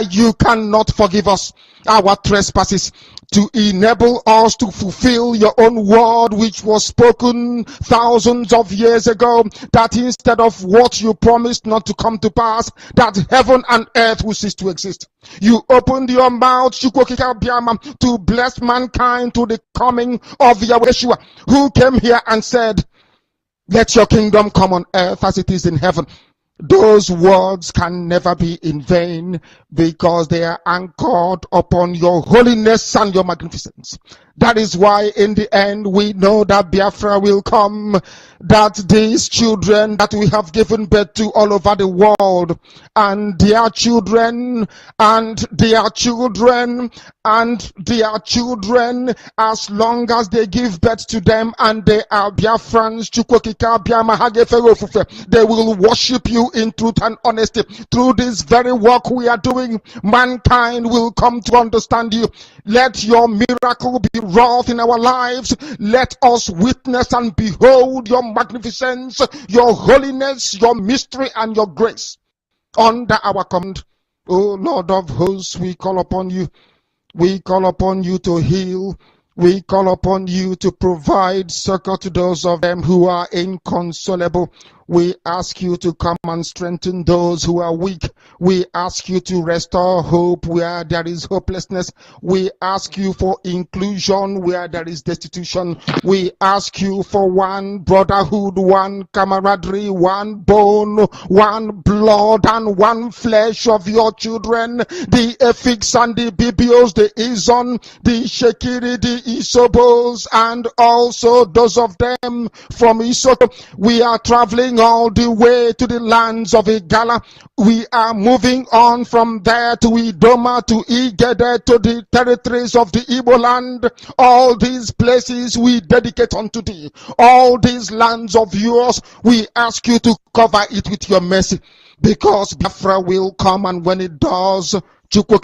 you cannot forgive us our trespasses, to enable us to fulfill your own word, which was spoken thousands of years ago, that instead of what you promised not to come to pass, that heaven and earth will cease to exist. You opened your mouth to bless mankind to the coming of Yeshua, who came here and said, let your kingdom come on earth as it is in heaven. Those words can never be in vain, because they are anchored upon your holiness and your magnificence. That is why in the end we know that Biafra will come, that these children that we have given birth to all over the world, and their children, and their children, and their children, as long as they give birth to them and they are Biafrans, they will worship you in truth and honesty. Through this very work we are doing, mankind will come to understand you. Let your miracle be wrought in our lives. Let us witness and behold your magnificence, your holiness, your mystery, and your grace under our command. O Lord of hosts, we call upon you. We call upon you to heal. We call upon you to provide succor to those of them who are inconsolable. We ask you to come and strengthen those who are weak. We ask you to restore hope where there is hopelessness. We ask you for inclusion where there is destitution. We ask you for one brotherhood, one camaraderie, one bone, one blood, and one flesh of your children. The Efiks and the Bibios, the Izon, the Shekiri, the Isobos, and also those of them from Isoko. We are traveling all the way to the lands of Igala. We are moving on from there to Idoma, to Igede, to the territories of the Igbo land. All these places we dedicate unto thee. All these lands of yours, we ask you to cover it with your mercy, because Biafra will come, and when it does, we will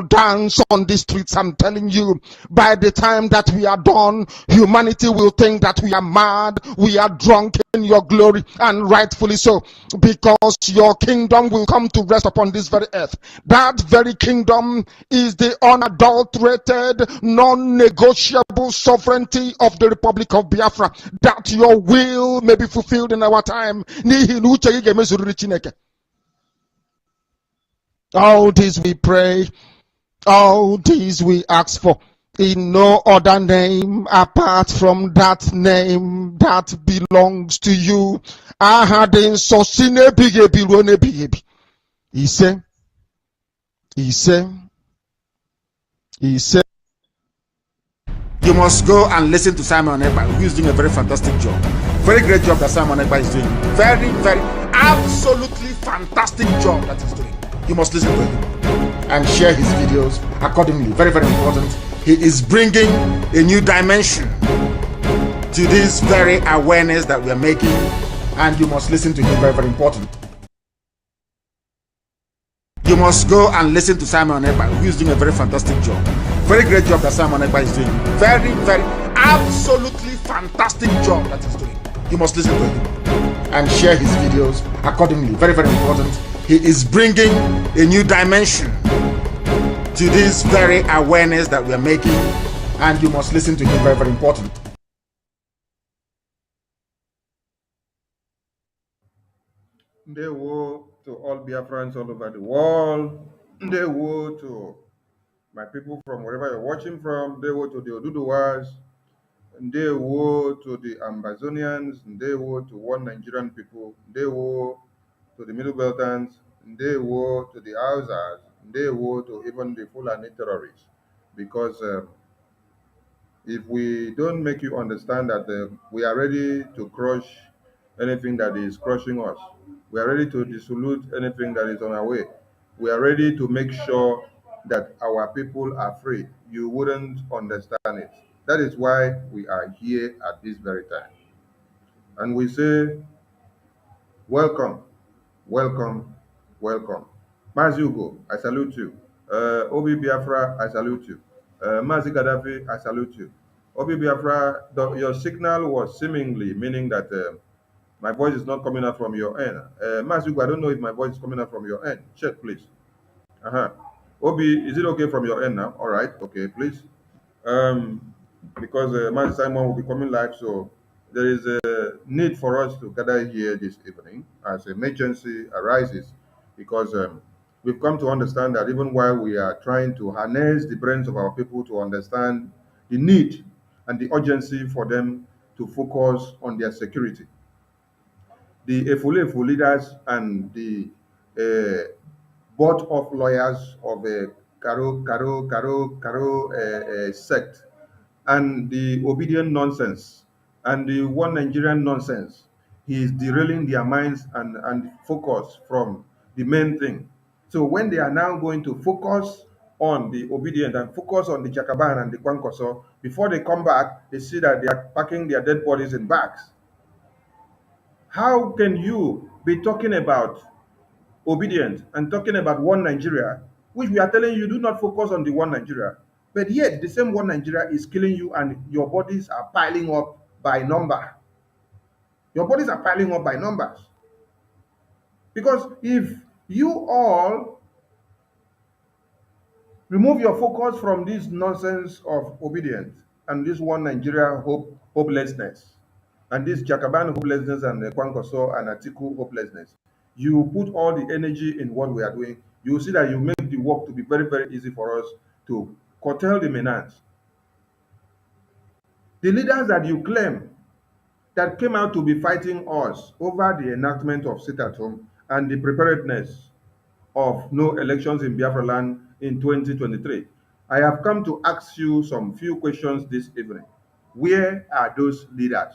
dance on the streets. I'm telling you, by the time that we are done, humanity will think that we are mad, we are drunk in your glory, and rightfully so, because your kingdom will come to rest upon this very earth. That very kingdom is the unadulterated, non-negotiable sovereignty of the Republic of Biafra, that your will may be fulfilled in our time. All this we pray, all these we ask for, in no other name apart from that name that belongs to you. He said, you must go and listen to Simon Ekpa, who is doing a very fantastic job. Very great job that Simon Ekpa is doing. Very, very, absolutely fantastic job that he's doing. You must listen to him and share his videos accordingly. Very, very important. He is bringing a new dimension to this very awareness that we are making, and you must listen to him. Very, very important. You must go and listen to Simon Ekpa, who is doing a very fantastic job. Very great job that Simon Ekpa is doing. Very, very, absolutely fantastic job that he's doing. You must listen to him and share his videos accordingly. Very, very important. He is bringing a new dimension to this very awareness that we are making, and you must listen to him. Very, very important. Ndewo to all Biafrans all over the world. Ndewo to my people from wherever you're watching from. Ndewo to the Oduduwas. Ndewo to the Ambazonians. Ndewo to one Nigerian people. Ndewo to the Middle Beltans. Ndewo to the Hausas. Ndewo to even the Fulani terrorists. Because if we don't make you understand that we are ready to crush anything that is crushing us, we are ready to dissolute anything that is on our way, we are ready to make sure that our people are free, you wouldn't understand it. That is why we are here at this very time. And we say, welcome, welcome, welcome. Mazi Ugo, I salute you. Obi Biafra, I salute you. Mazi Gaddafi, I salute you. Obi Biafra, your signal was seemingly meaning that My voice is not coming out from your end. Masuku, I don't know if my voice is coming out from your end. Check, please. Uh-huh. Obi, is it okay from your end now? All right. Okay, please. Um, because Master Simon will be coming live, so there is a need for us to gather here this evening as emergency arises, because we've come to understand that even while we are trying to harness the brains of our people to understand the need and the urgency for them to focus on their security, the Efulefu leaders and the board of lawyers of a Karo sect, and the obedient nonsense and the one Nigerian nonsense. He is derailing their minds and focus from the main thing. So when they are now going to focus on the obedient and focus on the Jakaban and the Kwankoso, before they come back, they see that they are packing their dead bodies in bags. How can you be talking about obedient and talking about one Nigeria, which we are telling you do not focus on the one Nigeria, but yet the same one Nigeria is killing you and your bodies are piling up by number. Your bodies are piling up by numbers. Because if you all remove your focus from this nonsense of obedience and this one Nigeria hopelessness, and this Jakaban hopelessness and the Kwankoso and Atiku hopelessness, you put all the energy in what we are doing, you will see that you make the work to be very, very easy for us to curtail the menace. The leaders that you claim that came out to be fighting us over the enactment of sit at home and the preparedness of no elections in Biafra land in 2023. I have come to ask you some few questions this evening. Where are those leaders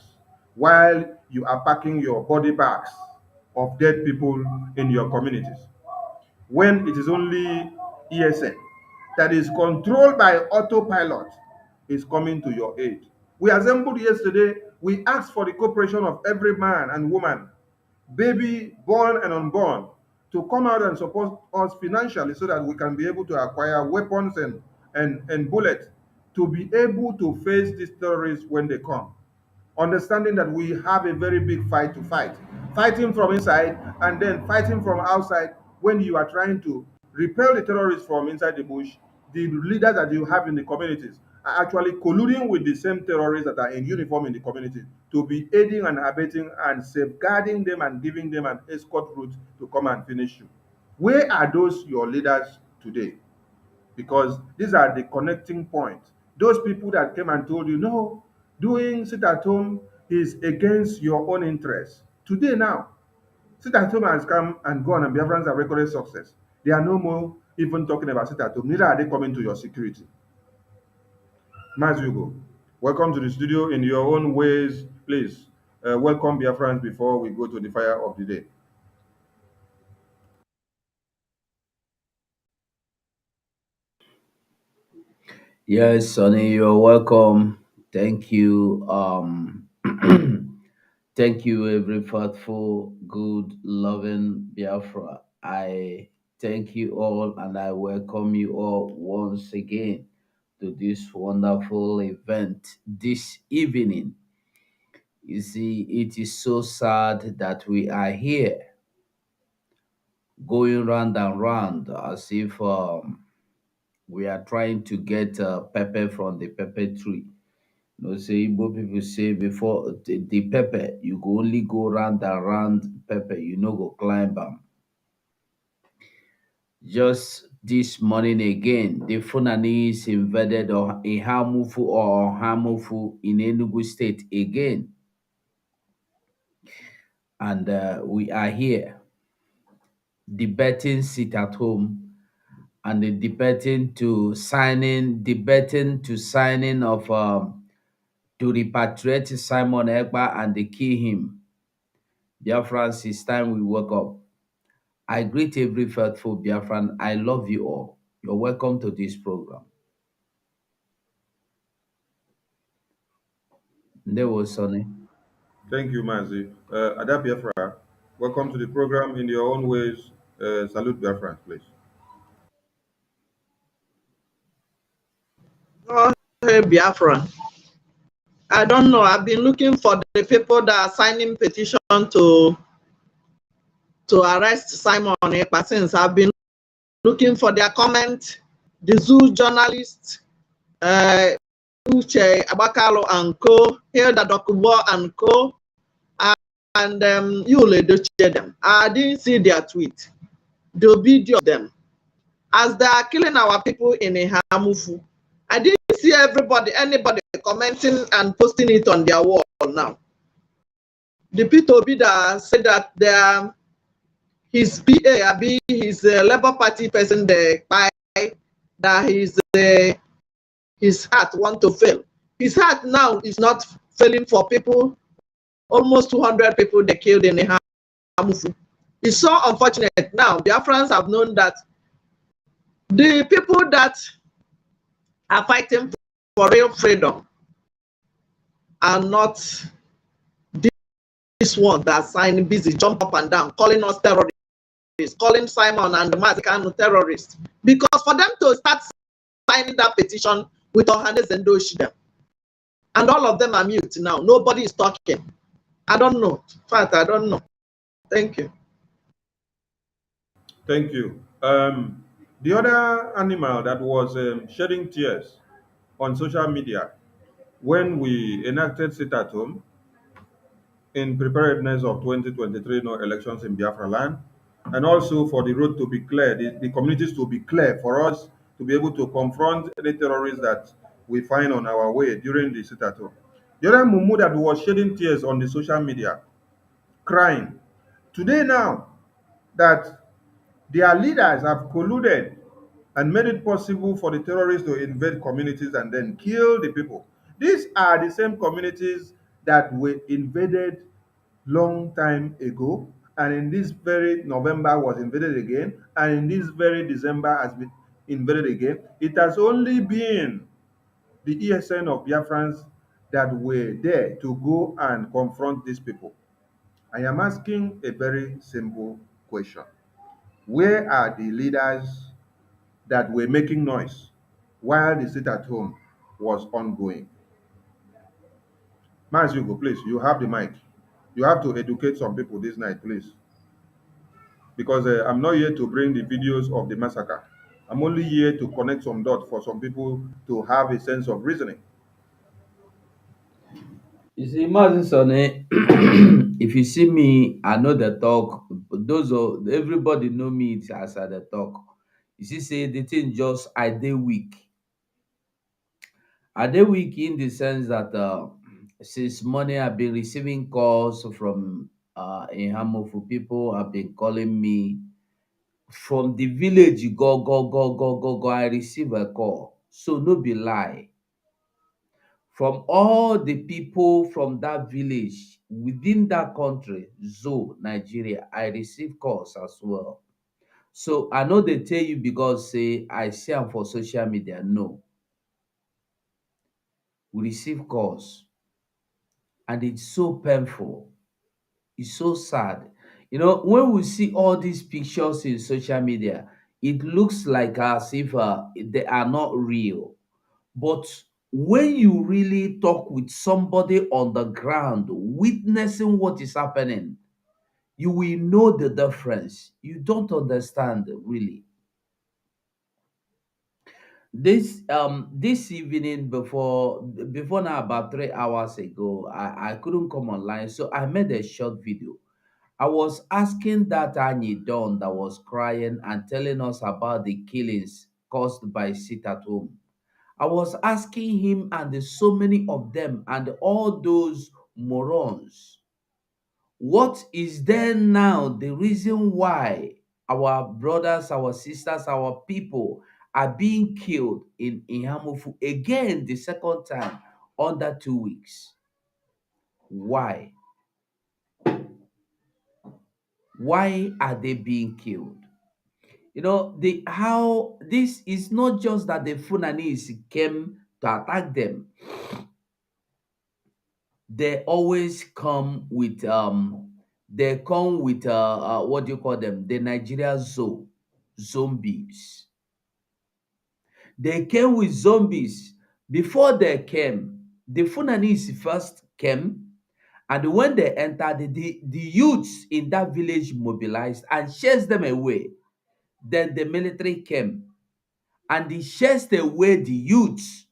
while you are packing your body bags of dead people in your communities? When it is only ESN that is controlled by autopilot is coming to your aid. We assembled yesterday, we asked for the cooperation of every man and woman, baby, born and unborn, to come out and support us financially so that we can be able to acquire weapons and bullets to be able to face these terrorists when they come. Understanding that we have a very big fight to fight, fighting from inside and then fighting from outside. When you are trying to repel the terrorists from inside the bush, the leaders that you have in the communities are actually colluding with the same terrorists that are in uniform in the community to be aiding and abetting and safeguarding them and giving them an escort route to come and finish you. Where are those your leaders today? Because these are the connecting points. Those people that came and told you, no, doing sit at home is against your own interests. Today now, sit at home has come and gone and Biafrans have recorded success. They are no more even talking about sit at home. Neither are they coming to your security. Mas Hugo, welcome to the studio in your own ways. Please, welcome Biafrans before we go to the fire of the day. Yes, Sonny, you're welcome. Thank you. Thank you, every faithful, good, loving Biafra. I thank you all and I welcome you all once again to this wonderful event this evening. You see, it is so sad that we are here going round and round as if we are trying to get pepper from the pepper tree. You know, say Igbo people say before the pepper, you go only go round and round pepper, you no go climb am. Just this morning again, the Funanis invaded Ohamufu in Enugu State again, and we are here debating sit at home and debating to signing of to repatriate Simon Ekpa and they kill him. Biafrans, it's time we woke up. I greet every faithful Biafran. I love you all. You're welcome to this program. There was Sonny. Thank you, Mazi. Ada Biafra, welcome to the program in your own ways. Salute Biafrans, please. Oh, hey, Biafra. I don't know. I've been looking for the people that are signing petition to arrest Simon Ekpa since. I've been looking for their comment. The zoo journalist, Uche Abakalo and co, Hilda Dokubo and co, and Yule Doche them. I didn't see their tweet, the video of them. As they are killing our people in Ihamufu, I didn't see anybody commenting and posting it on their wall now. The P2B that said that his PA, his Labour Party person, that his heart want to fail. His heart now is not failing for people. Almost 200 people they killed in Ihamufu. It's so unfortunate. Now, Biafrans have known that the people that are fighting for real freedom are not this one that signing busy, jump up and down, calling us terrorists, calling Simon and the Mazikano terrorists. Because for them to start signing that petition with Ohanes and Doshidem, and all of them are mute now. Nobody is talking. I don't know. In fact, I don't know. Thank you. Thank you. The other animal that was shedding tears on social media when we enacted sit at home in preparedness of 2023 no elections in Biafra land, and also for the road to be clear, the communities to be clear for us to be able to confront any terrorists that we find on our way during the sit at home. The other mumu that was shedding tears on the social media, crying. Today now that their leaders have colluded and made it possible for the terrorists to invade communities and then kill the people. These are the same communities that were invaded long time ago, and in this very November was invaded again, and in this very December has been invaded again. It has only been the ESN of Biafrans that were there to go and confront these people. I am asking a very simple question. Where are the leaders that were making noise while the sit at home was ongoing? Mas Hugo, please, you have the mic. You have to educate some people this night, please. Because I'm not here to bring the videos of the massacre. I'm only here to connect some dots for some people to have a sense of reasoning. You see, Mazi Sonny, if you see me, I know the talk. Those are everybody know me as I the talk. You see, say the thing just I dey weak. I dey weak in the sense that since morning I've been receiving calls from in for people have been calling me from the village. Go. I receive a call. So no be lie. From all the people from that village within that country, Nigeria, I receive calls as well. So I know they tell you because say I see am for social media. No, we receive calls, and it's so painful. It's so sad. You know, when we see all these pictures in social media, it looks like as if they are not real. But when you really talk with somebody on the ground, witnessing what is happening, you will know the difference. You don't understand really. This evening before now about 3 hours ago, I couldn't come online, so I made a short video. I was asking that Annie Dawn that was crying and telling us about the killings caused by sit at home. I was asking him and so many of them and all those morons, what is there now the reason why our brothers, our sisters, our people are being killed in Ihamufu again the second time under 2 weeks? Why? Why are they being killed? You know, the how this is not just that the Funanis came to attack them. They always come with what do you call them? The Nigeria zombies. They came with zombies. Before they came, The Funanis first came, and when they entered, the youths in that village mobilized and chased them away. Then the military came and they chased away the youths.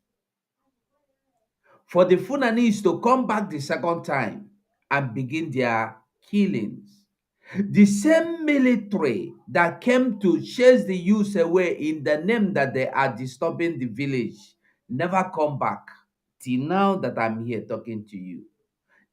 For the Funanis to come back the second time and begin their killings. The same military that came to chase the youths away in the name that they are disturbing the village never come back till now that I'm here talking to you.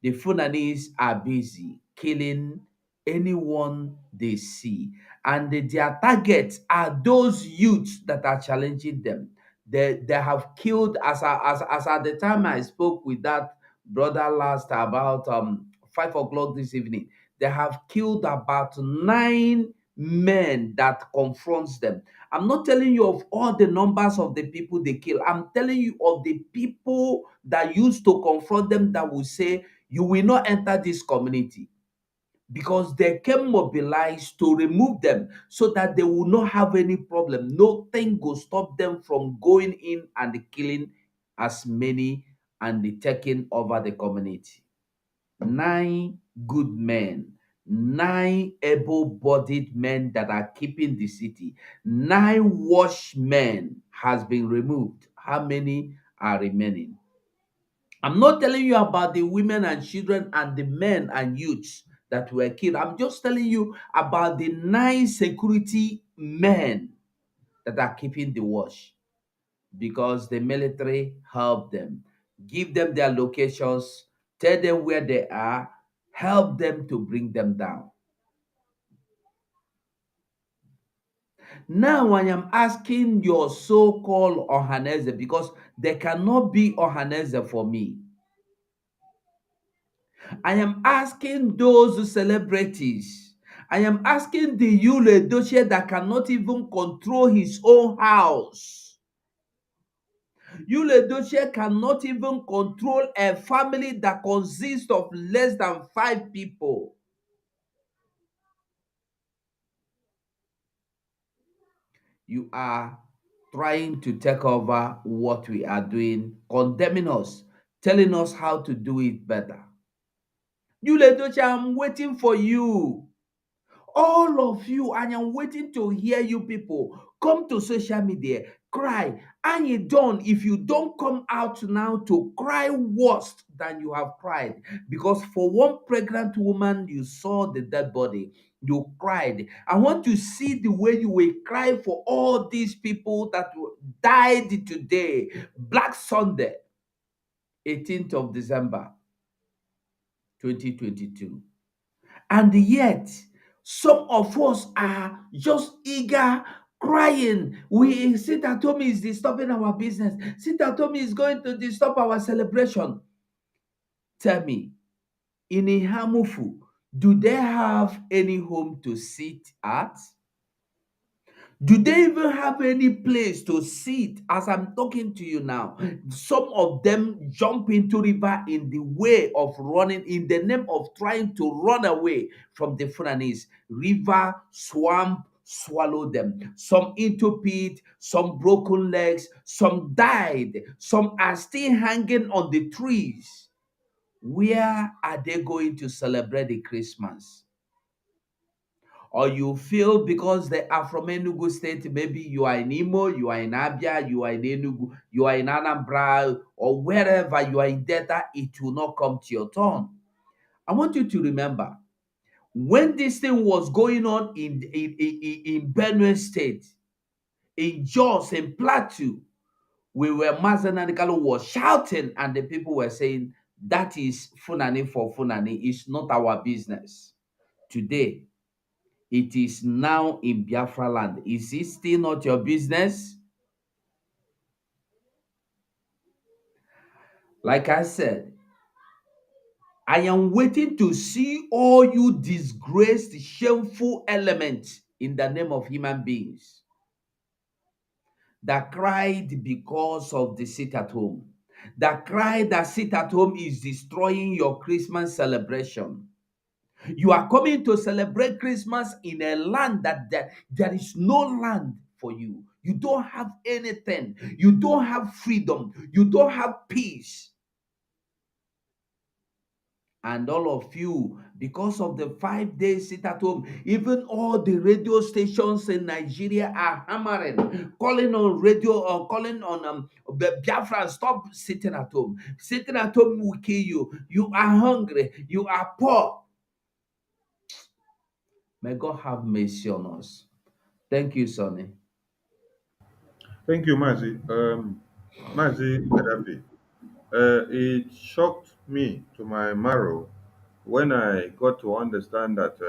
The Funanis are busy killing anyone they see, and their targets are those youths that are challenging them. They have killed, as at the time I spoke with that brother last about 5 o'clock this evening, they have killed about 9 men that confronts them. I'm not telling you of all the numbers of the people they kill. I'm telling you of the people that used to confront them that will say, you will not enter this community, because they came mobilized to remove them so that they will not have any problem. Nothing will stop them from going in and killing as many and taking over the community. 9 good men, 9 able-bodied men that are keeping the city. 9 watchmen has been removed. How many are remaining? I'm not telling you about the women and children and the men and youths that were killed. I'm just telling you about the 9 security men that are keeping the watch, because the military help them, give them their locations, tell them where they are, help them to bring them down. Now I am asking your so-called Ohaneze, because there cannot be Ohaneze for me. I am asking those celebrities. I am asking the Yule Edochie that cannot even control his own house. Yule Edochie cannot even control a family that consists of less than 5 people. You are trying to take over what we are doing, condemning us, telling us how to do it better. Yule Edochie, I'm waiting for you. All of you, I am waiting to hear you people come to social media, cry. And you don't, if you don't come out now to cry worse than you have cried, because for one pregnant woman, you saw the dead body, you cried. I want to see the way you will cry for all these people that died today, Black Sunday, 18th of December, 2022. And yet, some of us are just eager, crying. We sit at home is disturbing our business. Sit at home is going to disturb our celebration. Tell me, in Ihamufu, do they have any home to sit at? Do they even have any place to sit as I'm talking to you now? Some of them jump into river in the way of running, in the name of trying to run away from the Funanis. River, swamp, swallow them. Some into pit, some broken legs, some died, some are still hanging on the trees. Where are they going to celebrate the Christmas? Or you feel because they are from Enugu State, maybe you are in Imo, you are in Abia, you are in Enugu, you are in Anambra, or wherever you are in Delta, it will not come to your turn. I want you to remember, when this thing was going on in Benue State, in Jos, in Plateau, we were, Mazen Kalu was shouting, and the people were saying, that is Funani for Funani, it's not our business. Today, it is now in Biafra land. Is it still not your business? Like I said, I am waiting to see all you disgraced, shameful elements in the name of human beings that cried because of the sit at home. That cried that sit at home is destroying your Christmas celebration. You are coming to celebrate Christmas in a land that there is no land for you. You don't have anything. You don't have freedom. You don't have peace. And all of you, because of the 5 days sit at home, even all the radio stations in Nigeria are hammering, calling on radio or calling on Biafrans, stop sitting at home. Sitting at home will kill you. You are hungry. You are poor. May God have mercy on us. Thank you, Sonny. Thank you, Mazi. Mazi Gaddafi. It shocked me to my marrow when I got to understand that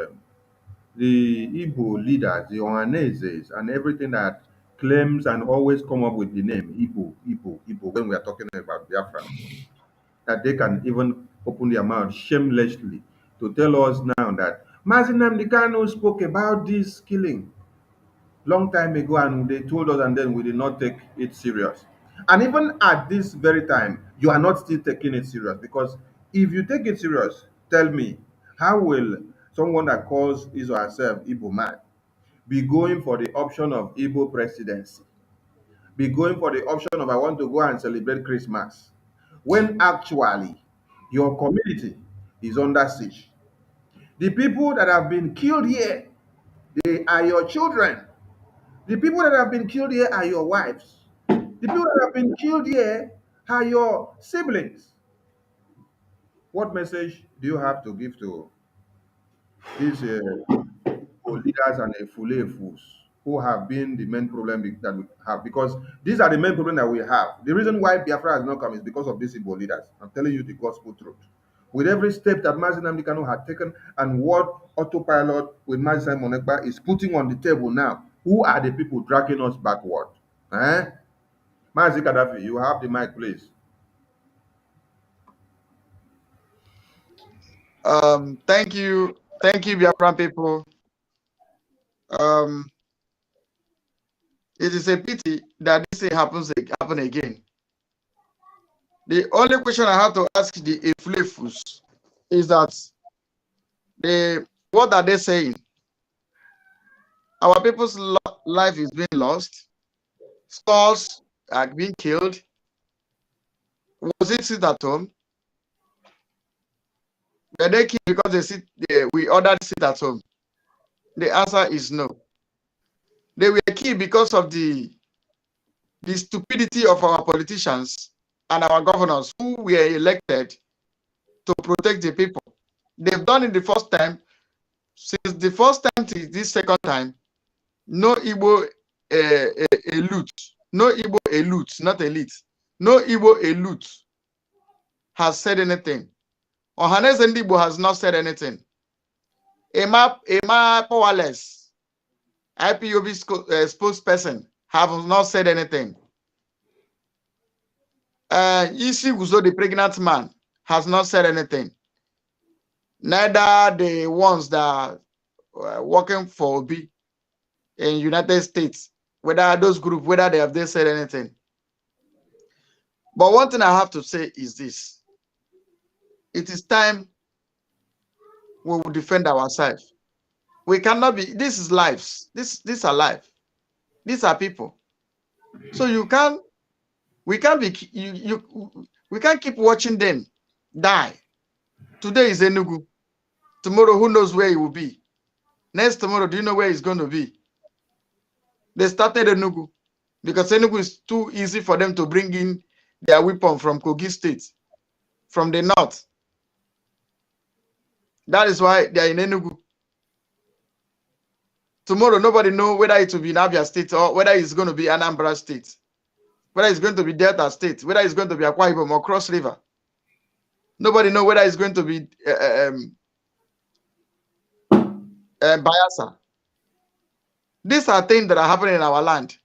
the Igbo leaders, the Ohanezes, and everything that claims and always come up with the name Igbo, Igbo, Igbo, when we are talking about Biafrans, that they can even open their mouth shamelessly to tell us now that Mazi Nnamdi Kanu spoke about this killing long time ago and they told us and then we did not take it serious. And even at this very time, you are not still taking it serious because if you take it serious, tell me, how will someone that calls his or herself Igbo man be going for the option of Igbo presidency, be going for the option of I want to go and celebrate Christmas, when actually your community is under siege? The people that have been killed here, they are your children. The people that have been killed here are your wives. The people that have been killed here are your siblings. What message do you have to give to these leaders and fools who have been the main problem that we have? Because these are the main problem that we have. The reason why Biafra has not come is because of these Igbo leaders. I'm telling you the gospel truth. With every step that Mazi Nnamdi Kanu had taken and what autopilot with Mazi Simon Ekpa is putting on the table now, who are the people dragging us backward? Eh? Mazi Gaddafi, you have the mic, please. Thank you, Biafran people. It is a pity that this thing happen again. The only question I have to ask the Eflefus is that what are they saying? Our people's life is being lost. Scores are being killed. Was it sit at home? Were they killed because we ordered sit at home? The answer is no. They were killed because of the stupidity of our politicians and our governors who were elected to protect the people. They've done it the first time. Since the first time to this second time, no Igbo elite, no Igbo elite, not elite, no Igbo elite has said anything. Ohanes and Igbo has not said anything. Emma Powerless, IPOB spokesperson, have not said anything. Isi Guzo, the pregnant man, has not said anything. Neither the ones that are working for Obi in United States, whether those groups, whether they have said anything. But one thing I have to say is this. It is time we will defend ourselves. We cannot be, this is lives. These are life. These are people. So we can't keep watching them die. Today is Enugu. Tomorrow, who knows where he will be? Next tomorrow, do you know where he's going to be? They started Enugu because Enugu is too easy for them to bring in their weapon from Kogi State, from the north. That is why they are in Enugu. Tomorrow, nobody knows whether it will be in Abia State or whether it's going to be Anambra State, whether it's going to be Delta State, whether it's going to be Akwa Ibom or Cross River. Nobody knows whether it's going to be Bayelsa. These are things that are happening in our land.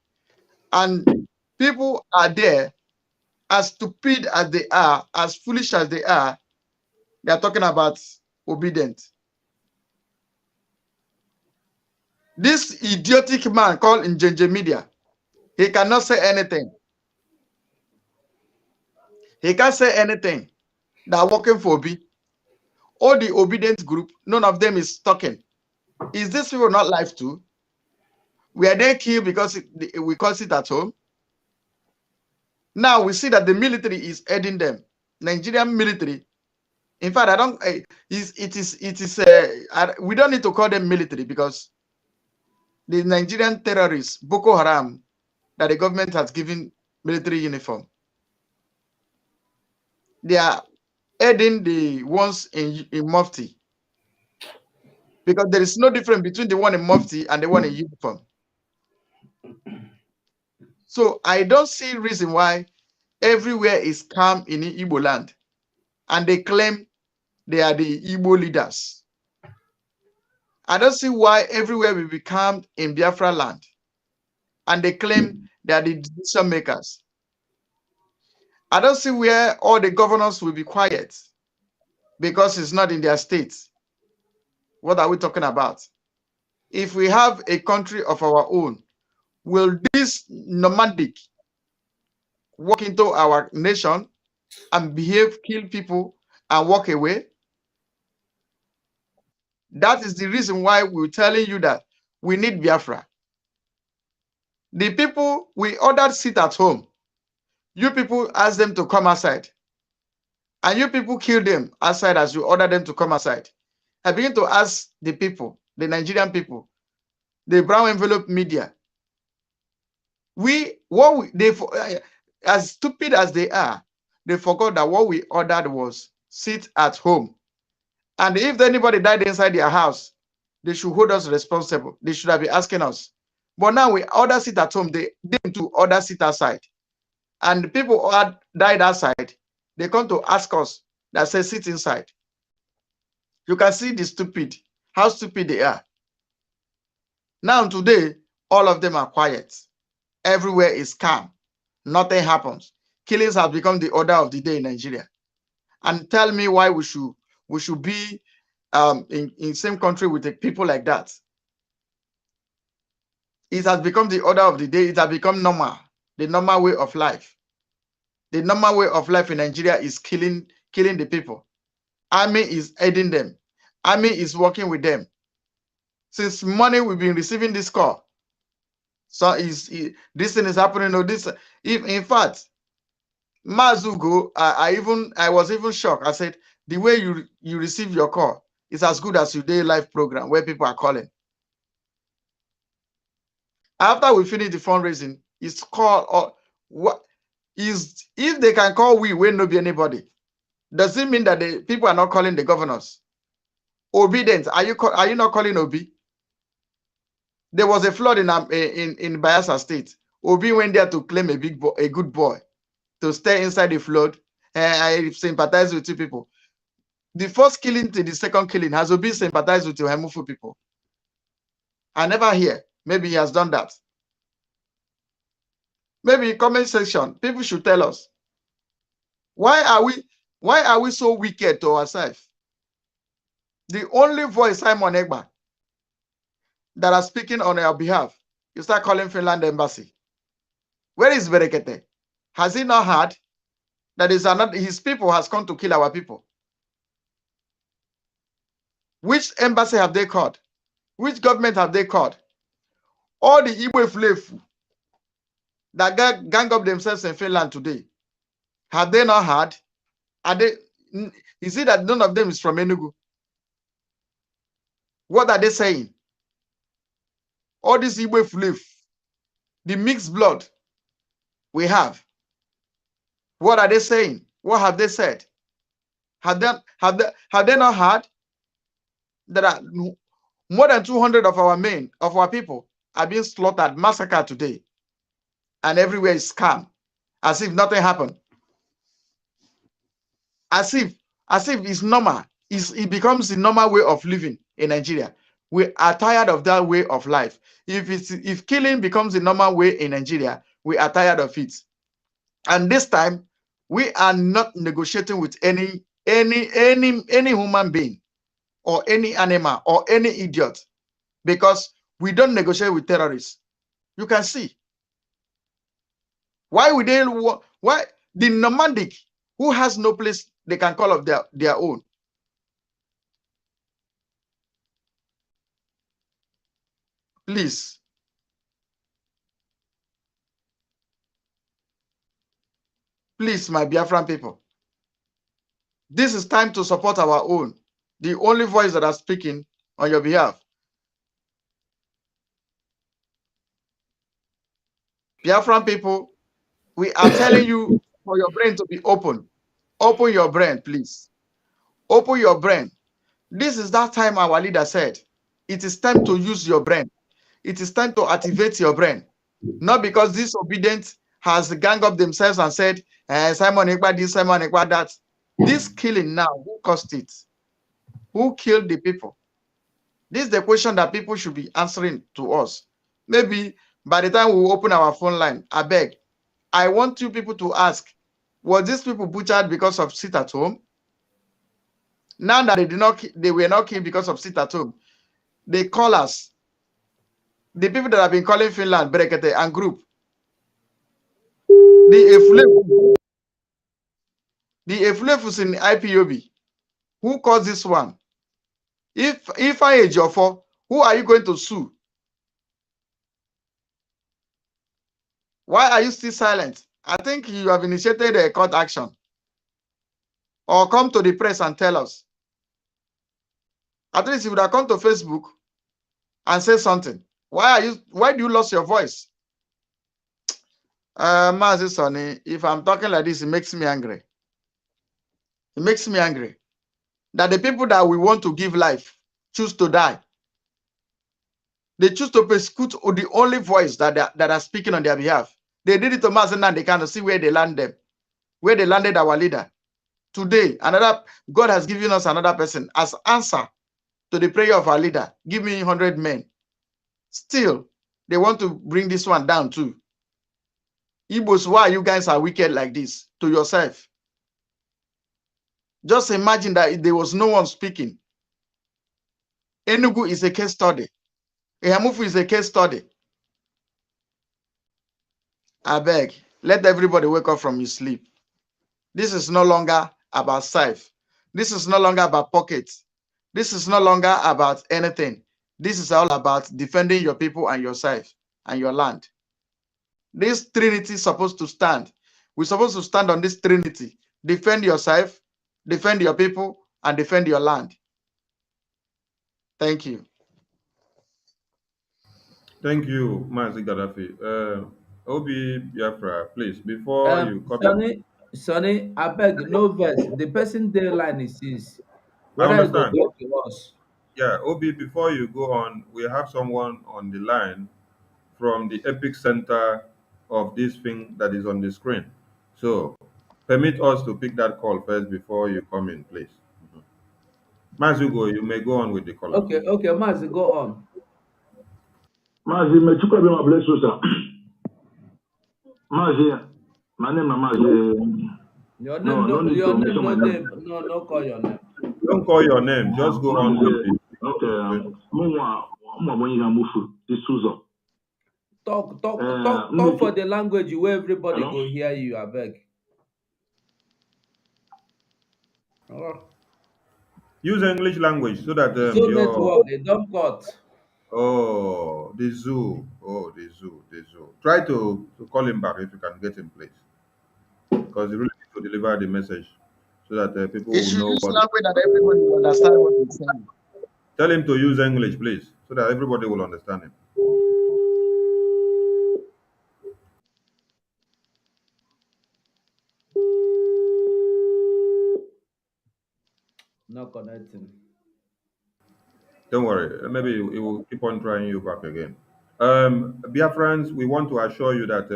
And people are there, as stupid as they are, as foolish as they are talking about obedience. This idiotic man called Njenje Media, he cannot say anything. He can't say anything. They are working for Obi. All the obedience group, none of them is talking. Is this people not life too? Were they killed because we cause it at home? Now we see that the military is aiding them. Nigerian military In fact, I don't. We don't need to call them military because the Nigerian terrorists, Boko Haram, that the government has given military uniform, they are aiding the ones in Mufti, because there is no difference between the one in Mufti and the one in uniform. So I don't see reason why everywhere is calm in Igbo land, and they claim they are the Igbo leaders. I don't see why everywhere will be calm in Biafra land, and they claim they are the decision makers. I don't see where all the governors will be quiet because it's not in their states. What are we talking about? If we have a country of our own, will this nomadic walk into our nation and behave, kill people, and walk away? That is the reason why we're telling you that we need Biafra. The people we ordered sit at home. You people ask them to come outside. And you people kill them outside as you order them to come outside. I begin to ask the people, the Nigerian people, the brown envelope media, as stupid as they are, they forgot that what we ordered was sit at home. And if anybody died inside their house, they should hold us responsible. They should have been asking us. But now we order sit at home, they to order sit outside. And the people who had died outside, they come to ask us that says sit inside. You can see how stupid they are. Now today, all of them are quiet. Everywhere is calm. Nothing happens. Killings have become the order of the day in Nigeria. And tell me why we should be in same country with the people like that. It has become the order of the day. It has become normal, the normal way of life. The normal way of life in Nigeria is killing the people. Army is aiding them. Army is working with them. Since morning, we've been receiving this call. So this thing is happening. In fact, Mazugo, I was even shocked. I said, the way you receive your call is as good as your day live program where people are calling. After we finish the fundraising, it's called, or what is, if they can call, we will not be anybody. Does it mean that the people are not calling the governors? Obedient, are you not calling Obi? There was a flood in Bayelsa State. Obi went there to claim a good boy, to stay inside the flood. I sympathize with you people. The first killing to the second killing, has Obi sympathized with your Hemufu people? I never hear. Maybe he has done that. Maybe in comment section, people should tell us, why are we so wicked to ourselves? The only voice, Simon Egba, that are speaking on our behalf, you start calling Finland embassy. Where is Berekete? Has he not heard that his people has come to kill our people? Which embassy have they called? Which government have they called? All the Igbo flefu that gang up themselves in Finland today, have they not heard? Is it that none of them is from Enugu? What are they saying? All these Igbo flefu, the mixed blood we have, what are they saying? What have they said? Have they not heard that more than 200 of our people are being slaughtered, massacred today, and everywhere is calm, as if nothing happened, as if it's normal. It becomes the normal way of living in Nigeria. We are tired of that way of life. If killing becomes the normal way in Nigeria, we are tired of it. And this time, we are not negotiating with any human being or any animal or any idiot, because we don't negotiate with terrorists. You can see. Why the nomadic who has no place they can call of their own? Please. Please, my Biafran people. This is time to support our own, the only voice that are speaking on your behalf. Biafran people, we are telling you for your brain to be open. Open your brain, please. Open your brain. This is that time our leader said, it is time to use your brain. It is time to activate your brain. Not because disobedient has gang up themselves and said, Simon Ekpa this, Simon Ekpa that. This killing now, who caused it? Who killed the people? This is the question that people should be answering to us. Maybe by the time we open our phone line, I beg, I want you people to ask, were these people butchered because of sit at home? Now that they were not killed because of sit at home, they call us, the people that have been calling Finland, Brekete and group, the Eflefus in IPOB, who caused this one? If I age your four, who are you going to sue? Why are you still silent? I think you have initiated a court action. Or come to the press and tell us. At least you would have come to Facebook and say something. Why do you lose your voice? Mazi Sonny, if I'm talking like this, it makes me angry. It makes me angry that the people that we want to give life choose to die. They choose to persecute the only voice that are speaking on their behalf. They did it to Mazi and they can't see where they land them, where they landed our leader. Today, God has given us another person as answer to the prayer of our leader. Give me 100 men. Still, they want to bring this one down too. Igbos, why you guys are wicked like this to yourself? Just imagine that there was no one speaking. Enugu is a case study. Ehamufu is a case study. I beg, let everybody wake up from your sleep. This is no longer about self. This is no longer about pockets. This is no longer about anything. This is all about defending your people and yourself and your land. This trinity is supposed to stand. We're supposed to stand on this trinity. Defend yourself, defend your people, and defend your land. Thank you. Thank you, Mazi Gaddafi. Obi Biafra, please, before you come in, Sonny, I beg, no verse. The person there line is his. I Whether you go understand. talk to us. Yeah, Obi, before you go on, we have someone on the line from the epic center of this thing that is on the screen. So, permit us to pick that call first before you come in, please. Mhm. Mazugo, you may go on with the callers. Okay, Mazi, go on. Mazi, Mechukwu bless you, sir. Mazi, my name is Mazi. Your No, name, no no, need your to name, mention my no name. name, no, call your name. Don't call your name, just go on with Mazi, it. okay. This Susan. Talk for the language where everybody Hello? go hear you, I beg. Oh. Use English language so that Zoo your network, they don't cut. the zoo. Try to call him back if you can get him, please, because he really need to deliver the message so that people It will should know use what. language that everybody will understand what he's saying. Tell him to use English, please, so that everybody will understand him. No connecting. Don't worry, maybe he will keep on trying you back again. Biafrans, we want to assure you that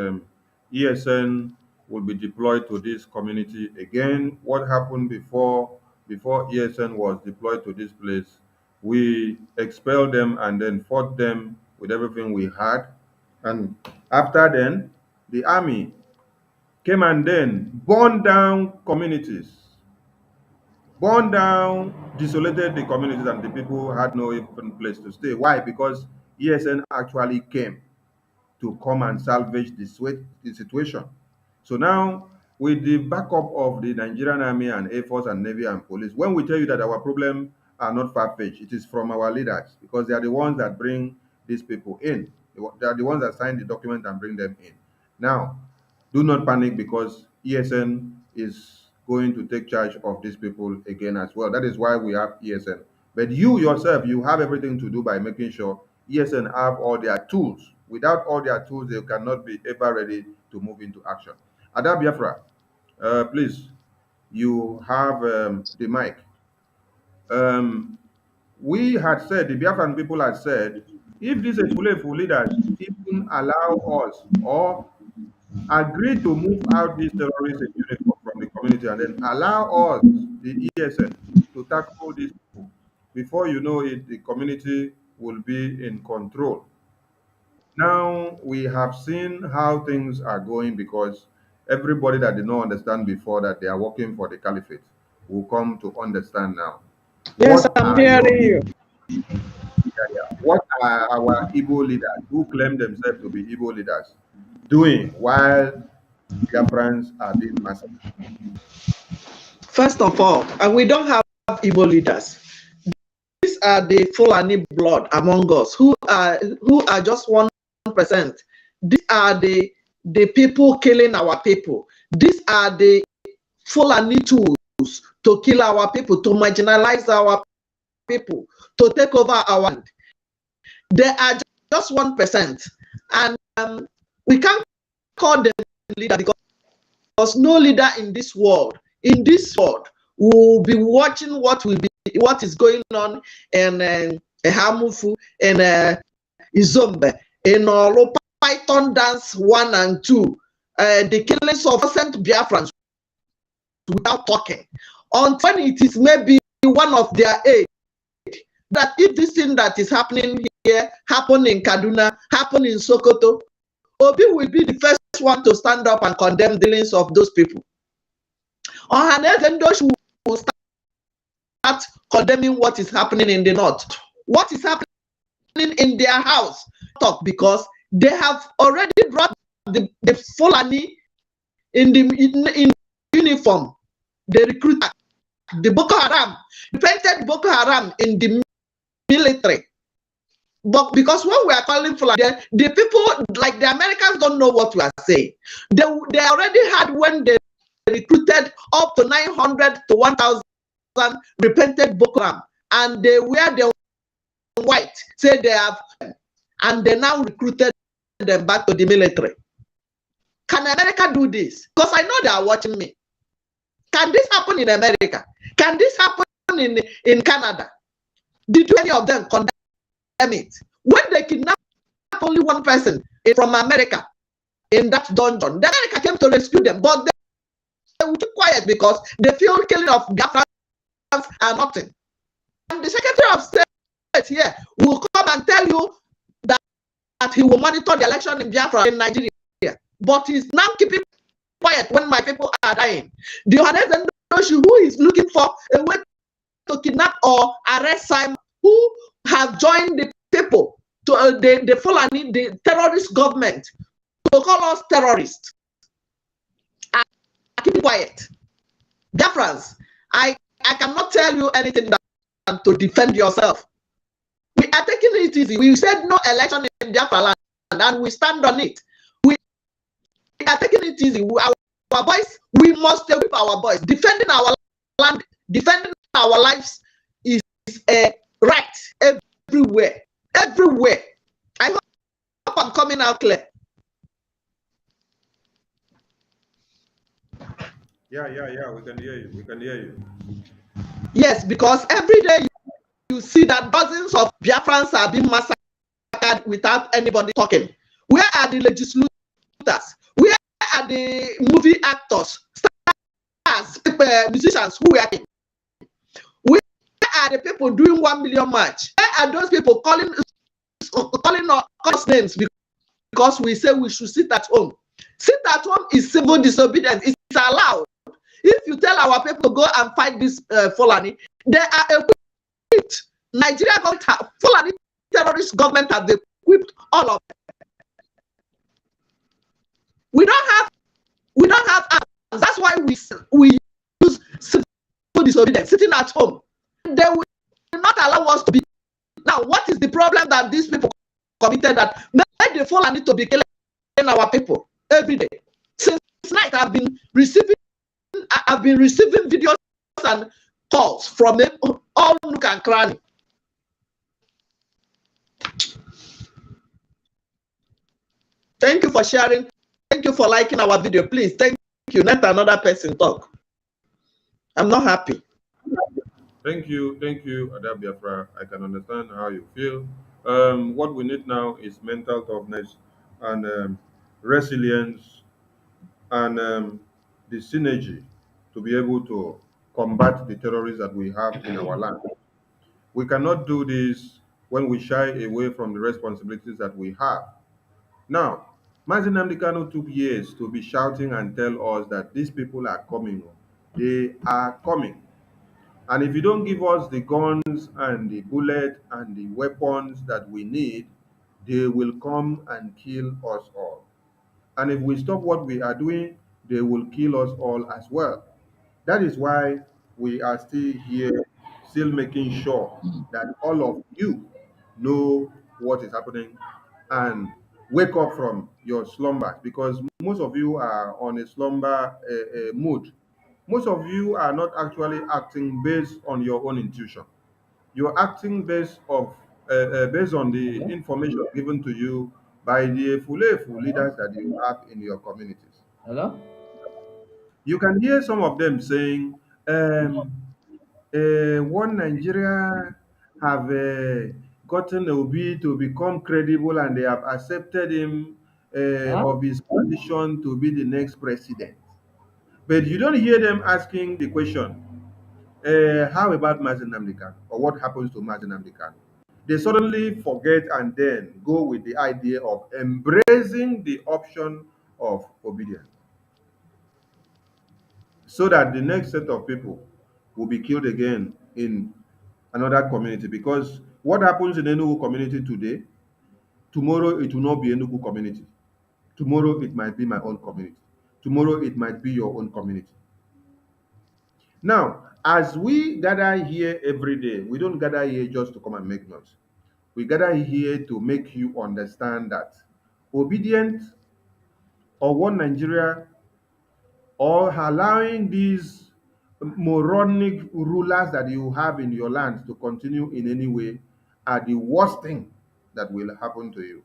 ESN will be deployed to this community again. What happened before ESN was deployed to this place? We expelled them and then fought them with everything we had. And after then, the army came and then burned down communities, burned down, desolated the communities, and the people had no even place to stay. Why? Because ESN actually came to come and salvage the situation. So now, with the backup of the Nigerian Army and Air Force and Navy and Police, when we tell you that our problem are not far-fetched, it is from our leaders because they are the ones that bring these people in. They are the ones that sign the document and bring them in. Now, do not panic because ESN is going to take charge of these people again as well. That is why we have ESN. But you yourself, you have everything to do by making sure ESN have all their tools. Without all their tools, they cannot be ever ready to move into action. Ada Biafra, please, you have the mic. We had said, the Biafran people had said, if these Efulefu leaders even allow us or agree to move out these terrorists in uniform from the community and then allow us, the ESN, to tackle these people, before you know it, the community will be in control. Now we have seen how things are going because everybody that did not understand before that they are working for the caliphate will come to understand now. Yes, What I'm are your hearing you. what are our Igbo leaders who claim themselves to be Igbo leaders doing while Biafrans are being massacred? First of all, and we don't have Igbo leaders. These are the Fulani blood among us who are just 1%. These are the people killing our people. These are the Fulani tools to kill our people, to marginalize our people, to take over our land. They are just 1%, and we can't call them leader because no leader in this world will be watching what is going on in Hamufu, in Izombe, in Oro Python Dance 1 and 2, the killings of innocent Biafrans without talking. Until it is maybe one of their age, that if this thing that is happening here happen in Kaduna, happen in Sokoto, Obi will be the first one to stand up and condemn the dealings of those people. Ohanezendosh will start condemning what is happening in the north. What is happening in their house? Talk, because they have already brought the Fulani in uniform. They recruit the Boko Haram, painted Boko Haram in the military. But because when we are calling Fulani, the people, like the Americans, don't know what we are saying. They already had, when they recruited up to 900 to 1,000 repented Boko Haram, and they wear the white, say they have, and they now recruited them back to the military. Can America do this? Because I know they are watching me. Can this happen in America? Can this happen in Canada? Did any of them condemn it? When they kidnapped only one person from America in that dungeon, the America came to rescue them, but they will keep quiet because they feel killing of Biafrans are nothing. And the Secretary of State here will come and tell you that he will monitor the election in Biafra in Nigeria, but he's now keeping quiet when my people are dying. The Ohanezen who is looking for a way to kidnap or arrest Simon, who have joined the people to the Fulani, the terrorist government, to call us terrorists. And keep quiet. Biafrans, I cannot tell you anything than to defend yourself. We are taking it easy. We said no election in Biafra land, and we stand on it. We are taking it easy. Our boys, we must equip our boys. Defending our land, defending our lives is a right everywhere. Everywhere. I hope I'm coming out clear. Yeah, we can hear you. We can hear you. Yes, because every day you see that dozens of Biafrans are being massacred without anybody talking. Where are the legislators? Where are the movie actors, stars, musicians who are in? Where are the people doing 1 million march? Where are those people calling us names because we say we should sit at home? Sit at home is civil disobedience. It's allowed. If you tell our people to go and fight this Fulani, they are equipped. Nigeria government, Fulani terrorist government have equipped all of them. We don't have arms. That's why we use civil disobedience, sitting at home. They will not allow us to be. Now, what is the problem that these people committed that made the Fulani to be killing our people every day? Since night, I've been receiving I've been receiving videos and calls from them, all nook and cranny. Thank you for sharing. Thank you for liking our video. Please, thank you. Let another person talk. I'm not happy. Thank you, Ada Biafra. I can understand how you feel. What we need now is mental toughness and resilience and the synergy to be able to combat the terrorists that we have in our land. We cannot do this when we shy away from the responsibilities that we have. Now, Mazi Nnamdi Kanu took years to be shouting and tell us that these people are coming. They are coming. And if you don't give us the guns and the bullet and the weapons that we need, they will come and kill us all. And if we stop what we are doing, they will kill us all as well. That is why we are still here, still making sure that all of you know what is happening and wake up from your slumbers, because most of you are on a slumber mood. Most of you are not actually acting based on your own intuition. You're acting based on the Hello? information given to you by the Fulefu leaders that you have in your communities. Hello? You can hear some of them saying, um, one Nigeria have gotten Obi to become credible and they have accepted him Huh? of his position to be the next president. But you don't hear them asking the question, how about Mazi Nnamdi Kanu? Or what happens to Mazi Nnamdi Kanu? They suddenly forget and then go with the idea of embracing the option of obedience, so that the next set of people will be killed again in another community. Because what happens in Enugu community today, tomorrow it will not be Enugu community. Tomorrow it might be my own community. Tomorrow it might be your own community. Now, as we gather here every day, we don't gather here just to come and make noise. We gather here to make you understand that obedience or one Nigeria or allowing these moronic rulers that you have in your land to continue in any way are the worst thing that will happen to you.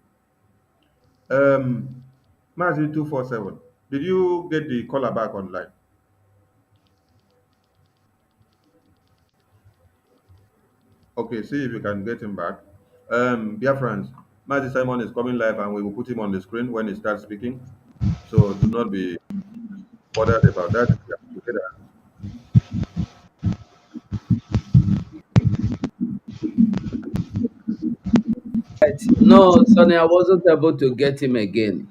Mazi 247, did you get the caller back online? Okay, see if you can get him back. Dear friends, Mazi Simon is coming live and we will put him on the screen when he starts speaking. So do not be bothered about that. We are together. Right. No, Sonny, I wasn't able to get him again.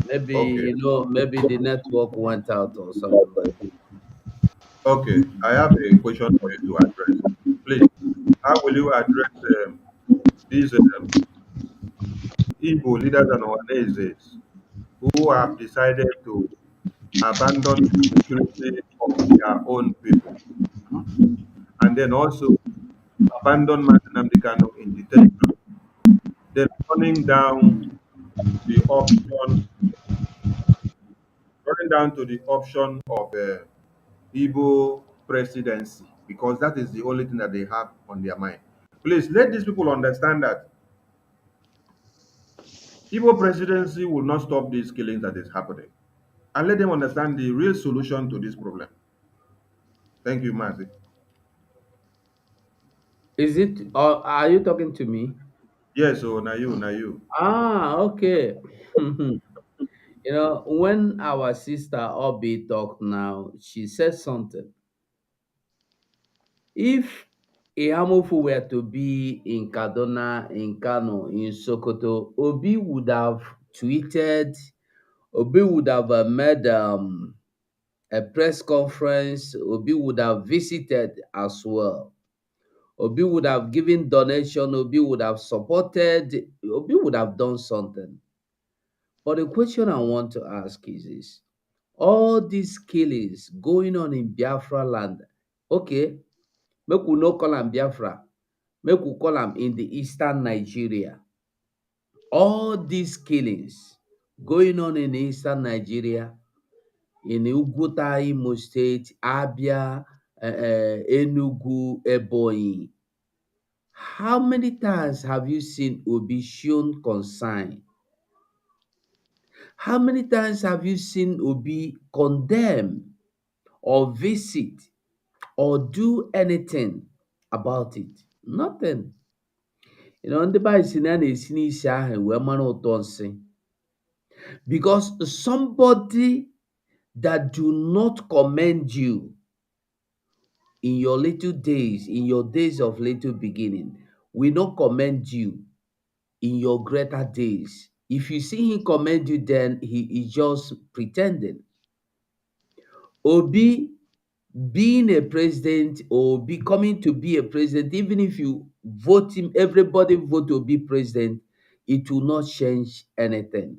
Maybe, Okay. maybe the network went out or something like that. Okay, I have a question for you to address. Please, how will you address these Igbo leaders and organizations who have decided to abandon the security of their own people, hmm, and then also abandon Nnamdi Kanu in detention, then the option, running down to the option of Igbo presidency, because that is the only thing that they have on their mind. Please let these people understand that Igbo presidency will not stop these killings that is happening. And let them understand the real solution to this problem. Thank you, Mazi. Is it, or are you talking to me? Yes, so now you. Ah, okay. When our sister Obi talked now, she said something. If Ihamufu were to be in Kaduna, in Kano, in Sokoto, Obi would have tweeted, Obi would have made a press conference, Obi would have visited as well. Obi would have given donation, Obi would have supported, Obi would have done something. But the question I want to ask is this: all these killings going on in Biafra land, okay, make we no call am Biafra, make we call am in the eastern Nigeria. All these killings going on in eastern Nigeria, in Uguta, Imo State, Abia, Enugu, Ebonyi. How many times have you seen Obi shown concern? How many times have you seen Obi condemn or visit or do anything about it? Nothing. Ndị be anyị si na a na-esi n'isi ahụ wee mara ụtọ nsị. Because somebody that do not commend you in your little days, in your days of little beginning, will not commend you in your greater days. If you see him commend you, then he is just pretending. Obi being a president or becoming to be a president, even if you vote him, everybody vote to be president, it will not change anything.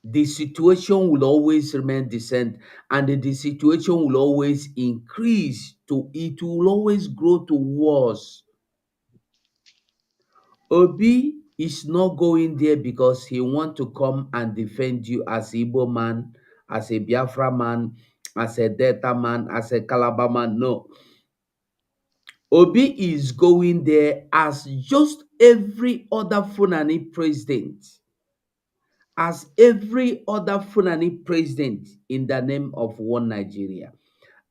The situation will always remain the same, and the situation will always increase to, it will always grow to worse. Obi is not going there because he want to come and defend you as Igbo man, as a Biafra man, as a Delta man, as a Calabar man. No. Obi is going there as just every other Fulani president, as every other Fulani president in the name of one Nigeria.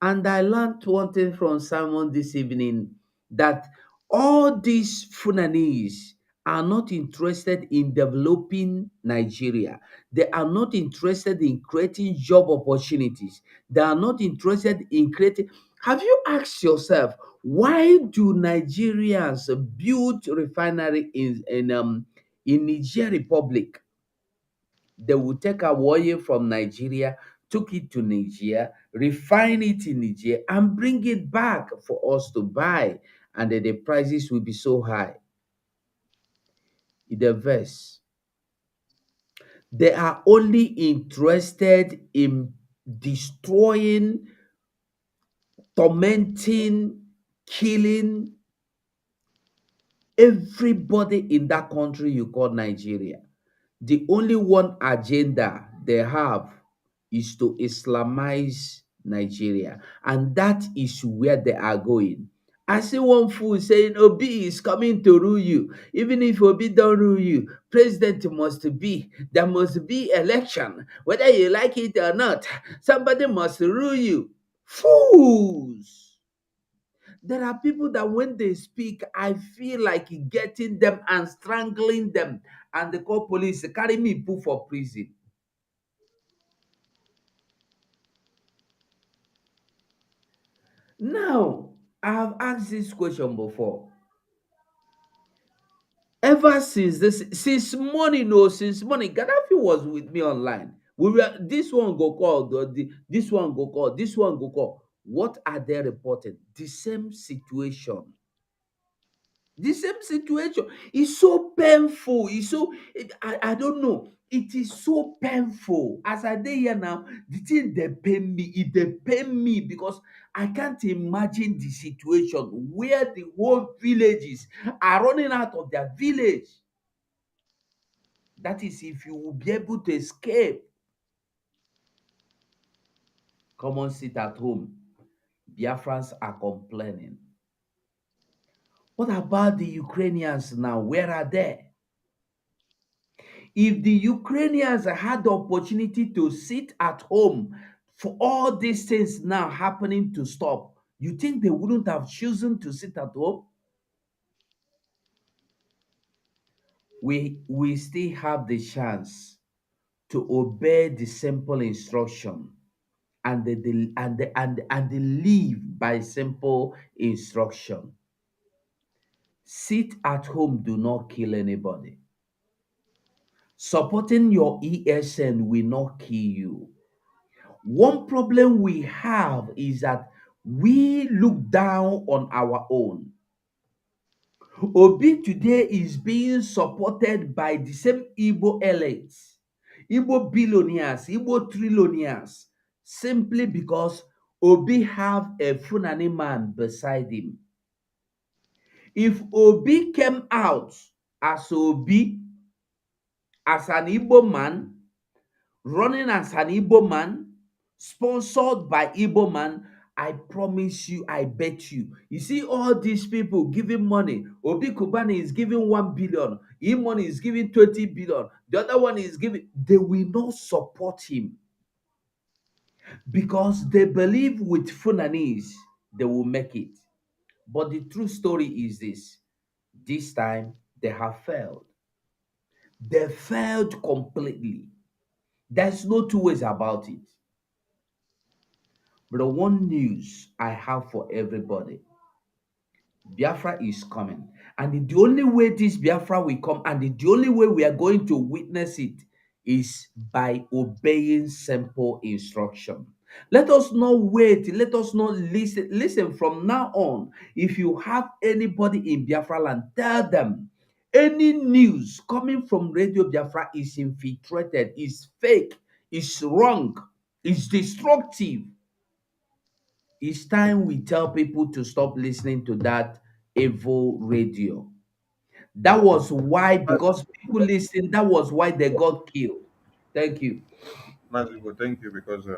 And I learned one thing from Simon this evening, that all these Funanis are not interested in developing Nigeria. They are not interested in creating job opportunities. They are not interested in creating. Have you asked yourself, why do Nigerians build refinery in Niger Republic? They will take a oil from Nigeria, took it to Nigeria, refine it in Nigeria, and bring it back for us to buy. And then the prices will be so high. In the verse, they are only interested in destroying, tormenting, killing everybody in that country you call Nigeria. The only one agenda they have is to Islamize Nigeria, and that is where they are going. I see one fool saying Obi is coming to rule you. Even if Obi don't rule you, president must be. There must be election, whether you like it or not. Somebody must rule you. Fools! There are people that when they speak, I feel like getting them and strangling them, and they call police, carry me, put for prison. Now, I have asked this question before. Ever since morning, Gaddafi was with me online. We were this one go call, this one go call, this one go call. What are they reporting? The same situation. The same situation is so painful. It's so I don't know. It is so painful. As I dey here now, the thing they pain me. It they pain me because I can't imagine the situation where the whole villages are running out of their village. That is if you will be able to escape. Come on, sit at home. Biafrans are complaining. What about the Ukrainians now? Where are they? If the Ukrainians had the opportunity to sit at home for all these things now happening to stop, you think they wouldn't have chosen to sit at home? We still have the chance to obey the simple instruction and live by simple instruction. Sit at home, do not kill anybody. Supporting your ESN will not kill you. One problem we have is that we look down on our own. Obi today is being supported by the same Igbo elites, Igbo billionaires, Igbo trillionaires, simply because Obi have a Fulani man beside him. If Obi came out as Obi, as an Igbo man, running as an Igbo man, sponsored by Igbo man. I promise you, I bet you. You see all these people giving money. Obi Kubani is giving 1 billion. Imoni is giving 20 billion. The other one is giving. They will not support him because they believe with Funanis they will make it. But the true story is this: this time they have failed. They failed completely. There's no two ways about it. But the one news I have for everybody: Biafra is coming. And the only way this Biafra will come, and the only way we are going to witness it, is by obeying simple instruction. Let us not wait. Let us not listen. Listen, from now on, if you have anybody in Biafra land, tell them any news coming from Radio Biafra is infiltrated, is fake, is wrong, is destructive. It's time we tell people to stop listening to that evil radio. That was why, because people listen, that was why they got killed. Thank you. Mazigo, thank you, because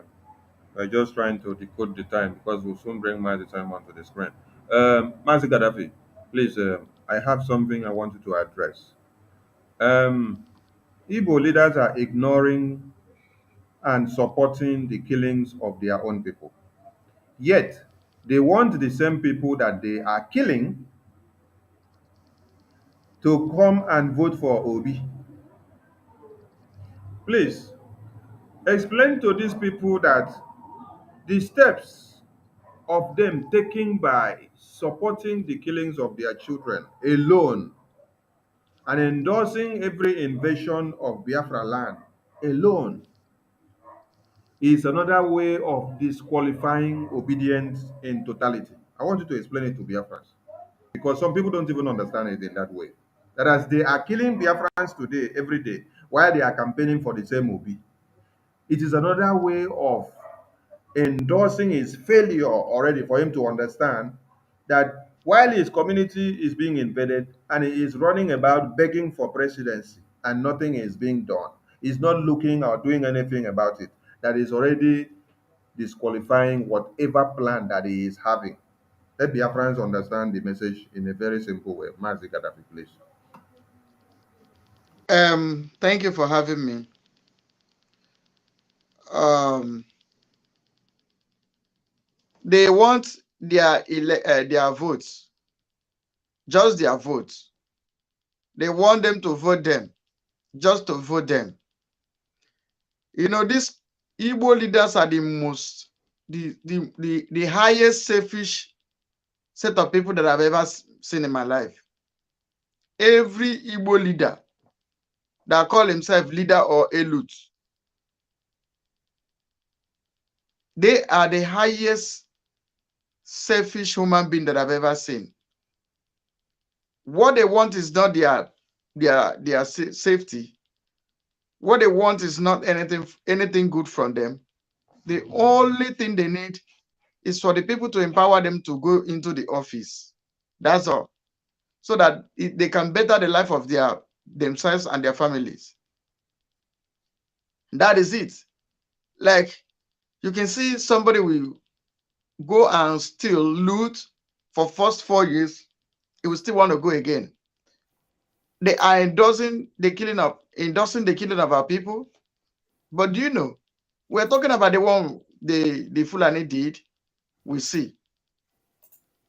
we're just trying to decode the time because we'll soon bring my the time onto the screen. Mazi Gaddafi, please, I have something I want you to address. Um, Igbo leaders are ignoring and supporting the killings of their own people. Yet, they want the same people that they are killing to come and vote for Obi. Please, explain to these people that the steps of them taken by supporting the killings of their children alone and endorsing every invasion of Biafra land alone is another way of disqualifying obedience in totality. I want you to explain it to Biafrans because some people don't even understand it in that way. That as they are killing Biafrans today, every day, while they are campaigning for the same Obi, it is another way of endorsing his failure already for him to understand that while his community is being invaded and he is running about begging for presidency and nothing is being done, he's not looking or doing anything about it, that is already disqualifying whatever plan that he is having. Let Biafrans understand the message in a very simple way. Mazi Gaddafi, please. Thank you for having me. Um, they want their votes, just their votes. They want them to vote them, just to vote them. You know, these Igbo leaders are the highest selfish set of people that I've ever seen in my life. Every Igbo leader that call himself leader or elite, they are the highest selfish human being that I've ever seen. What they want is not their safety. What they want is not anything good from them. The only thing they need is for the people to empower them to go into the office. That's all. So that they can better the life of themselves and their families. That is it. Like, you can see somebody will go and steal, loot for first 4 years, he will still want to go again. They are endorsing the killing of our people. But do you know, we're talking about the one the Fulani did, we see.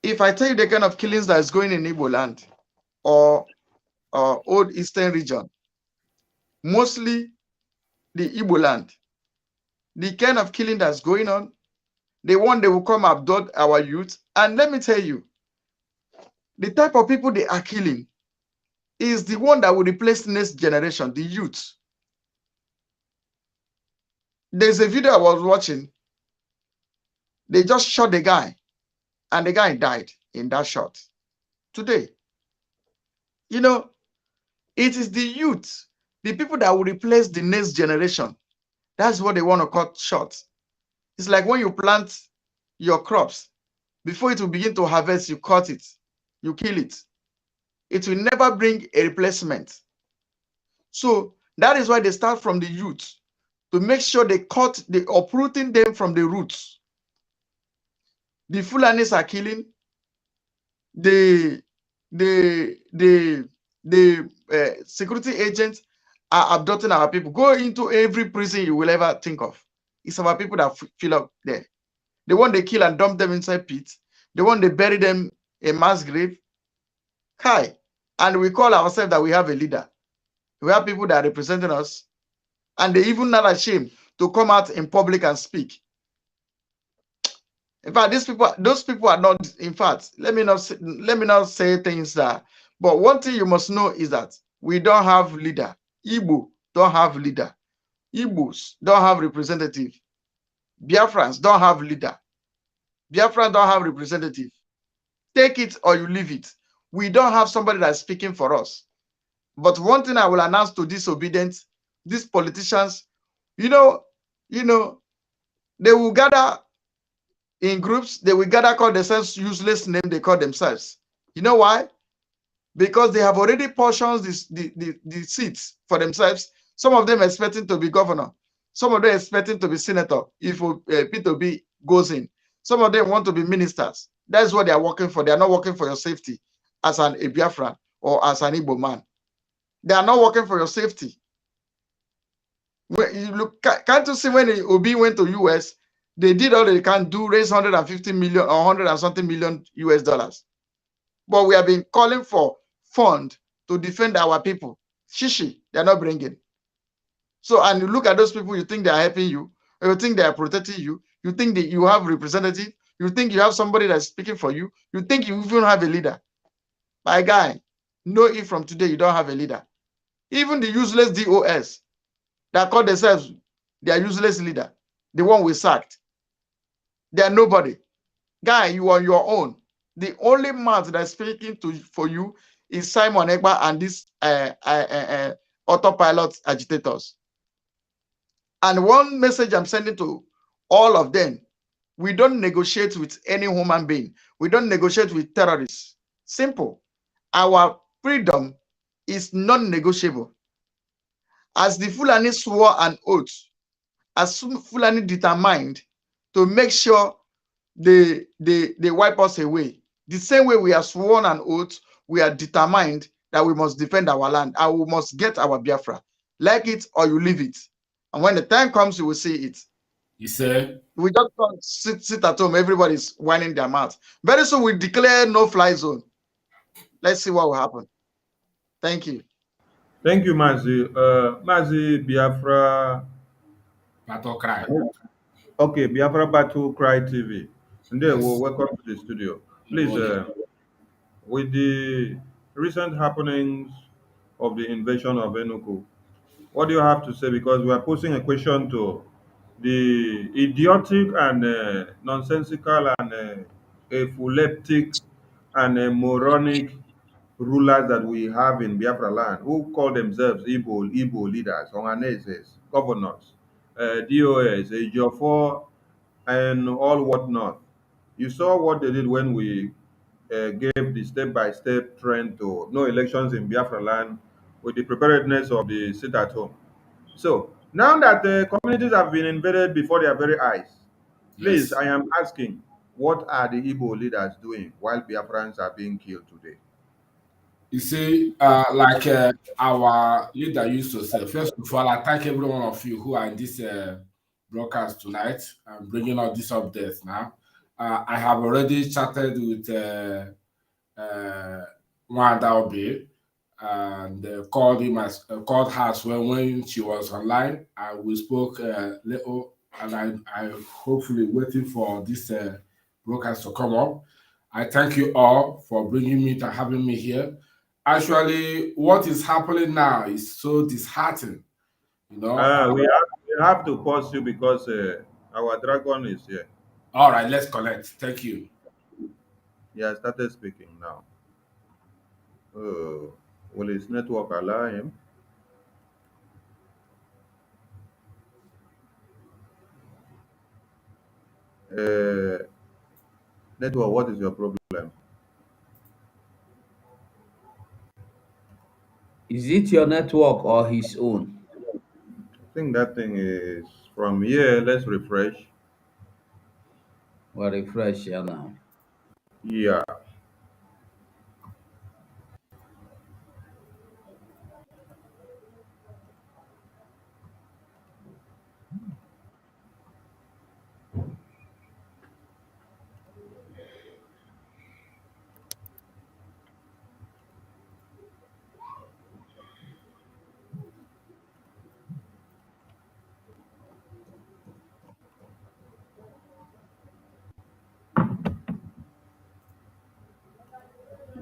If I tell you the kind of killings that is going in Igbo land or old eastern region, mostly the Igbo land, the kind of killing that's going on, the one they will come abduct our youth. And let me tell you, the type of people they are killing is the one that will replace the next generation, the youth. There's a video I was watching. They just shot the guy, and the guy died in that shot. Today, you know, it is the youth, the people that will replace the next generation. That's what they want to cut short. It's like when you plant your crops, before it will begin to harvest, you cut it, you kill it. It will never bring a replacement. So that is why they start from the youth. to make sure they uprooting them from the roots. The Fulanis are killing. The security agents are abducting our people. Go into every prison you will ever think of. It's our people that fill up there. The one they kill and dump them inside pits. The one they bury them in mass grave. Kai. And we call ourselves that we have a leader. We have people that are representing us. And they even not ashamed to come out in public and speak. In fact, those people are not, in fact, let me not say things that, but one thing you must know is that we don't have leader. Igbo don't have leader. Igbos don't have representative. Biafrans don't have leader. Biafrans don't have representative. Take it or you leave it. We don't have somebody that's speaking for us. But one thing I will announce to disobedient, these politicians, they will gather in groups, they will gather, call themselves useless name they call themselves. You know why? Because they have already portioned the seats for themselves. Some of them expecting to be governor. Some of them expecting to be senator if P2B goes in. Some of them want to be ministers. That's what they are working for. They are not working for your safety as a Biafran or as an Igbo man. They are not working for your safety. When you look, can't you see when Obi went to US, they did all they can do, raise 150 million or 100 and something million US dollars. But we have been calling for fund to defend our people. Shishi, they're not bringing. So, and you look at those people, you think they are helping you, or you think they are protecting you, you think that you have representative, you think you have somebody that's speaking for you, you think you even have a leader. My guy, know it from today, you don't have a leader. Even the useless DOS that call themselves their useless leader, the one we sacked, they are nobody. Guy, you are on your own. The only man that's speaking for you is Simon Egba and these autopilot agitators. And one message I'm sending to all of them, we don't negotiate with any human being. We don't negotiate with terrorists. Simple. Our freedom is non-negotiable. As the Fulani swore an oath, as Fulani determined to make sure they wipe us away, the same way we are sworn an oath, we are determined that we must defend our land and we must get our Biafra. Like it or you leave it. And when the time comes, you will see it. You say? We just don't sit at home. Everybody's whining their mouth. Very soon we declare no-fly zone. Let's see what will happen. Thank you. Thank you, Mazi. Mazi Biafra. Battle cry. Okay, Biafra Battle Cry TV. And there, well, welcome to the studio. Please, with the recent happenings of the invasion of Enugu, what do you have to say? Because we are posing a question to the idiotic and nonsensical and apoplectic and moronic rulers that we have in Biafra land who call themselves Igbo leaders, Ohaneses, governors, DOS, Ejiofor, and all whatnot. You saw what they did when we gave the step-by-step trend to no elections in Biafra land with the preparedness of the sit at home. So now that the communities have been invaded before their very eyes, please, Yes. I am asking, what are the Igbo leaders doing while Biafrans are being killed today? You see, like our leader used to say, first of all, I thank every one of you who are in this broadcast tonight and bringing out these updates now. I have already chatted with Wanda Obi and called her as well when she was online. And we spoke little, and I hopefully waiting for this broadcast to come up. I thank you all for bringing me to having me here. Actually, what is happening now is so disheartening. You know. We have to pause you because our dragon is here. All right, let's connect. Thank you. He has started speaking now. Will his network allow him? Network, what is your problem? Is it your network or his own? I think that thing is from here. Let's refresh. We'll refresh here now. Yeah.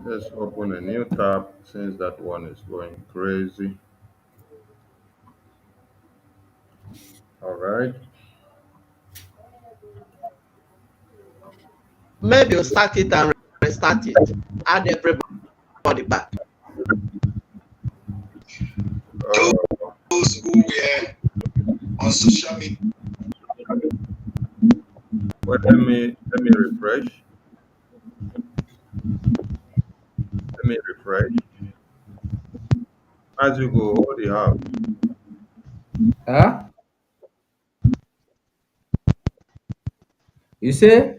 Let's open a new tab since that one is going crazy. All right. Maybe you start it and restart it. Add everybody back. Uh, Those who were on social media. Well, let me refresh. Let me refresh. As you go, what do you have? Huh? You say?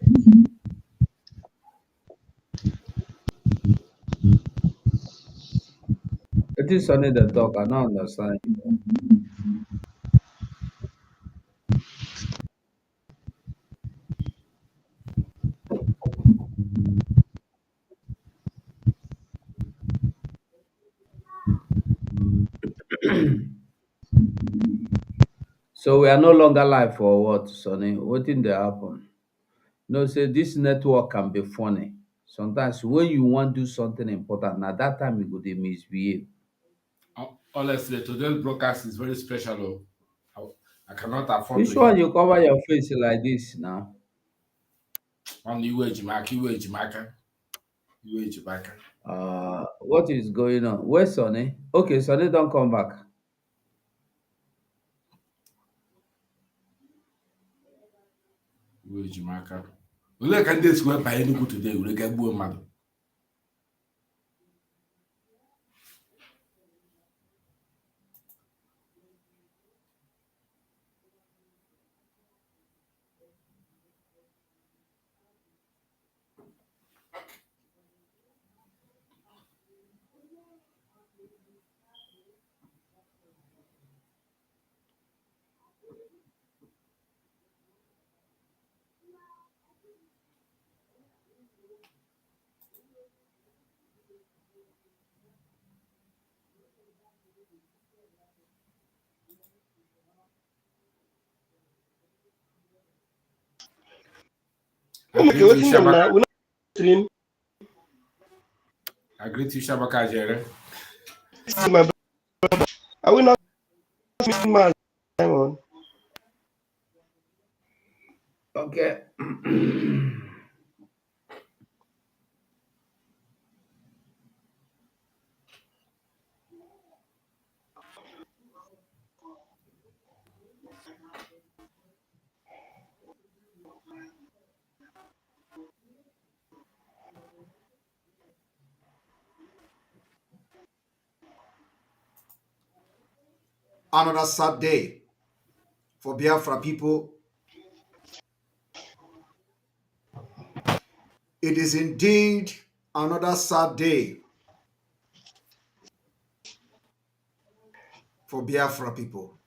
It is only the talk. I don't understand. So we are no longer live for what, Sonny? What did they happen? No, say this network can be funny. Sometimes when you want to do something important, at that time you go they misbehave. Honestly, today's broadcast is very special. I cannot afford to Which hear one you cover your face like this now? on Iwe Jimaka, Iwe Jimaka, Iwe Jimaka, What is going on? Where's Sonny? Okay, Sonny don't come back. Iwe Jimaka. Ole ka ndị esi wee banye Enugu today were ga gbuo mmadụ. I greet you, Shabaka. I greet you, Shabaka Jere. I will not meet man, Simon. Okay. Another sad day for Biafra people. It is indeed another sad day for Biafra people.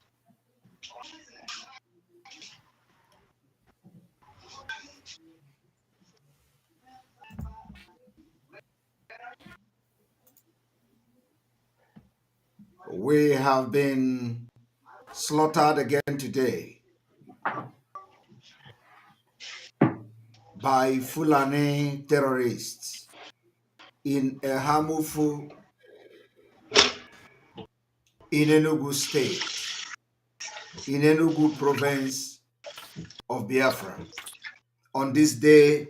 We have been slaughtered again today by Fulani terrorists in Ehamufu in Enugu State, in Enugu province of Biafra, on this day,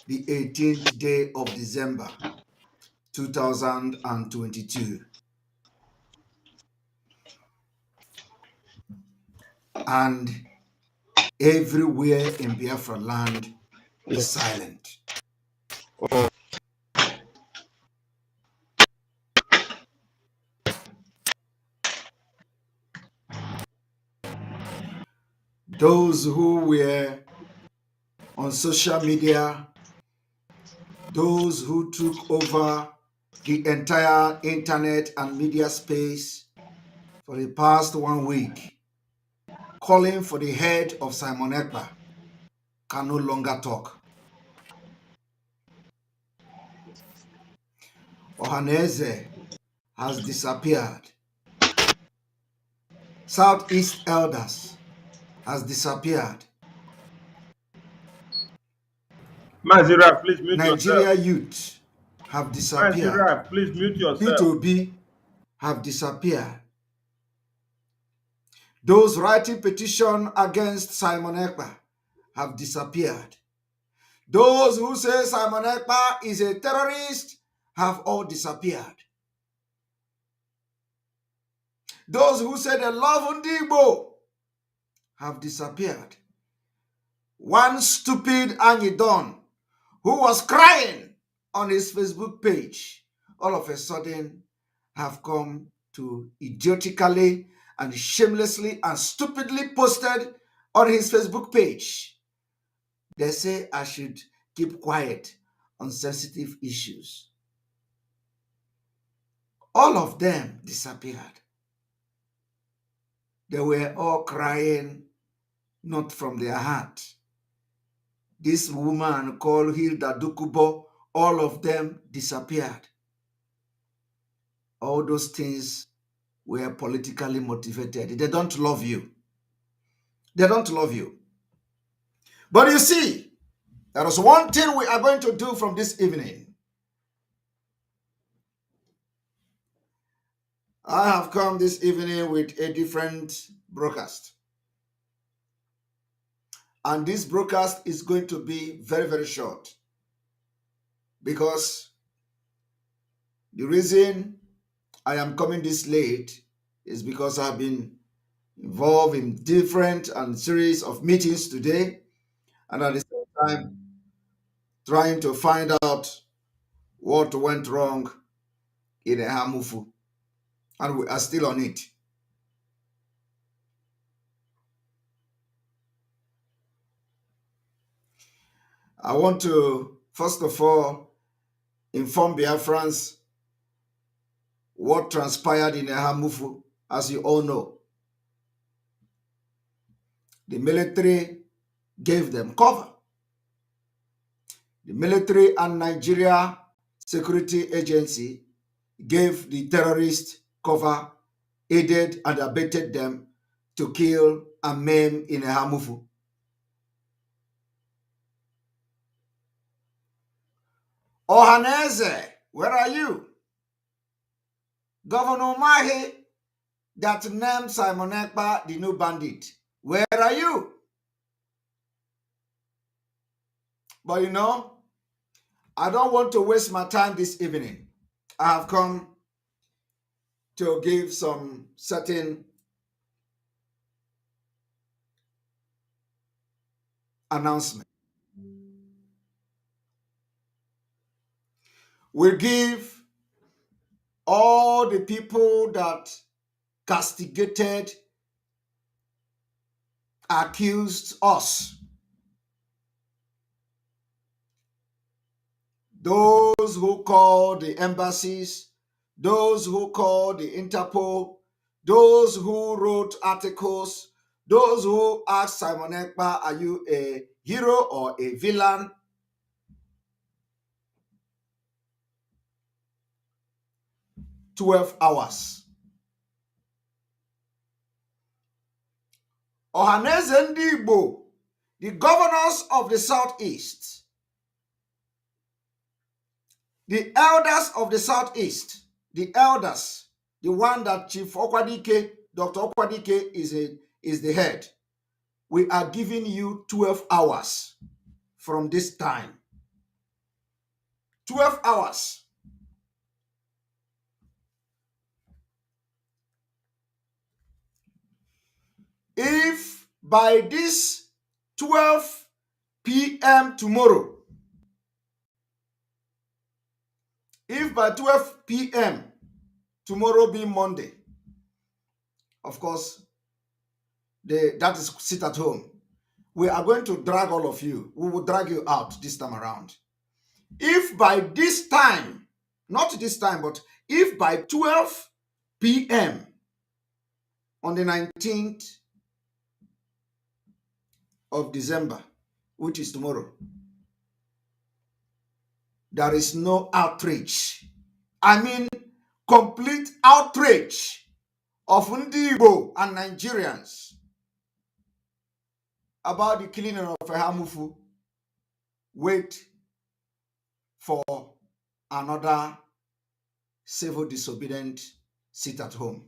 the 18th day of December, 2022. And everywhere in Biafra land is silent. those who were on social media, those who took over the entire internet and media space for the past 1 week, calling for the head of Simon Ekpa, can no longer talk. Ohaneze has disappeared. Southeast Elders has disappeared. Mazira, please mute Nigeria yourself. youth have disappeared. Mazira, please mute yourself. P2B have disappeared. Those writing petition against Simon Ekpa have disappeared. Those who say Simon Ekpa is a terrorist have all disappeared. Those who say they love Igbo have disappeared. One stupid Anyidon who was crying on his Facebook page, all of a sudden have come to idiotically and shamelessly and stupidly posted on his Facebook page. They say I should keep quiet on sensitive issues. All of them disappeared. They were all crying, not from their heart. This woman called Hilda Dukubo, all of them disappeared. All those things were politically motivated. They don't love you. They don't love you. But you see, there is one thing we are going to do from this evening. I have come this evening with a different broadcast. And this broadcast is going to be very, very short. Because the reason I am coming this late is because I've been involved in different and series of meetings today. And at the same time, trying to find out what went wrong in Ehamufu. And we are still on it. I want to, first of all, inform Biafrans what transpired in Ehamufu. As you all know, the military gave them cover. The military and Nigeria Security Agency gave the terrorists cover, aided and abetted them to kill and maim in Ehamufu. Ohaneze, where are you? Governor Mahi that named Simon Ekpa the new bandit. Where are you? But you know, I don't want to waste my time this evening. I have come to give some certain announcement. We give all the people that castigated, accused us, those who called the embassies, those who called the Interpol, those who wrote articles, those who asked Simon Ekpa, are you a hero or a villain? "12 hours. Ohaneze ndị Igbo, the governors of the Southeast, the elders of the Southeast, the elders, the one that Chief Okwadike, Dr. Okwadike is the head. We are giving you 12 hours from this time. 12 hours. If by this 12 p.m. tomorrow, if by 12 p.m. tomorrow being Monday, of course, that is sit at home. We are going to drag all of you. We will drag you out this time around. If by this time, not this time, but if by 12 p.m. on the 19th of December, which is tomorrow, there is no outrage. I mean, complete outrage of Ndi Igbo and Nigerians about the killing of Hamufu. Wait for another civil disobedient sit at home.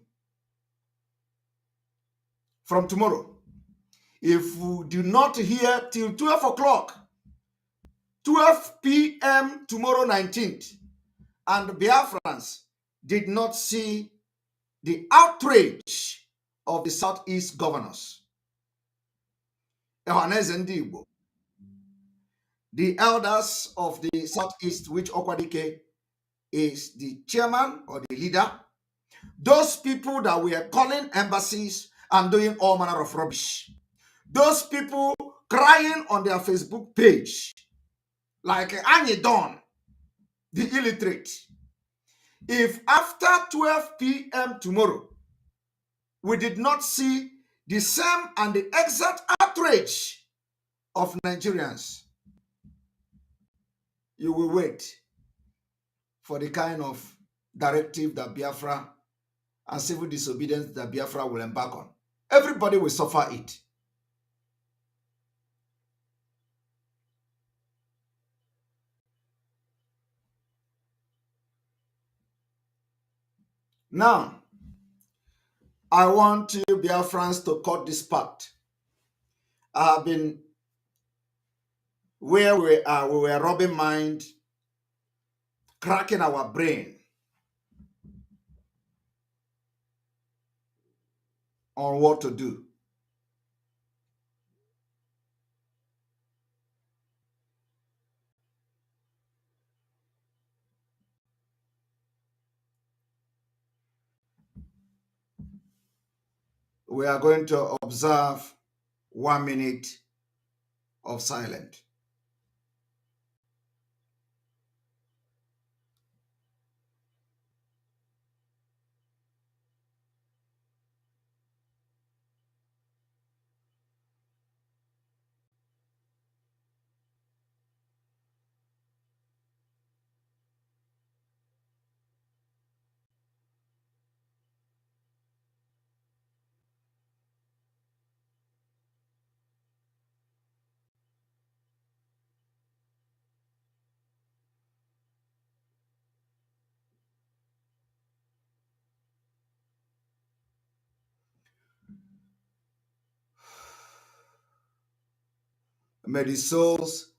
From tomorrow, if we do not hear till 12 o'clock, 12 p.m. tomorrow 19th, and Biafrans did not see the outrage of the Southeast governors, the elders of the Southeast, which Okwadike is the chairman or the leader, those people that were calling embassies and doing all manner of rubbish, those people crying on their Facebook page, like Annie Dawn, the illiterate. If after 12 p.m. tomorrow, we did not see the same and the exact outrage of Nigerians, you will wait for the kind of directive that Biafra and civil disobedience that Biafra will embark on. Everybody will suffer it. Now, I want you Biafrans to cut this part. I have been where we were rubbing mind, cracking our brain on what to do. We are going to observe 1 minute of silence. May the souls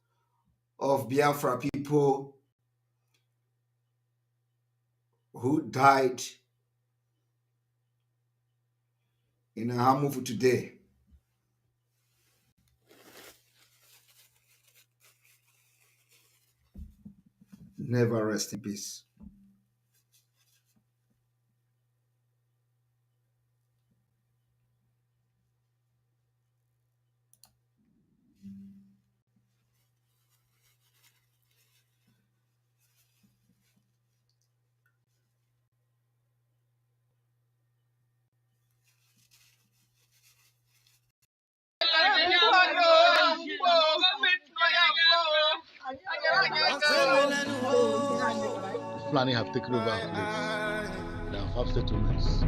of Biafra people who died in Ahamufu today never rest in peace. Planning have taken over our place. They have settlements.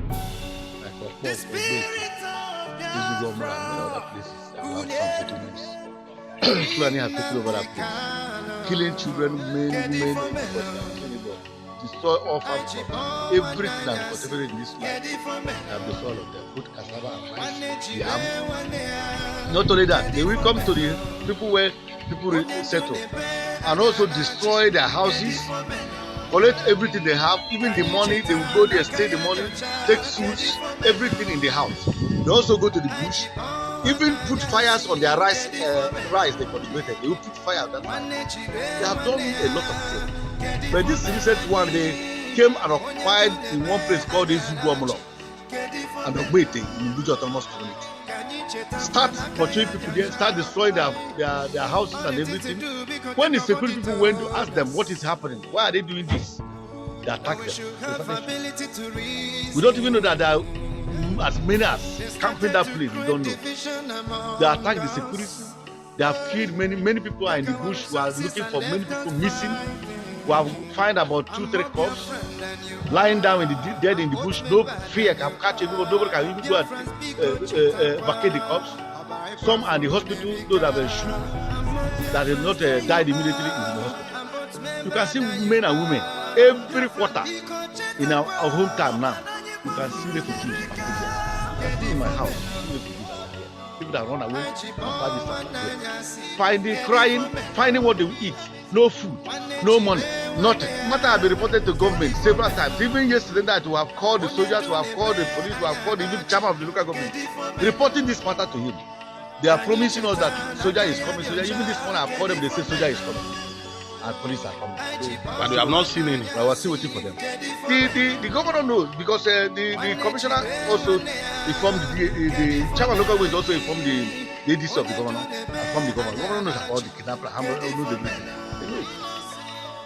Like of course, for Igbo and other places that have some settlements. Planning have taken over that place. Killing children, men, destroy all farms, everything that is cultivated in this land. They have destroyed all of them. Put cassava and rice, yam. Not only that, they will come to the people where people settle and also destroy their houses, collect everything they have, even the money. They will go there, stay the money, take suits, everything in the house. They also go to the bush, even put fires on their rice they cultivated. They will put fire on that land. They have done a lot of things. But this recent one, they came and occupied in one place called Igbo and Ogbete in Buja Autonomous Community. start pursuing people there, start destroying their houses and everything. When the security people went to ask them what is happening, why are they doing this? They attack them. We don't even know that there are as many as camping that place. We don't know. They attack the security. They have killed many people are in the bush. We are looking for many people missing. We have found about 2-3 cops lying down dead in the bush. No fear can catch anyone. Nobody can even go and vacate the cops. Some are in the hospital. Those that were shot that have not died immediately in the hospital. You can see men and women every quarter in our hometown now. You can see refugees. You can see in my house. People that run away finding, crying, finding what they will eat. No food, no money, nothing. Matter have been reported to government several times. Even yesterday night, we have called the soldiers, we have called the police, we have called even the chairman of the local government, reporting this matter to him. They are promising us that soldier is coming. Soldier. Even this morning, I have called them. They say soldier is coming, and police are coming. But we have not seen any. I was still waiting for them. The governor knows because the commissioner also informed the chairman of local government also informed the ADC of the governor. From the governor. The governor knows about the kidnapper. Knows everything.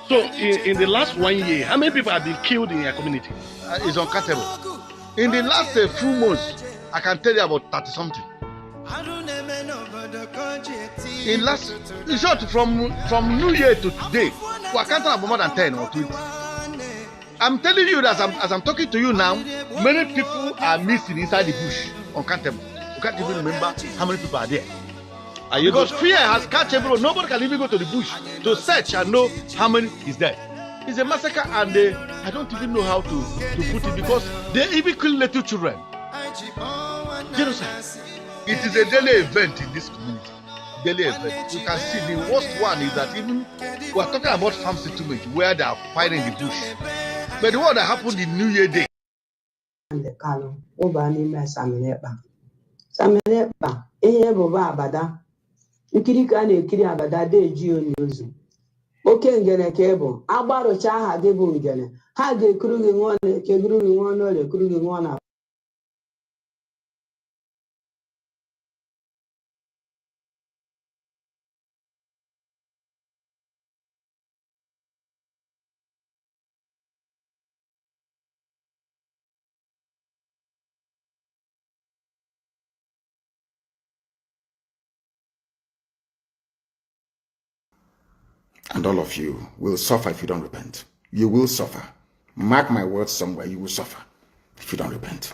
So in the last 1 year, how many people have been killed in your community? It's uncountable. In the last few months, I can tell you about 30 something. In short, from New Year to today, we are counting about more than 10 or 20. I'm telling you that as I'm talking to you now, many people are missing inside the bush, uncountable. You can't even remember how many people are there. Because fear has catch everyone. Nobody can even go to the bush to search and know how many is there. It's a massacre, and I don't even know how to put it because they even kill little children. Genocide. It is a daily event in this community. Daily event. You can see the worst one is that even we are talking about farm settlement where they are fighting the bush. But the one that happened in New Year Day. Nkiri ka na-ekiri abada deji onye ozu oke ngene ka ebo agbarocha aha gị bụ ngene ha ga-ekuru gị nwa na-ekeguru gị nwa n'ole ekuru gị nwa na And all of you will suffer if you don't repent. You will suffer. Mark my words somewhere, you will suffer if you don't repent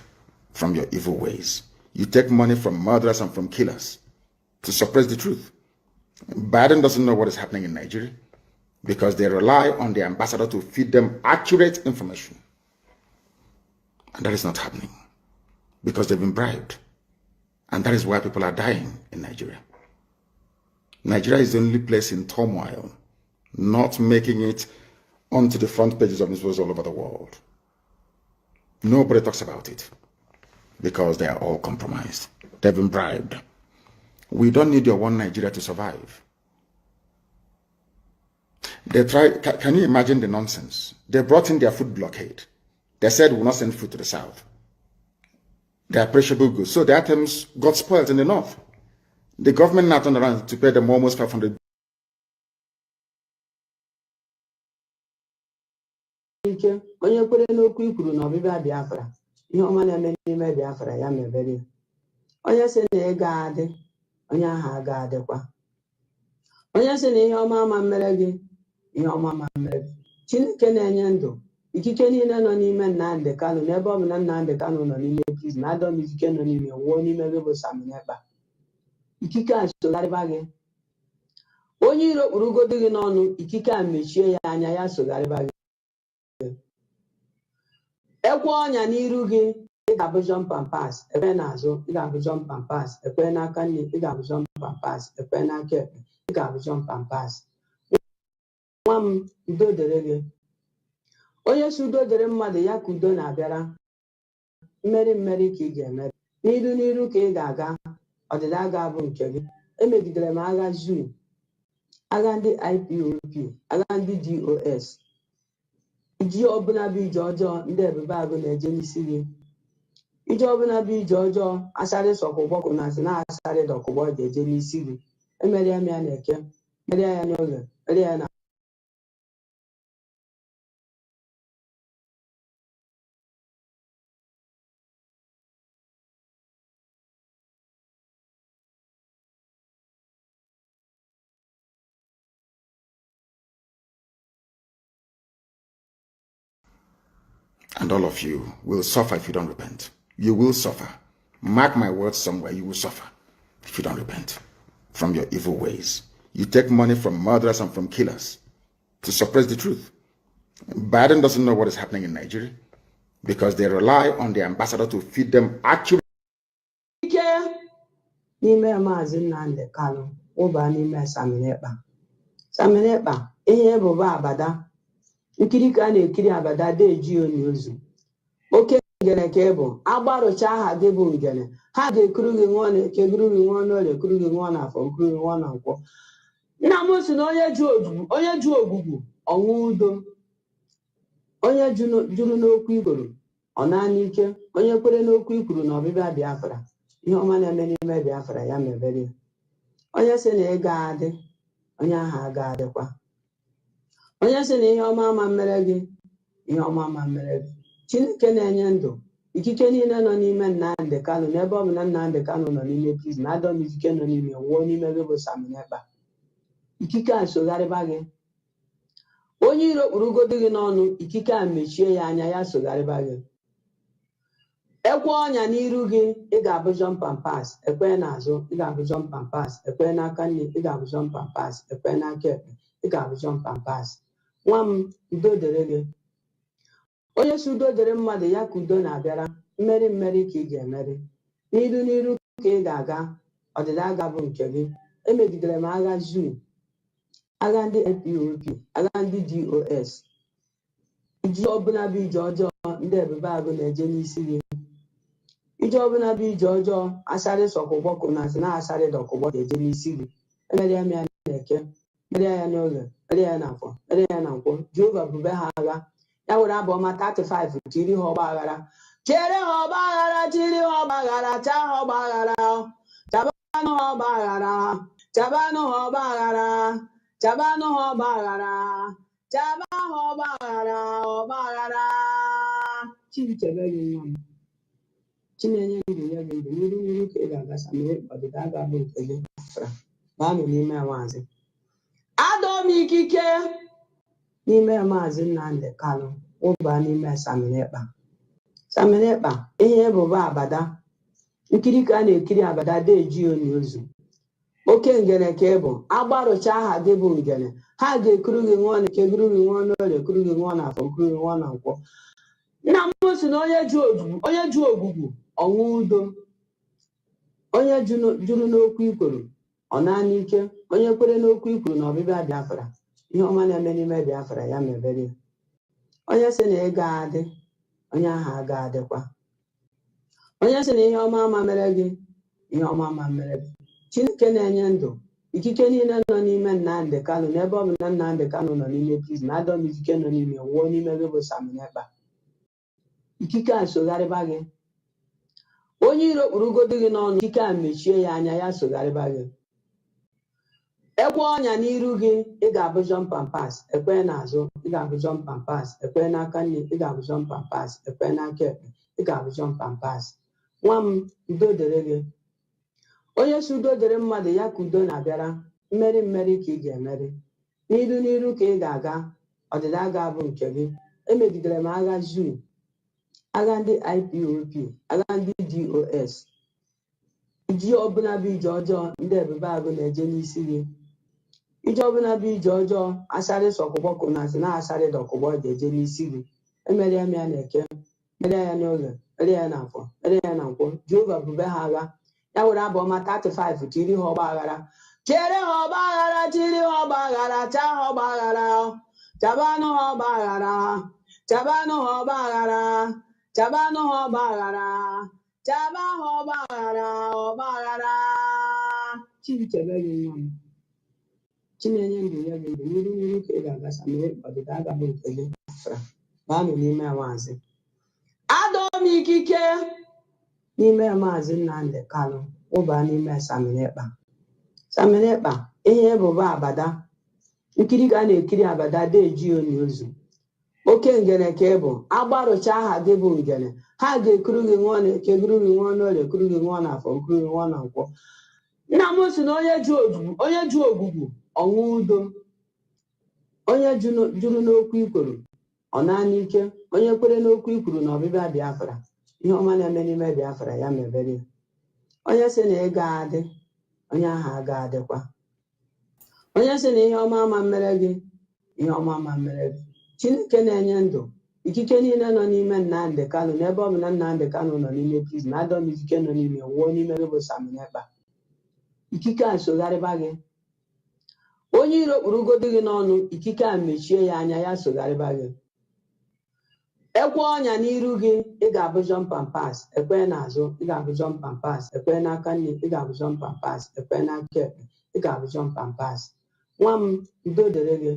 from your evil ways. You take money from murderers and from killers to suppress the truth. Biden doesn't know what is happening in Nigeria because they rely on the ambassador to feed them accurate information. And that is not happening because they've been bribed. And that is why people are dying in Nigeria. Nigeria is the only place in turmoil not making it onto the front pages of newspapers all over the world. Nobody talks about it because they are all compromised. They've been bribed. We don't need your one Nigeria to survive. They try. Can you imagine the nonsense? They brought in their food blockade. They said we will not send food to the south. They are perishable goods. So the items got spoiled in the north. The government now turned around to pay them almost 500 ike onye kwere n'okwu ikwuru na ọbịbịa Biafra ihe ọma na-eme n'ime Biafra ya mebere onye sị na ị ga-adị onye ahụ ga-adịkwa onye sị na ihe ọma ama mere gị ihe ọma ama mere gị Chineke na-enye ndụ ikike niile nọ n'ime Nnamdi Kanu n'ebe ọ bụ na Nnamdi Kanu nọ n'ime prison Adam ikike nọ n'ime nwụọ n'ime gị bụ Saminekpa ikike a sogharịba gị onye iro kpụrụgodo gị n'ọnụ ikike a mechie ya anya ya sogharịba gị ekwe ọnya n'iru gị ị ga-abụ jump pass ekwe n'azụ ị ga-abụ jump pass ekwe n'aka nne ị ga-abụ jump pass ekwe n'aka ekpe ị ga-abụ jump pass nwa m udo dere gị onye si udo dere mmadụ ya ka udo na-abịara mmeri ka ị ga-emeri n'iru ka ị ga-aga ọdịda ga-abụ nke gị emegidere m agha zoo agha ndị IPOB agha ndị DOS iji ọbụla bụ ije ọjọọ ndị ebube agụ na-eje n'isi gị ije ọbụla bụ ije ọjọọ asarị sọkwụgbọ kwụnazi na asarị dọkwụgbọ ga-eje n'isi gị emere ya na eke mere ya n'oge mere ya na And all of you will suffer if you don't repent. You will suffer. Mark my words somewhere, you will suffer if you don't repent from your evil ways. You take money from murderers and from killers to suppress the truth. Biden doesn't know what is happening in Nigeria because they rely on the ambassador to feed them accurate. N'ime Maazị Nnamdi Kanu ụba n'ime Saminekpa ihe ebubo abada nkiri ka na-ekiri abada deji onye ozu oke ngene ka bụ agbarụcha aha gị bụ ngene ha ga-ekuru gị nwa na-eke guru gị nwa n'orie kuru gị nwa n'afọ kuru gị nwa na nkwọ nna m si na onye ju ogwugwu ọnwụ udo onye juru n'okwu ikwuru ọ naanị ike onye kwere n'okwu ikwuru na ọbịbịa Biafra ihe ọma na-eme n'ime Biafra ya mebere onye sị na ego adị onye ahụ aga adịkwa onye sị na ihe ọma ama mmere gị ihe ọma ama mmere gị Chineke na-enye ndụ ikike niile nọ n'ime Nnamdi Kanu n'ebe ọ bụ na Nnamdi Kanu nọ n'ime prison Adam ikike nọ n'ime wuo n'ime gị bụ Saminekpa ikike a sogharịba gị onye iro kpụrụgodo gị n'ọnụ ikike a mechie ya anya ya sogharịba gị ekwe ọnya n'iru gị ị ga-abụ jump pass ekwe n'azụ ị ga-abụ jump pass ekwe n'aka nne ị ga-abụ jump pass ekwe n'aka ekpe ị ga-abụ jump pass nwa m udo dere gị onye si udo dere mmadụ ya ka udo na-abịara mmeri ka ị ga-emeri n'iru ka ị ga-aga ọdịda aga bụ nke gị emegidere m agha zoo agha ndị IPOB agha ndị DOS ije ọbụla bụ ije ọjọọ ndị ebube agụ na-eje n'isi gị ije ọbụla bụ ije ọjọọ asarị sọkwụgbọ kwụnazi na asarị dọkwụgbọ ga-eje n'isi gị emere ya na-eke mere ya n'oge mere ya na afọ mere ya na nkwọ Jehova bube ha agha ya were abụ ọma 35 tiri ha ọgba aghara chere ha ọgba aghara tiri ha ọgba aghara chaa ha ọgba aghara chabanụ ha ọgba aghara chabanụ ha ọgba aghara chabanụ ha ọgba aghara chaba ha ọgba aghara Chibuchebe gị nwa m Chinenye ndụ ya gị ndụ n'iru ka ị ga-aga Saminekpa ọdịda aga-abụ nke gị baanụ n'ime Maazị adọm ikike n'ime Maazị Nnamdi Kanu ụba n'ime Saminekpa ihe ebubo abada nkiri ka a na-ekiri abada deji onye ozu oke ngene ka bụ agbarụcha aha gị bụ ngene ha ga-ekuru gị nwa na eke guru gị nwa n'orie kuru gị nwa n'afọ kuru gị nwa na nkwọ nna m si na onye ju ogwugwu ọnwụ udo onye juru n'okwu ikwuru ọ naanị ike onye kwere n'okwu ikwuru na ọbịbịa Biafra ihe ọma na-eme n'ime Biafra ya mebere onye sị na ego adị onye ahụ aga adịkwa onye sị na ihe ọma ama mere gị ihe ọma ama mere gị Chineke na-enye ndụ ikike niile nọ n'ime Nnamdi Kanu n'ebe ọ bụ na Nnamdi Kanu nọ n'ime prison Adam ikike nọ n'ime wuo n'ime gị bụ Saminekpa ikike a sogharịba gị onye iro kpụrụgodo gị n'ọnụ ikike a mechie ya anya ya sogharịba gị ekwe ọnya n'iru gị ị ga-abụ jump pass ekwe n'azụ ị ga-abụ jump pass ekwe n'aka nne ị ga-abụ jump pass ekwe n'aka ekpe ị ga-abụ jump pass nwa m udo dere gị onye si udo dere mmadụ ya ka udo na-abịara mmeri ka ị ga-emeri n'iru ka ị ga-aga ọdịda aga-abụ nke gị emegidere m agha zoo agha ndị IPOB agha ndị DOS ije ọbụla bụ ije ọjọọ ndị ebube agụ na-eje n'isi gị ije ọbụla bụ ije ọjọọ asarị sọkwụgbọ kwụnazi na asarị dọkwụgbọ ga-eje n'isi gị emere ya na-eke mere ya n'oge mere ya na afọ mere ya na nkwọ Jehova bube ha agha ya were abụ ọma 35 tiri ha ọgba aghara chere ha ọgba aghara tiri ha ọgba aghara chaa ha ọgba aghara chabanụ ha ọgba aghara chabanụ ha ọgba aghara chabanụ ha ọgba aghara chaba ha ọgba aghara Chibuchebe gị nwa m Chinenye ndụ ya gị ndụ n'iru ka ị ga-aga Saminekpa ọdịda aga-abụ nke gị baanụ n'ime Maazị adọm ikike n'ime Maazị Nnamdi Kanu wụba n'ime Saminekpa. Saminekpa ihe ebubo abada nkiri ka a na-ekiri abada deji onye ozu oke ngene ka ịbụ agbarụcha aha gị bụ ngene ha ga-ekuru gị nwa na-eke kuru gị nwa n'orie kuru gị nwa n'afọ kuru gị nwa na nkwọ. Nna m si na onye ju ogwugwu ọnwụ udo, onye juru n'okwu ikwuru ọ naanị ike, onye kwere n'okwu ikwuru na ọbịbịa Biafra ihe ọma na-eme n'ime Biafra ya mebere. Onye sị na ị ga-adị onye ahụ aga adịkwa. Onye sị na ihe ọma ama mmere gị ihe ọma ama mmere gị. Chineke na-enye ndụ ikike niile nọ n'ime Nnamdi Kanu n'ebe ọ bụ na Nnamdi Kanu nọ n'ime prison adọm ikike nọ n'ime wuo n'ime gị bụ Saminekpa. Ikike a sogharịba gị. Onye iro kpurugodo gị n'ọnụ ikike a mechie ya anya ya sogharịba gị. Ekwe ọnya n'iru gị ị ga-abụ jọmpampas ekwe n'azụ ị ga-abụ jọmpampas ekwe n'aka nne ị ga-abụ jọmpampas ekwe n'aka ekpe ị ga-abụ jọmpampas. Nwa m udo dere gị.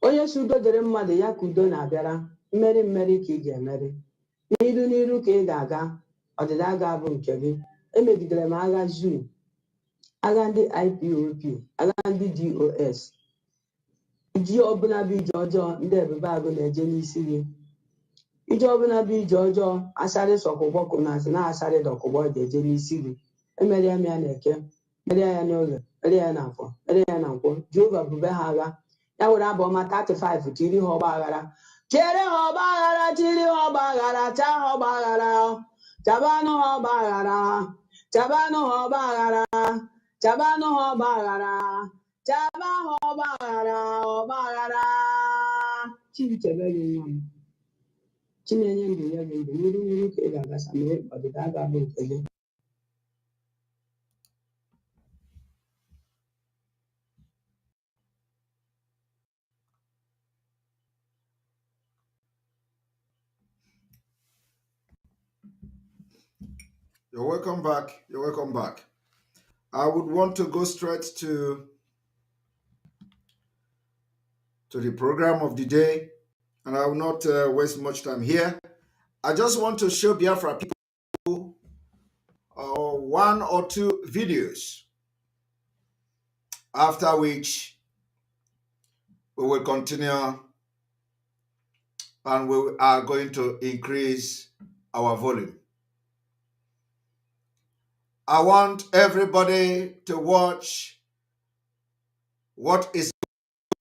Onye si udo dere mmadụ ya ka udo na-abịara. Mmeri mmeri ka ị ga-emeri. N'iru ka ị ga-aga ọdịda ga-abụ nke gị. Emegidere m agha zoo, agha ndị IPOB, agha ndị DOS. Iji ọbụla bụ ije ọjọọ ndị ebube agụ na-eje n'isi gị. Ije ọbụla bụ ije ọjọọ asarị sọkụgbọ kụnazi na asarị dọkụgbọ ga-eje n'isi gị. Emerie m ya na eke, merie ya n'oge, merie ya na afọ, merie ya na nkwọ. Jehova bube ha agha. Ya were abụ ọma 35 tiri ha ọgba aghara. Chere ha ọgba aghara, tiri ha ọgba aghara, chaa ha ọgba aghara, chabanụ ha ọgba aghara, chabanụ ha ọgba aghara, chabanụ ha ọgba aghara, chaba ha ọgba aghara, ọgba aghara. Chibuchebe gị nwa m. Chinenye ndụ ya gị ndụ n'iru ka ị ga-aga Saminekpa ọdịda ga-abụ nke gị. You're welcome back. You're welcome back. I would want to go straight to the program of the day, and I will not waste much time here. I just want to show Biafra people one or two videos, after which we will continue and we are going to increase our volume. I want everybody to watch what is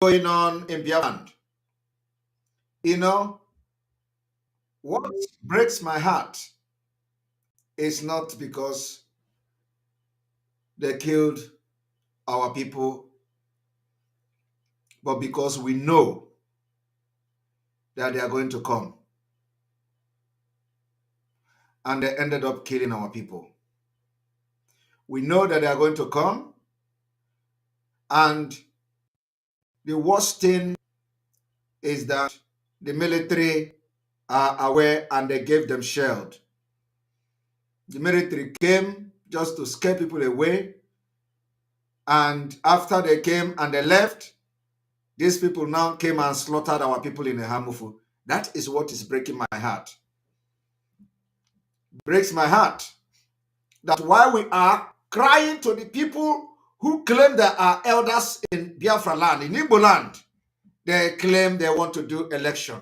going on in Biafra. You know, what breaks my heart is not because they killed our people, but because we know that they are going to come. And they ended up killing our people. We know that they are going to come. And the worst thing is that the military are aware and they gave them shield. The military came just to scare people away. And after they came and they left, these people now came and slaughtered our people in Hamufu. That is what is breaking my heart. Breaks my heart that while we are crying to the people who claim they are elders in Biafra land, in Igbo land, they claim they want to do election.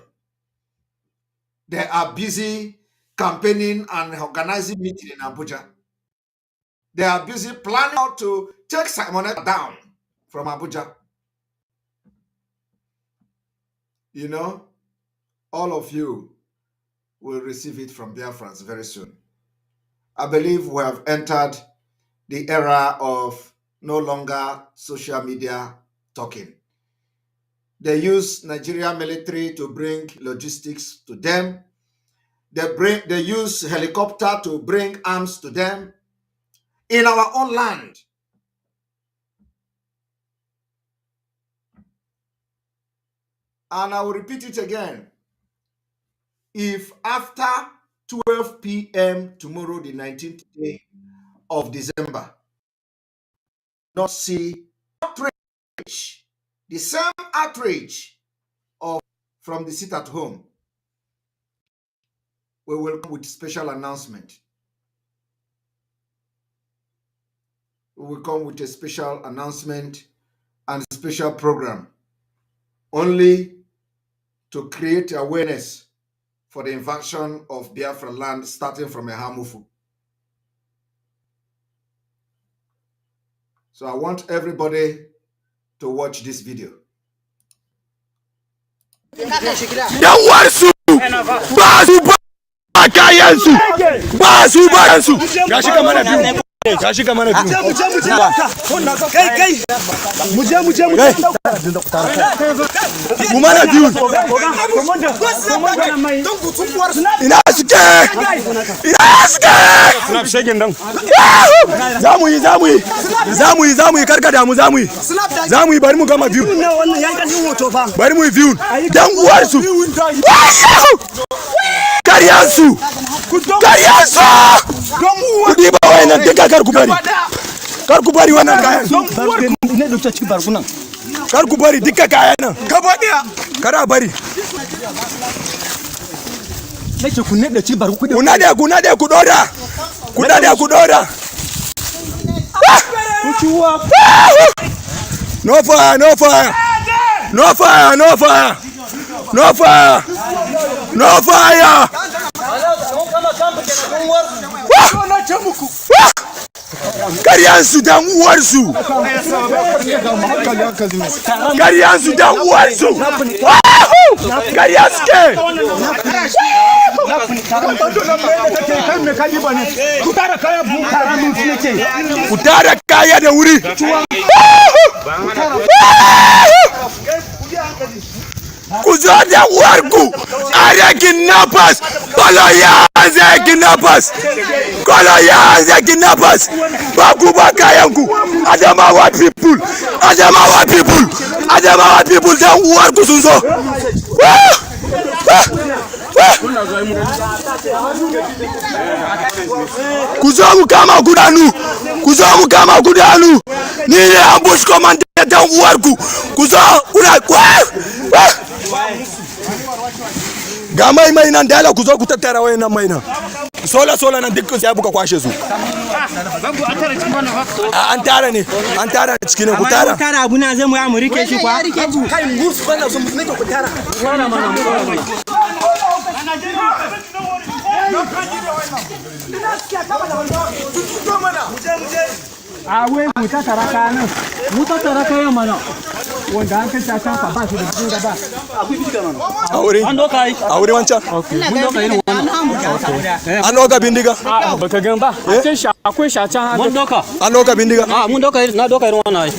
They are busy campaigning and organizing meeting in Abuja. They are busy planning how to take Simon down from Abuja. You know, all of you will receive it from Biafrans very soon. I believe we have entered the era of no longer social media talking. They use Nigerian military to bring logistics to them. They use helicopter to bring arms to them in our own land. And I will repeat it again. If after 12 p.m. tomorrow, the 19th day of December, not see outrage, the same outrage from the sit at home, we will come with special announcement we will come with a special announcement and special program only to create awareness for the invasion of Biafra land starting from Ehamufu. So I want everybody to watch this video. Karkubari wannan kayan. Karkubari duka kayan nan. Gaba daya. Kara bari. Nake ku nade ci bar ku. Ku nade ku dora. Ku nade ku dora. Ku ciwa. No fire, no fire. No fire, no fire. No fire. No fire. Karyansu dan uwarsu. Karyansu dan uwarsu. Karyansu ke. Kutara kaya da wuri. Kuzoda warku arekin napas koloyanze kinapas koloyanze kinapas bakuba kayanku Adamawa people dan warku sunzo kuzomu kama gudanu ni ambush commander dan warku kuzo una ga mai nan da ku zo ku tattara wayannan mai nan sola nan dukkan sai buka kwashe su an tara cikin ku tara abu na zai mu amurike shi kwa kai musu bana so musu ne ku tara awe mu tattara kayan mana wanda an kanta ta ba su da jin gaba aure wancan mun doka irin wannan an doka bindiga baka gan ba akwai shacan mun doka an doka bindiga mun doka na doka irin wannan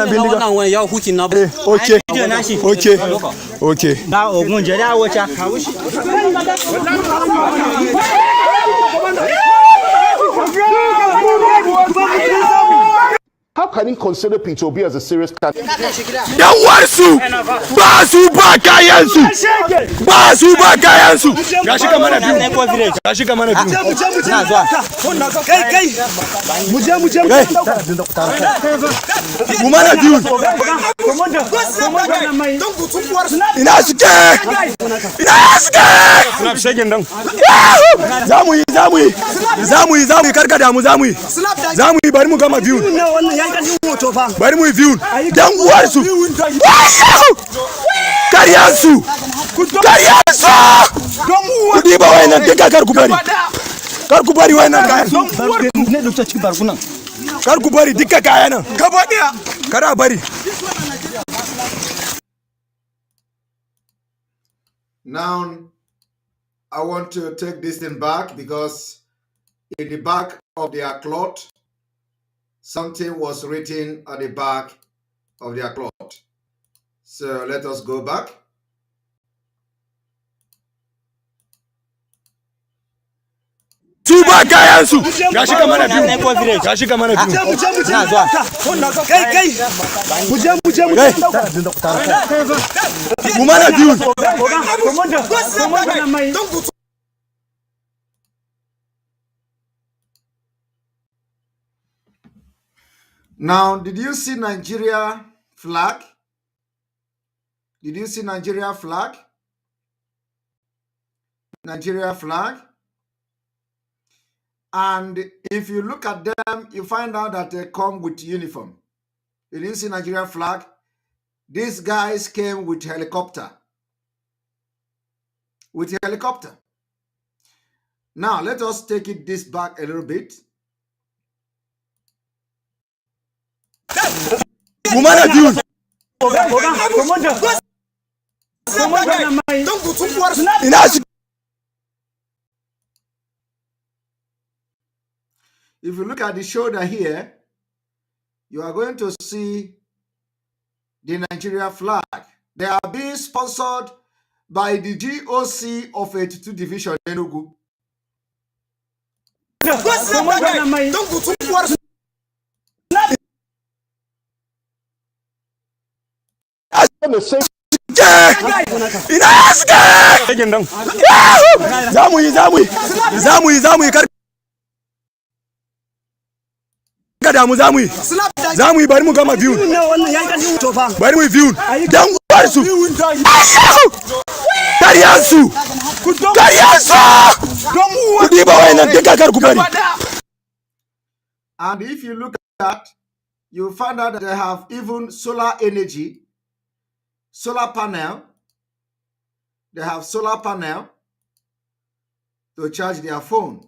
bindiga wannan wani ya huki na okay da ogun jere awocha How can he consider Peter Obi as a serious candidate? Dan warsu ba su ba kayansu. Gashi kamar na biyu. Na zuwa. Kai. Mu mana biyu. Ina suke. Snap shaking dan. Zamu yi karkada mu zamu yi bari mu gama biyu. Bari mu view dan uwarsu karyansu kudi ba wayannan duka karku bari wayannan kayan karku bari duka kayan nan gaba daya kara bari. Now I want to take this thing back because in the back of their cloth something was written at the back of their cloth. So let us go back. Tuba kayansu gashi kamar na biyu. Na zuwa. Kai. Mu mana biyu. Now, did you see Nigeria flag? Did you see Nigeria flag? Nigeria flag? And if you look at them, you find out that they come with uniform. You didn't see Nigeria flag. These guys came with helicopter. With a helicopter. Now, let us take this back a little bit. Woman abuse. If you look at the shoulder here, you are going to see the Nigeria flag. They are being sponsored by the GOC of 82 Division Enugu. Zamui bari mu gama view. Bari mu view. Dan warsu. Kariyansu. Kariyansu. Kudi ba wayan dinka kar ku bari. And if you look at that, you find out that they have even solar energy, solar panel. They have solar panel to charge their phone.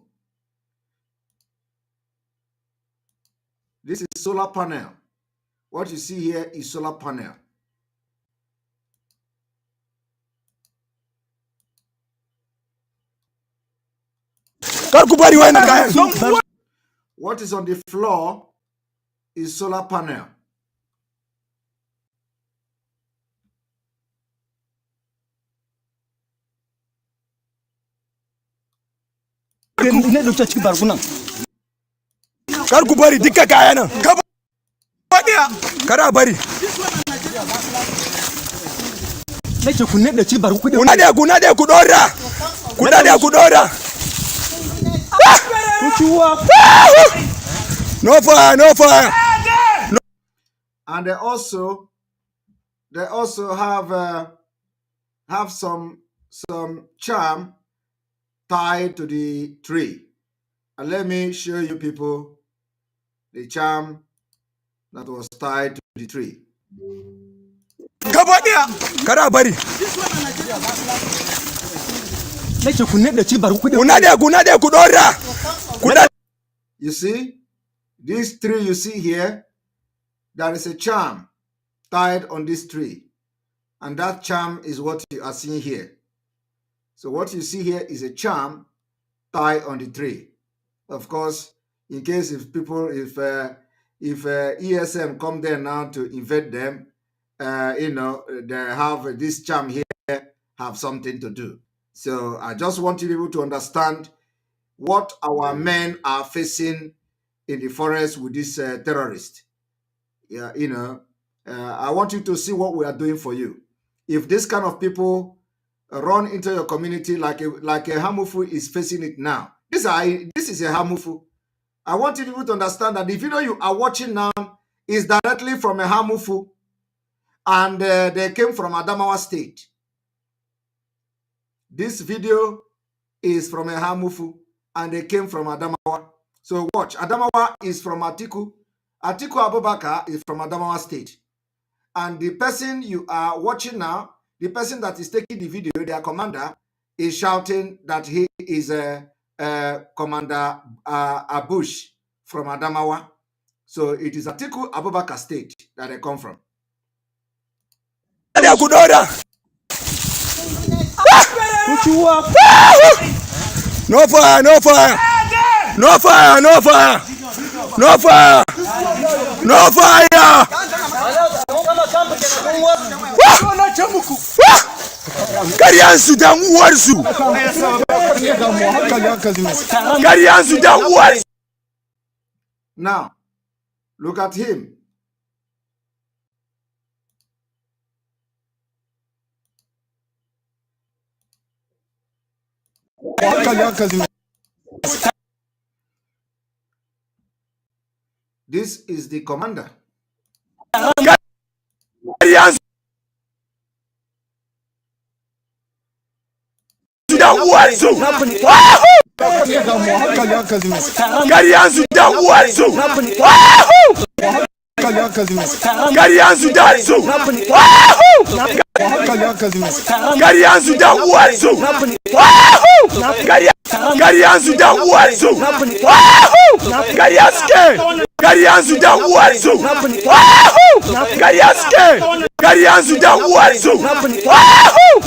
This is solar panel. What you see here is solar panel. What is on the floor is solar panel. Kar ku bari dukka kaya nan. Kara bari. Nake ku nade ci bar ku. Kunade ku dora. Kunade ku dora. No fire, no fire. No. And they also have some charm tied to the tree. And let me show you people the charm that was tied to the tree. Karabari. You see, this tree you see here, there is a charm tied on this tree. And that charm is what you are seeing here. So what you see here is a charm tied on the tree. Of course, in case if ESM come there now to invade them, they have this charm here, have something to do. So I just want you to understand what our men are facing in the forest with this terrorist. Yeah, I want you to see what we are doing for you. If this kind of people run into your community like a Hamufu is facing it now, this is a Hamufu. I want you to understand that the video you are watching now is directly from a Hamufu, and they came from Adamawa State. This video is from a Hamufu, and they came from Adamawa. So watch. Adamawa is from Atiku. Atiku Abubakar is from Adamawa State. And the person you are watching now, the person that is taking the video, their commander, is shouting that he is Commander Abush from Adamawa. So it is Atiku Abubakar State that they come from. No fire, no fire. No fire, no fire. No fire. No fire. Kariyansu dan uwarsu. Kariyansu dan uwarsu. Now, look at him. This is the commander. Karianzu da uwezo. Wahoo! Karianzu da uwezo. Wahoo! Karianzu da uwezo. Wahoo! Karianzu da uwezo. Wahoo! Karianzu da uwezo. Wahoo! Karianzu da uwezo. Wahoo!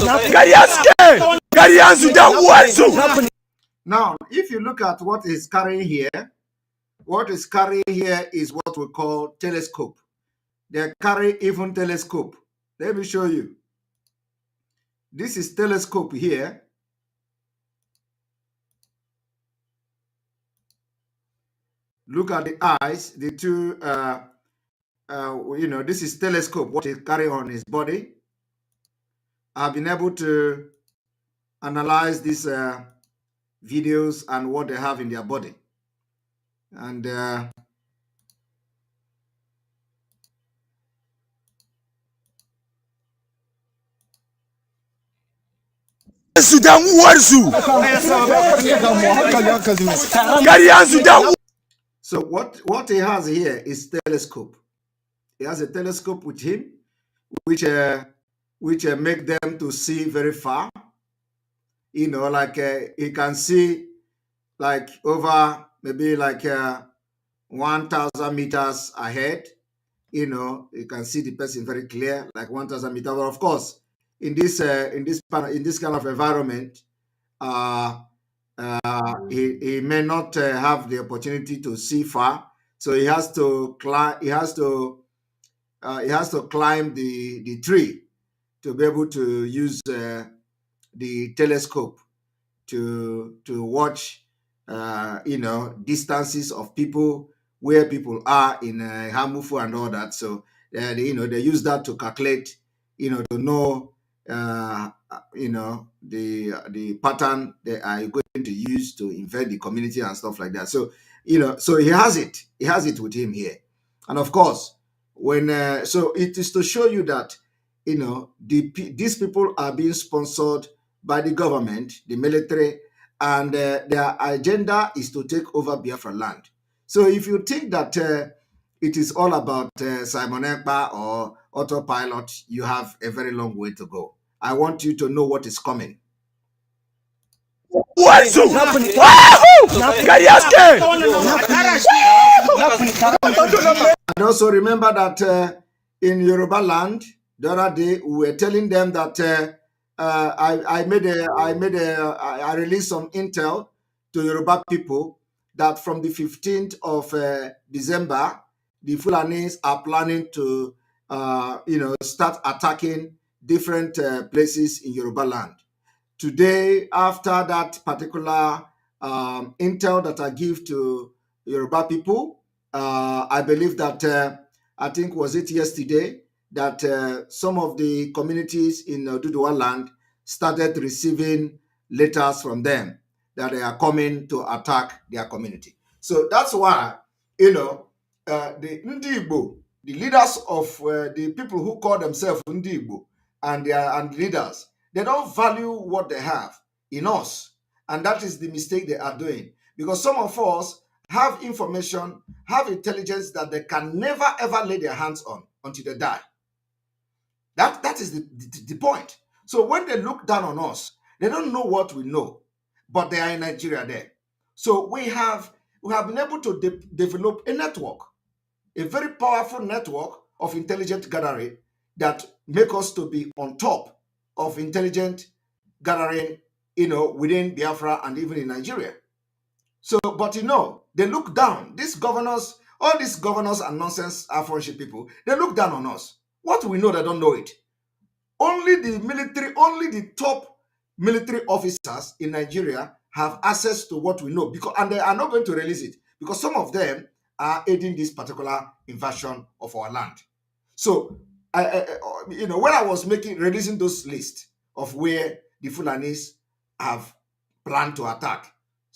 Karianzu da uwezo. Now, if you look at what is carrying here, what is carrying here is what we call telescope. They carry even telescope. Let me show you. This is telescope here. Look at the eyes, the two, this is telescope, what is carrying on his body. I've been able to analyze these videos and what they have in their body. And so what he has here is telescope. He has a telescope with him, which make them to see very far. You know, like he can see like over maybe like 1,000 meters ahead. You know, you can see the person very clear, like 1,000 meters. But of course, in this kind of environment, he may not have the opportunity to see far, so he has to climb. He has to climb the tree to be able to use the telescope to watch distances of people, where people are in Hamufu and all that. So they use that to calculate, to know the pattern they are going to use to invade the community and stuff like that. So so he has it with him here. And of course, when so it is to show you that these people are being sponsored by the government, the military, and their agenda is to take over Biafra land. So if you think that it is all about Simon Ekpa or autopilot, you have a very long way to go. I want you to know what is coming. And also remember that in Yoruba land, the other day we were telling them that I released some intel to Yoruba people that from the 15th of December, the Fulanis are planning to start attacking different places in Yoruba land. Today, after that particular intel that I give to Yoruba people, I believe that I think was it yesterday that some of the communities in Oduduwa land started receiving letters from them that they are coming to attack their community. So that's why, the Igbo, the leaders of the people who call themselves Igbo and leaders, they don't value what they have in us. And that is the mistake they are doing. Because some of us have information, have intelligence that they can never ever lay their hands on until they die. That is the point. So when they look down on us, they don't know what we know, but they are in Nigeria there. So we have been able to develop a network, a very powerful network of intelligent gathering that make us to be on top of intelligent gathering, within Biafra and even in Nigeria. So, but they look down. These governors, all these governors and nonsense Afro-ship people, they look down on us. What we know, they don't know it. Only the military, only the top military officers in Nigeria have access to what we know, and they are not going to release it because some of them are aiding this particular invasion of our land. So, when I was releasing those lists of where the Fulanis have planned to attack,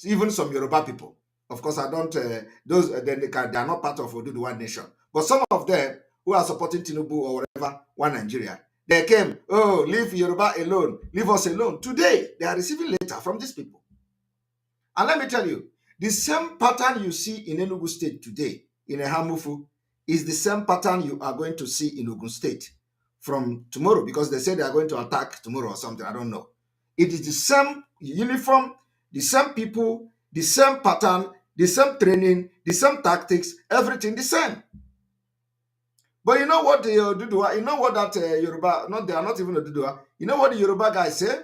even some Yoruba people, of course, I don't. They are not part of Oduduwa nation, but some of them who are supporting Tinubu or whatever, one Nigeria, they came. Oh, leave Yoruba alone, leave us alone. Today, they are receiving letter from these people. And let me tell you, the same pattern you see in Enugu State today, in Ehamufu, is the same pattern you are going to see in Ogun State from tomorrow, because they say they are going to attack tomorrow or something. I don't know. It is the same uniform, the same people, the same pattern, the same training, the same tactics, everything the same. But you know what the Dudua, you know what that Yoruba, they are not even a Dudua. You know what the Yoruba guys say?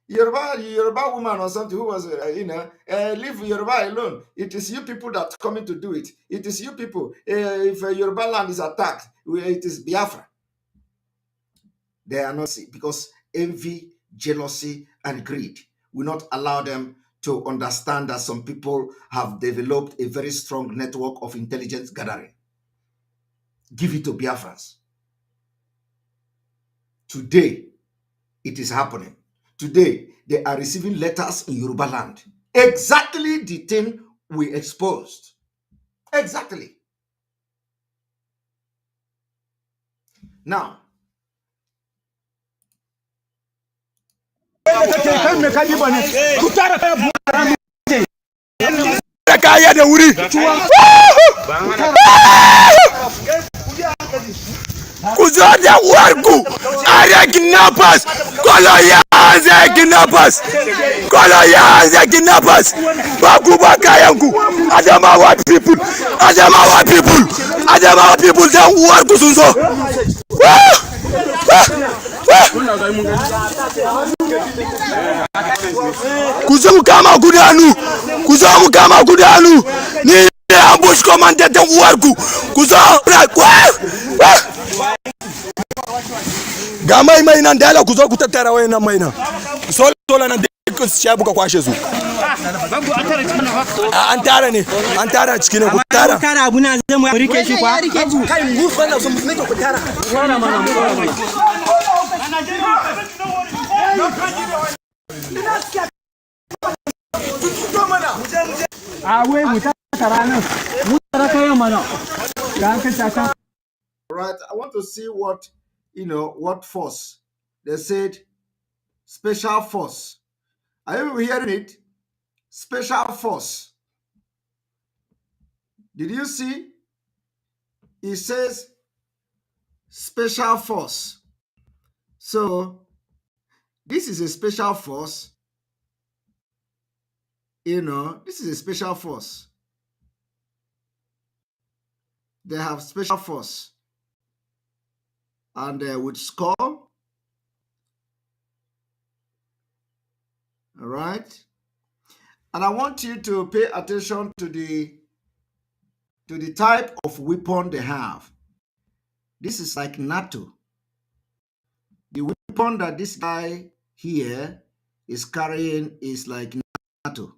Yoruba woman or something who was, leave Yoruba alone. It is you people that coming to do it. It is you people. If Yoruba land is attacked, it is Biafra. They are not sick because envy, jealousy, and greed will not allow them to understand that some people have developed a very strong network of intelligence gathering. Give it to Biafrans. Today, it is happening. Today, they are receiving letters in Yoruba land. Exactly the thing we exposed. Exactly. Now, Kuzodia warku, are kidnappers, koloyanze kidnappers, Bakubaka yanku, Adamawa people, then warku sunzo. Kuzomu kama kudanu, ni ambush commanded then warku, Gama imaina ndala kuzo kutatara wena maina. Sola na deko shabuka kwashe su. Antara cikine kutara. Kutara abuna zamu rike shi kwa. Kai mu fana so mu nake kutara. Fara mana. Awe mutatara nan. Mutara kayan mana. Dan ka shaka. Right, I want to see what what force. They said special force. Are you hearing it? Special force. Did you see? It says special force. So this is a special force. This is a special force. They have special force. And with score. All right. And I want you to pay attention to the type of weapon they have. This is like NATO. The weapon that this guy here is carrying is like NATO.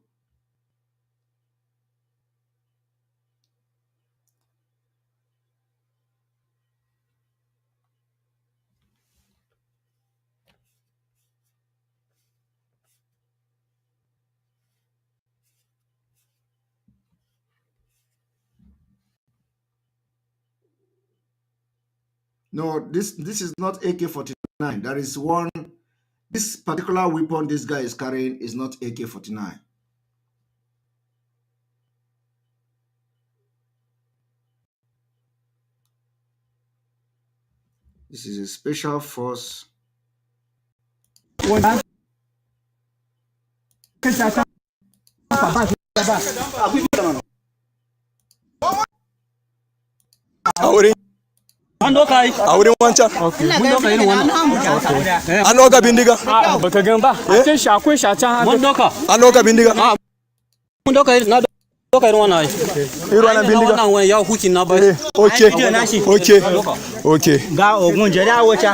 No, this is not AK-49. There is one. This particular weapon this guy is carrying is not AK-49. This is a special force. Aurin wancan. An doka bindiga. Baka gan ba. Akwai shi a can. Mun doka. An doka bindiga. Mun doka na doka irin wannan ai. Irin wannan bindiga. Wannan wani ya hukin na ba. Okay. Ga ogun jere a wacha.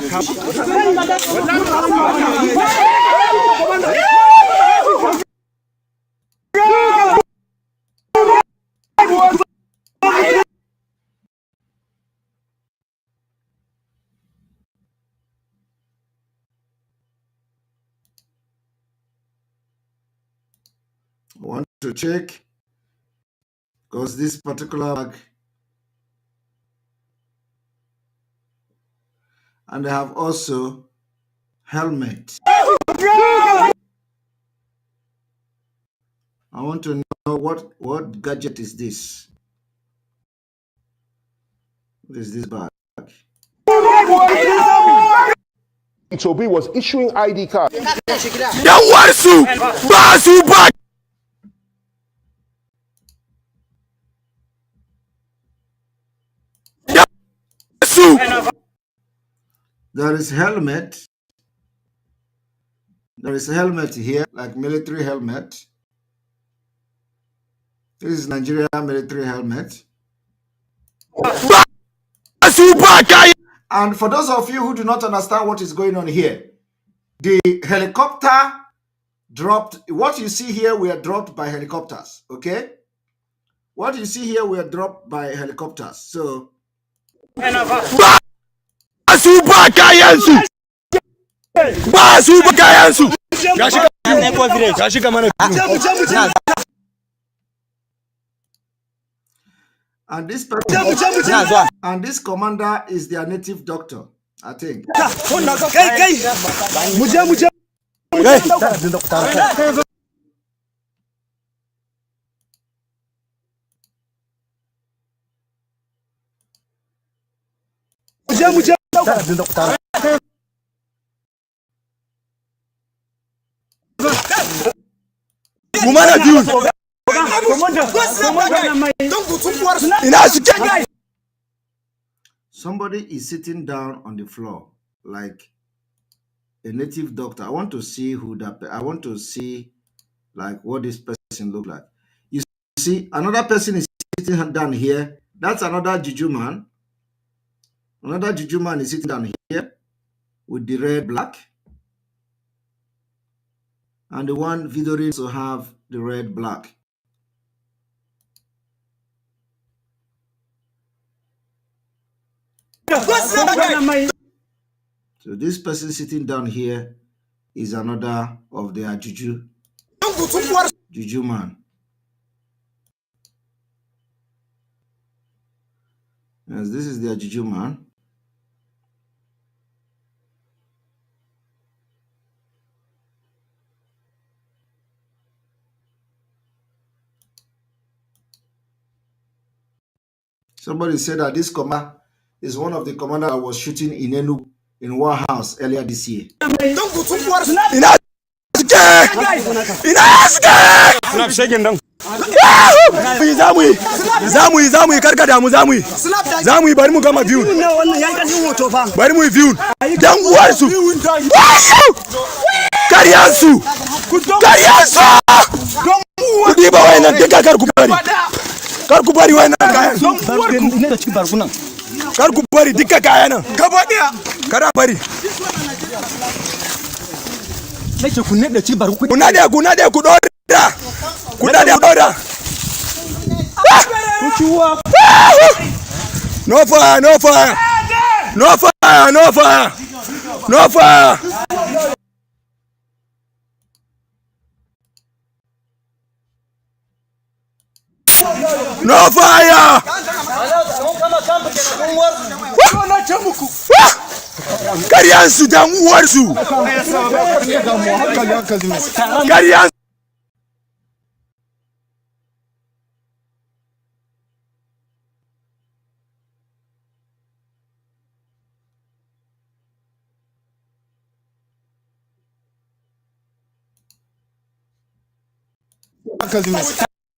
I want to check because this particular bag, and they have also helmet. I want to know what gadget is this? What is this bag? Toby was issuing ID cards. There is helmet. There is a helmet here, like military helmet. This is Nigeria military helmet. And for those of you who do not understand what is going on here, the helicopter dropped. What you see here were dropped by helicopters, okay? What you see here were dropped by helicopters. So and this person, and this commander is their native doctor, I think. Somebody is sitting down on the floor like a native doctor. I want to see who that. I want to see like what this person look like. You see, another person is sitting down here. That's another juju man. Another juju man is sitting down here with the red black, and the one videoing also have the red black. So this person sitting down here is another of their juju man. Yes, this is their juju man. Somebody said that this commander is one of the commanders that was shooting in Enugu in one house earlier this year. Kar ku bari duka kaya nan gaba daya kara bari nake ku nade ci bar ku nade ku dora no fire Karyansu dan uwarsu. Karyansu.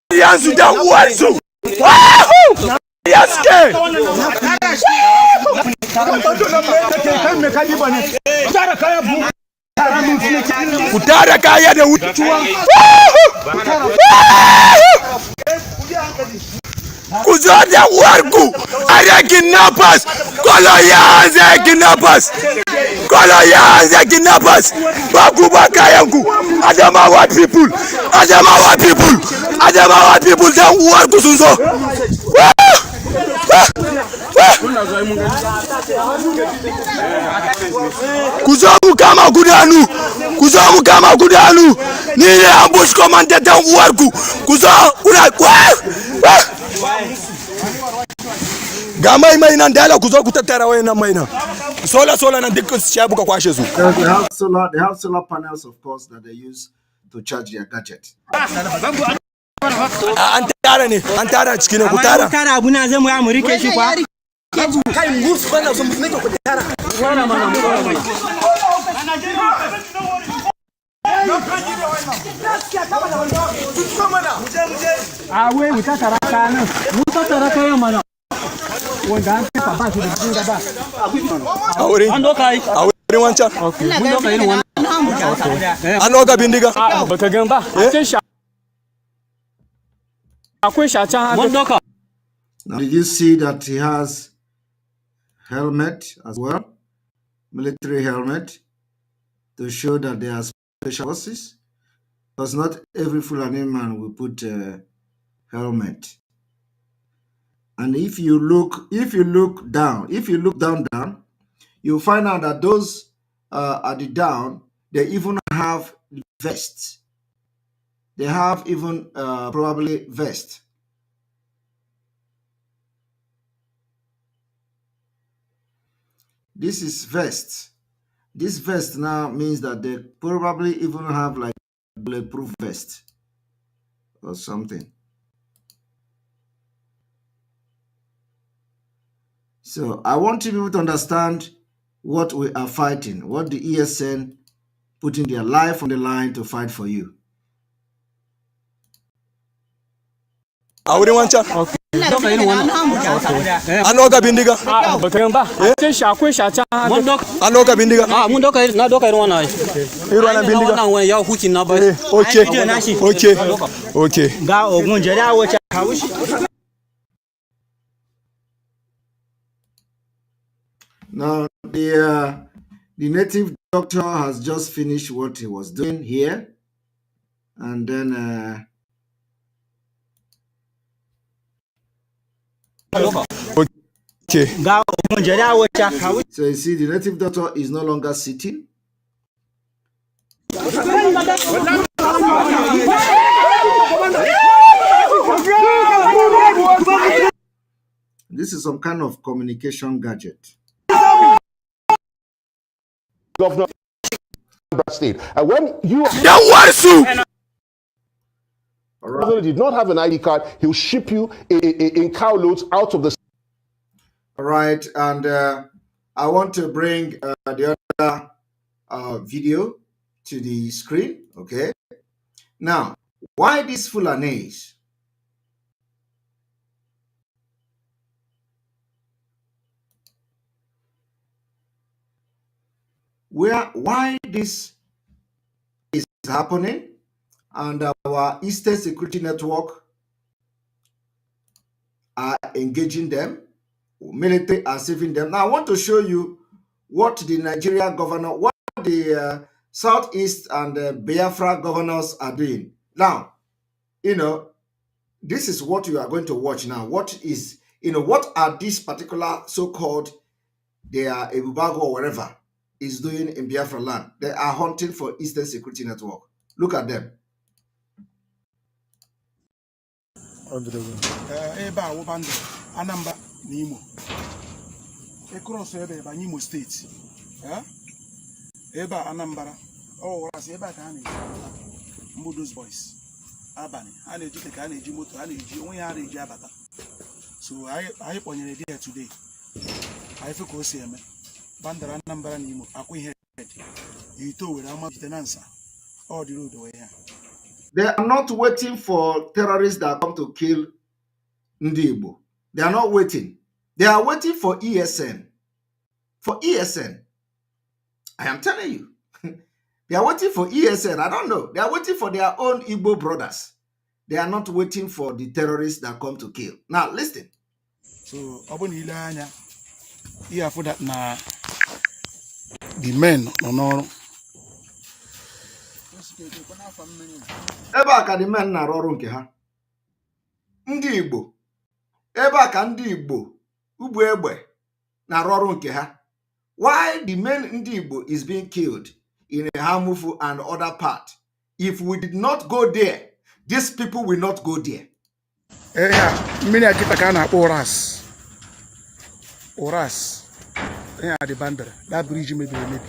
Karyansu dan uwarsu. Yaske! Kutara kaya da wutuwa. Kuzoda warku arakin napas koloyanze kidnappers bakuba kayanku Adamawa people dan warku sun zo. Kuzomu kama gudanu ni ne ambush commander dan warku kuzo kuna ga mai nan dala kuzo ku tattara wayannan mai nan sola nan dukkan su ya buka kwashe su. They have solar panels, of course, that they use to charge their gadget. Antara ni, antara cikine ku tara. Tara abu na zamu Amurka shi kwa. Kai musu bana so mu ne ku tara. Wannan mana. Awe wuta taraka nan. Wuta taraka yau mana. Wanda an fa ba su da jin gaba. Aure. An doka yi. Aure wancan. Okay. Mun doka irin wannan. An doka bindiga. Baka gan ba. Akwai shacan mun doka. Now did you see that he has helmet as well? Military helmet to show that they are special forces. Because not every Fulani man will put a helmet. And if you look down, you'll find out that those at the down, they even have vests. They have even probably vest. This is vest. This vest now means that they probably even have like bulletproof vest or something. So I want people to understand what we are fighting, what the ESN putting their life on the line to fight for you. Aure wancan. An doka bindiga. Baka gan ba. Akwai shacan. An doka bindiga. Mun doka na doka irin wannan. Irin wannan bindiga. Wannan wani ya hukin na ba. Okay. Ga ogun jada wace kawushi. Now the native doctor has just finished what he was doing here, and then okay. So you see, the native doctor is no longer sitting. This is some kind of communication gadget. Governor of State. And when you did not have an ID card, he'll ship you in cow loads out of the. All right, and I want to bring the other video to the screen. Okay. Now, why these Fulanese? Why this is happening, and our Eastern Security Network are engaging them, military are saving them. Now I want to show you what the Nigeria governor, what the Southeast and Biafra governors are doing. Now, this is what you are going to watch now. What are these particular so-called, they are Ebubago or whatever, is doing in Biafra land? They are hunting for Eastern Security Network. Look at them. Anamba Nimo. Across Imo State. Eba Anambra. Oh, I say about Mudos boys. Abani. I need to take an Ejimoto. I need you. We are a Jabata. So I on your idea today. I feel close here. Bandara Anambra Nimo. Akui head. You told how much the answer. All the road away here. They are not waiting for terrorists that come to kill Igbo. They are not waiting. They are waiting for ESN. For ESN. I am telling you. They are waiting for ESN. I don't know. They are waiting for their own Igbo brothers. They are not waiting for the terrorists that come to kill. Now, listen. So, for that na the men no. Ebe aka the men na ọrụ nke ha. Ndị Igbo. Ebe aka ndị Igbo ugbo egbe na ọrụ nke ha. Why the men ndị Igbo is being killed in a Hamufu and other part? If we did not go there, these people will not go there. Many are getting Oras. The bandar. That bridge may be maybe.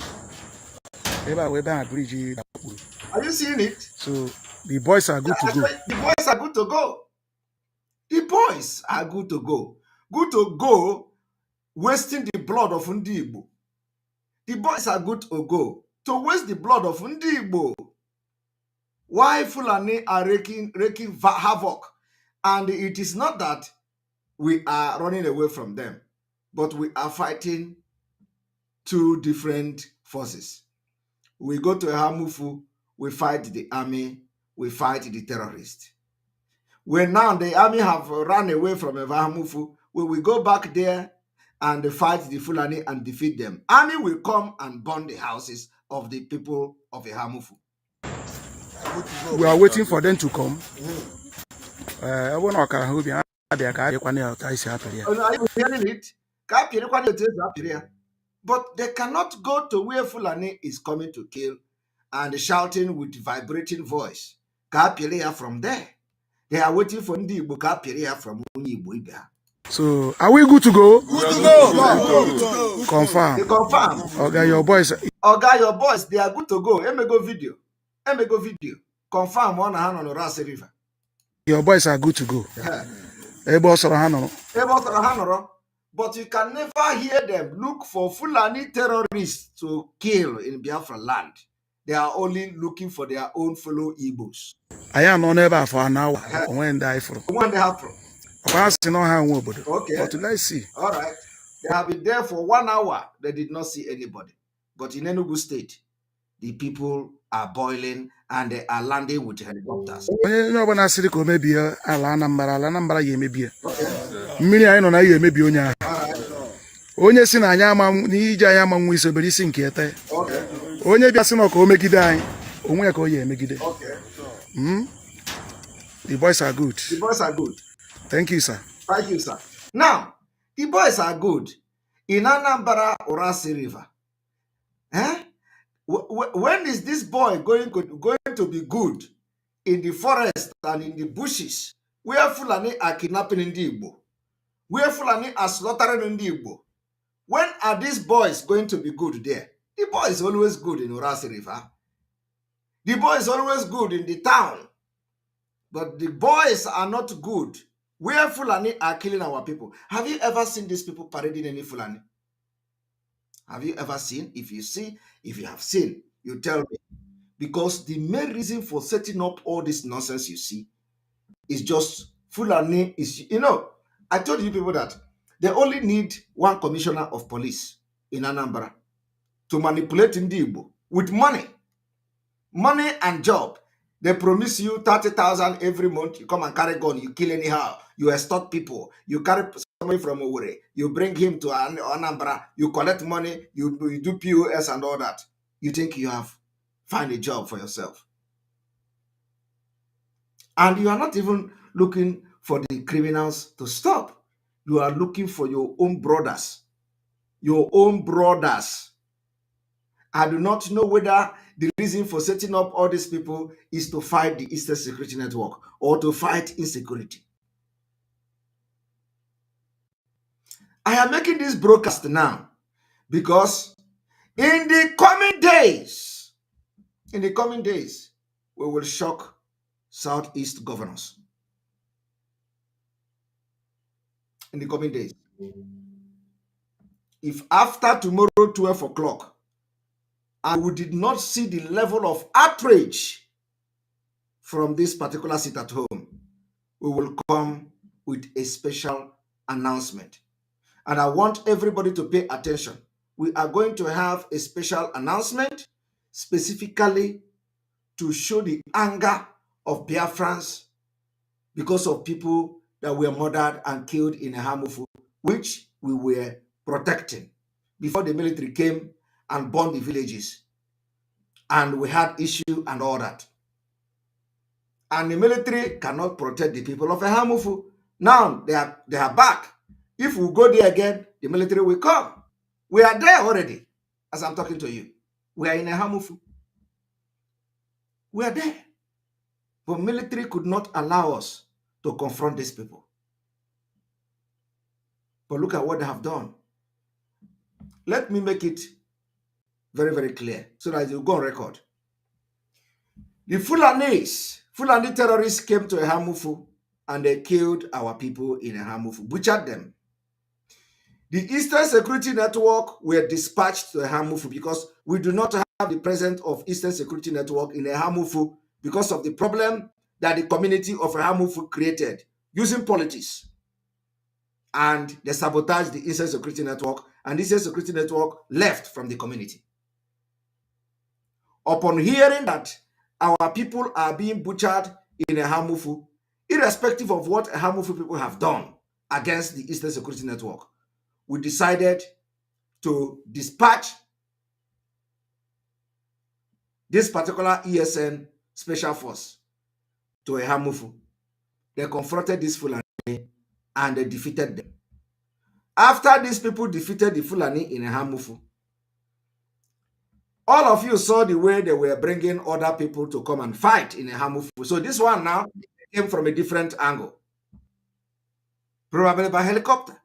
Bridge. Are you seeing it? So The boys are good to go. The boys are good to go. The boys are good to go. Good to go, wasting the blood of Ndi Igbo. The boys are good to go to waste the blood of Ndi Igbo. Why Fulani are wreaking havoc? And it is not that we are running away from them, but we are fighting two different forces. We go to Hamufu, we fight the army, we fight the terrorists. When now the army have run away from Hamufu, we will go back there and fight the Fulani and defeat them. Army will come and burn the houses of the people of Hamufu. We are waiting for them to come. Are you hearing it? But they cannot go to where Fulani is coming to kill and shouting with vibrating voice. From there. They are waiting for Ndi Igbo from Igbo. So, are we good to go? Good to go. Confirm. They confirm. Okay, your boys. Okay, your boys, they are good to go. Let me go video. Confirm on the Ras River. Your boys are good to go. But you can never hear them look for Fulani terrorists to kill in Biafra land. They are only looking for their own fellow Igbos. I am not never for an hour. When they for. When they have from. Okay. But let's see. All right. They have been there for 1 hour. They did not see anybody. But in Enugu State, the people are boiling and they are landing with helicopters. No one has to go maybe Alanambara, ye may be. Many I know you may be on ya. Onye si na anyama ni ije anyama nwe so beri si nkete. Onye bia si na ko megide anyị, onwe ka o ye megide. The boys are good. The boys are good. Thank you, sir. Thank you, sir. Now, the boys are good in Anambra Orasi River. When is this boy going to be good in the forest and in the bushes where Fulani are kidnapping Ndi Igbo, where Fulani are slaughtering Ndi Igbo? When are these boys going to be good there? The boy is always good in Orasi River. The boy is always good in the town. But the boys are not good where Fulani are killing our people. Have you ever seen these people parading any Fulani? Have you ever seen? If you have seen, you tell me. Because the main reason for setting up all this nonsense you see is just Fulani is, I told you people that they only need one commissioner of police in Anambra to manipulate Ndi Igbo with money and job. They promise you 30,000 every month. You come and carry gun. You kill anyhow. You extort people. You carry somebody from Owerri. You bring him to Anambra. You collect money. You do POS and all that. You think you have found a job for yourself. And you are not even looking for the criminals to stop. You are looking for your own brothers. Your own brothers. I do not know whether the reason for setting up all these people is to fight the Eastern Security Network or to fight insecurity. I am making this broadcast now because in the coming days, we will shock Southeast governors. In the coming days. If after tomorrow 12 o'clock, and we did not see the level of outrage from this particular seat at home, we will come with a special announcement. And I want everybody to pay attention. We are going to have a special announcement specifically to show the anger of Biafrans because of people that were murdered and killed in Hamufu, which we were protecting before the military came and burned the villages. And we had issue and all that. And the military cannot protect the people of Hamufu. Now they are back. If we go there again, the military will come. We are there already, as I'm talking to you. We are in Hamufu. We are there. But military could not allow us to confront these people. But look at what they have done. Let me make it very, very clear so that you go on record. The Fulanis Fulani terrorists came to Ehamufu and they killed our people in Ehamufu, butchered them. The Eastern Security Network were dispatched to Ehamufu because we do not have the presence of Eastern Security Network in Ehamufu because of the problem that the community of Ehamufu created using politics. And they sabotaged the Eastern Security Network, and the Eastern Security Network left from the community. Upon hearing that our people are being butchered in Ehamufu, irrespective of what Ehamufu people have done against the Eastern Security Network, we decided to dispatch this particular ESN special force to Ehamufu. They confronted this Fulani and they defeated them. After these people defeated the Fulani in Ehamufu, all of you saw the way they were bringing other people to come and fight in Ehamufu. So this one now came from a different angle, probably by helicopter.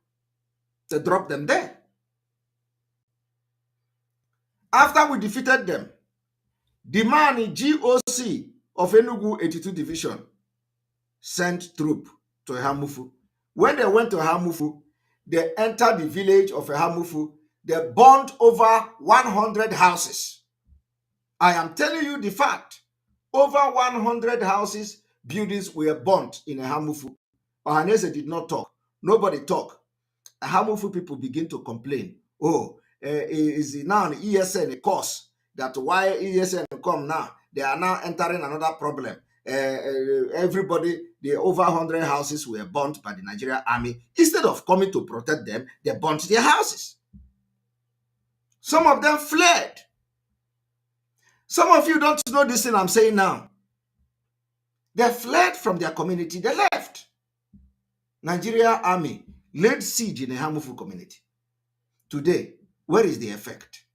They dropped them there. After we defeated them, the man in GOC of Enugu 82 Division sent troop to Ehamufu. When they went to Ehamufu, they entered the village of Ehamufu. They burned over 100 houses. I am telling you the fact. Over 100 houses, buildings were burnt in Ehamufu. Ohanese did not talk. Nobody talked. Ehamufu people begin to complain. Oh, is it now ESN a cause that why ESN come now? They are now entering another problem. Everybody, the over 100 houses were burnt by the Nigerian army. Instead of coming to protect them, they burnt their houses. Some of them fled. Some of you don't know this thing I'm saying now. They fled from their community. They left. Nigeria army laid siege in the Ehamufu community. Today, where is the effect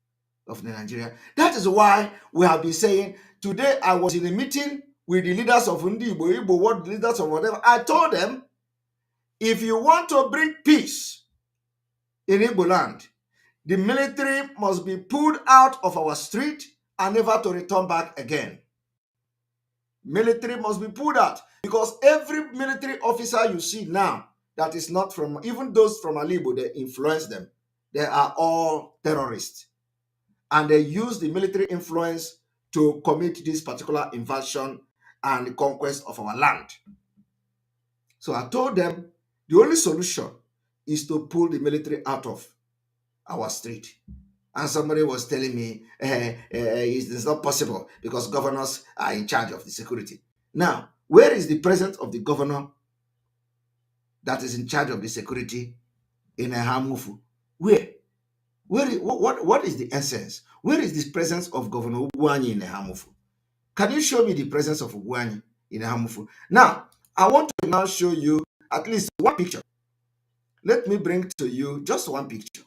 of the Nigeria? That is why we have been saying, today I was in a meeting with the leaders of Igbo, what leaders of whatever. I told them, if you want to bring peace in Igbo land, the military must be pulled out of our street and never to return back again. Military must be pulled out because every military officer you see now that is not from, even those from Alibo, they influence them. They are all terrorists. And they use the military influence to commit this particular invasion and the conquest of our land. So I told them the only solution is to pull the military out of our street. And somebody was telling me, it's not possible because governors are in charge of the security. Now, where is the presence of the governor that is in charge of the security in Ehamufu? Where? What is the essence? Where is the presence of Governor Ugwuanyi in Ehamufu? Can you show me the presence of Ugwuanyi in Ehamufu? Now, I want to now show you at least one picture. Let me bring to you just one picture.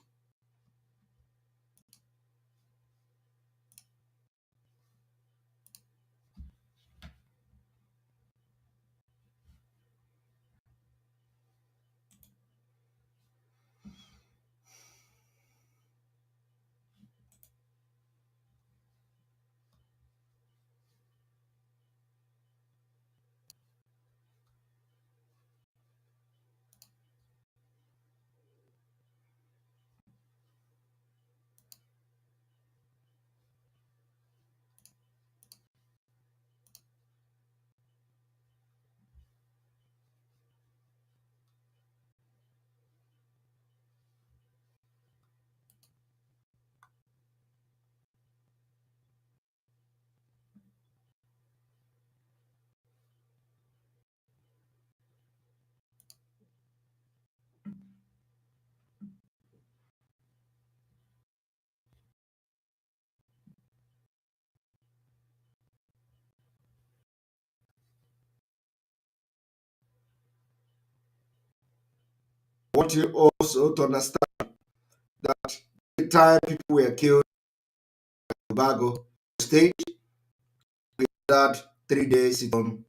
I want you also to understand that the time people were killed in Tobago state, we had 3 days in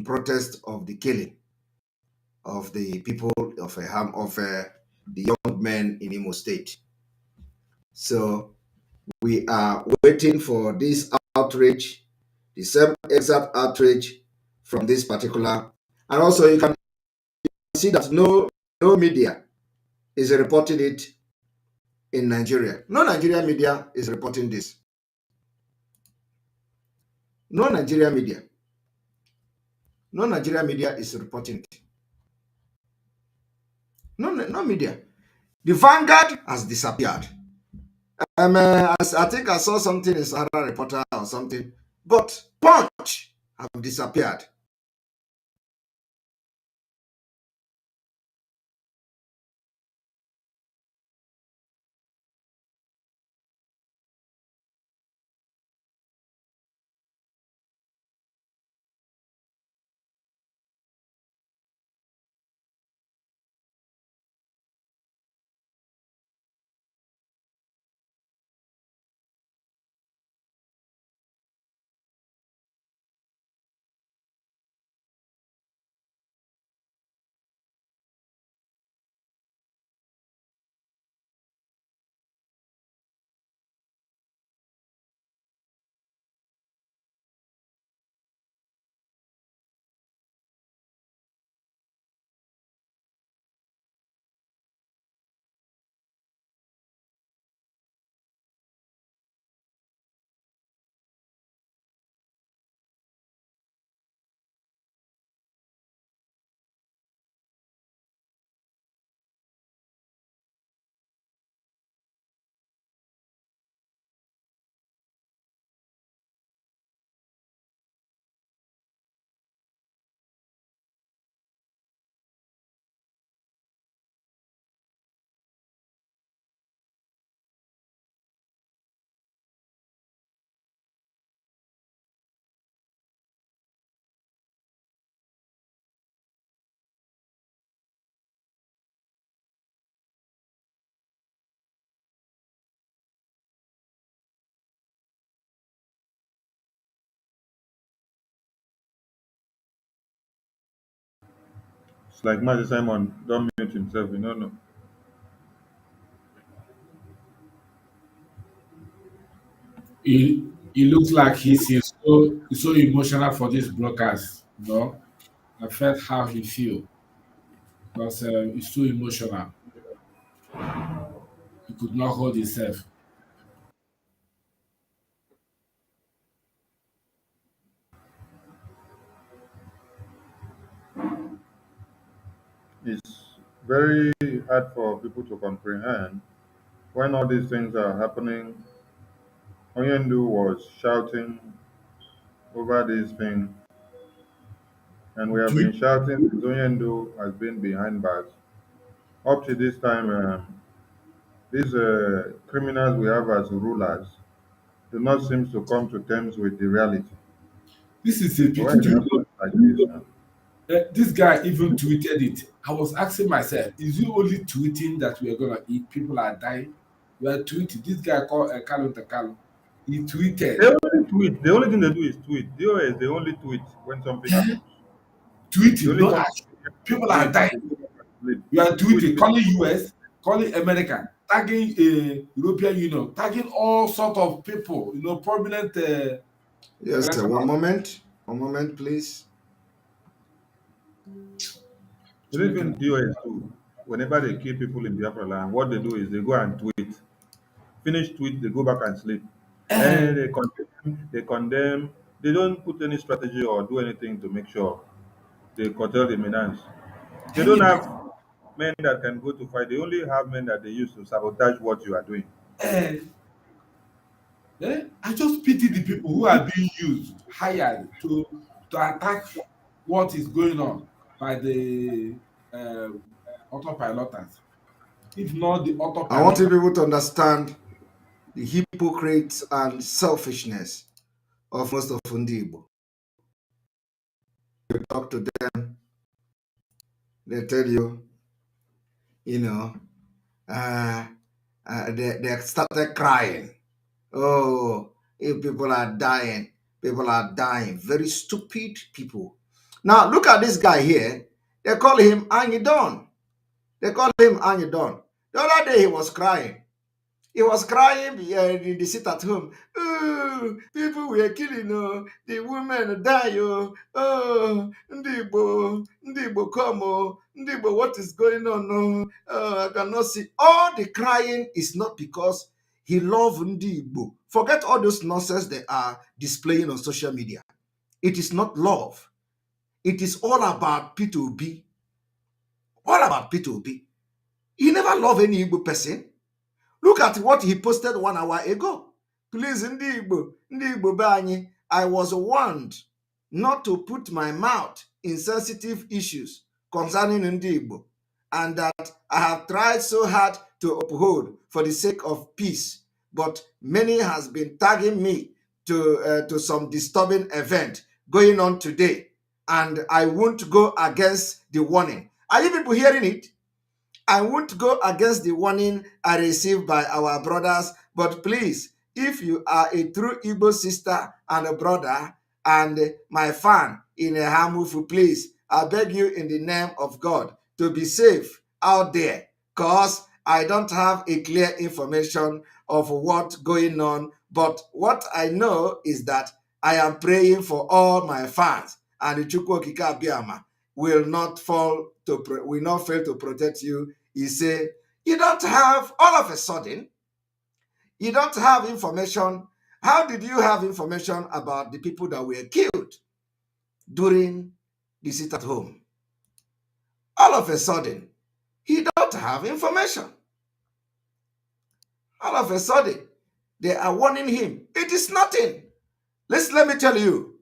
protest of the killing of the people of the young men in Imo State. So we are waiting for this outrage, the same exact outrage from this particular. And also you can see that no media is reporting it in Nigeria. No Nigerian media is reporting this. No Nigerian media. No Nigerian media is reporting it. No media. The Vanguard has disappeared. I think I saw something in Sahara Reporter or something, but Punch have disappeared. It's like Master Simon don't mute himself, you know. No. It looks like he's so emotional for this broadcast. You know, I felt how he feel because he's too emotional. He could not hold himself. It's very hard for people to comprehend when all these things are happening. Onyendu was shouting over this thing, and we have been shouting that Onyendu has been behind bars. Up to this time, these criminals we have as rulers do not seem to come to terms with the reality. This is a Why pity. it happens like this now? This guy even tweeted it. I was asking myself, is he only tweeting that we are gonna eat? People are dying. We are tweeting. This guy called Kalu Takalu. He tweeted. They only tweet. The only thing they do is tweet. DOS, they only tweet when something happens. The Tweeting, only no time action. People they are tweet, dying. they go back and sleep. You are They tweet, tweeting, they calling tweet. US, calling American, tagging European Union, tagging all sort of people, you know, prominent. Yes, sir. One moment, please. Even DOS too. Whenever they kill people in Biafra land, what they do is they go and tweet. Finish tweet, they go back and sleep. And they condemn, they condemn. They don't put any strategy or do anything to make sure they curtail the menace. They don't have men that can go to fight. They only have men that they use to sabotage what you are doing. I just pity the people who are being used, hired to attack what is going on by the autopiloters. If not the I want autopilot, people to understand the hypocrites and selfishness of most of Igbo. You talk to them, they tell you, you know, they started crying. Oh, if people are dying, people are dying. Very stupid people. Now, look at this guy here. They call him Anyidon. They call him Anyidon. The other day he was crying. He was crying in the seat at home. Oh, people were killing, the women die, Ndibo, come, Ndibo, what is going on? I cannot see. All the crying is not because he loved Ndibo. Forget all those nonsense they are displaying on social media. It is not love. It is all about P2B. All about P2B. He never loved any Igbo person. Look at what he posted 1 hour ago. Please, Ndi Igbo Banyi, I was warned not to put my mouth in sensitive issues concerning Ndi Igbo, and that I have tried so hard to uphold for the sake of peace, but many has been tagging me to some disturbing event going on today, and I won't go against the warning. Are you people hearing it? I won't go against the warning I received by our brothers, but please, if you are a true Igbo sister and a brother and my fan in a Hamufu, please, I beg you in the name of God to be safe out there, because I don't have a clear information of what's going on, but what I know is that I am praying for all my fans, and the Chukwu Okike Abiyama will not fail to protect you. He said, you don't have, all of a sudden, you don't have information. How did you have information about the people that were killed during the sit at home? All of a sudden, he don't have information. All of a sudden, they are warning him. It is nothing. Let me tell you,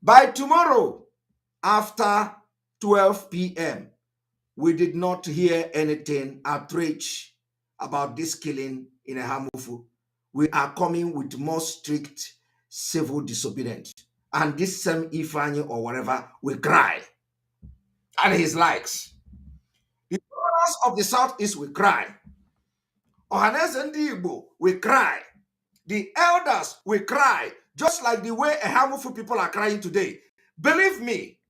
by tomorrow, after 12 p.m., we did not hear anything outrage about this killing in Hamufu. We are coming with more strict civil disobedience. And this same Ifani or whatever will cry. And his likes. The brothers of the Southeast will cry. Ohanes and Igbo will cry. The elders will cry, just like the way Hamufu people are crying today. Believe me,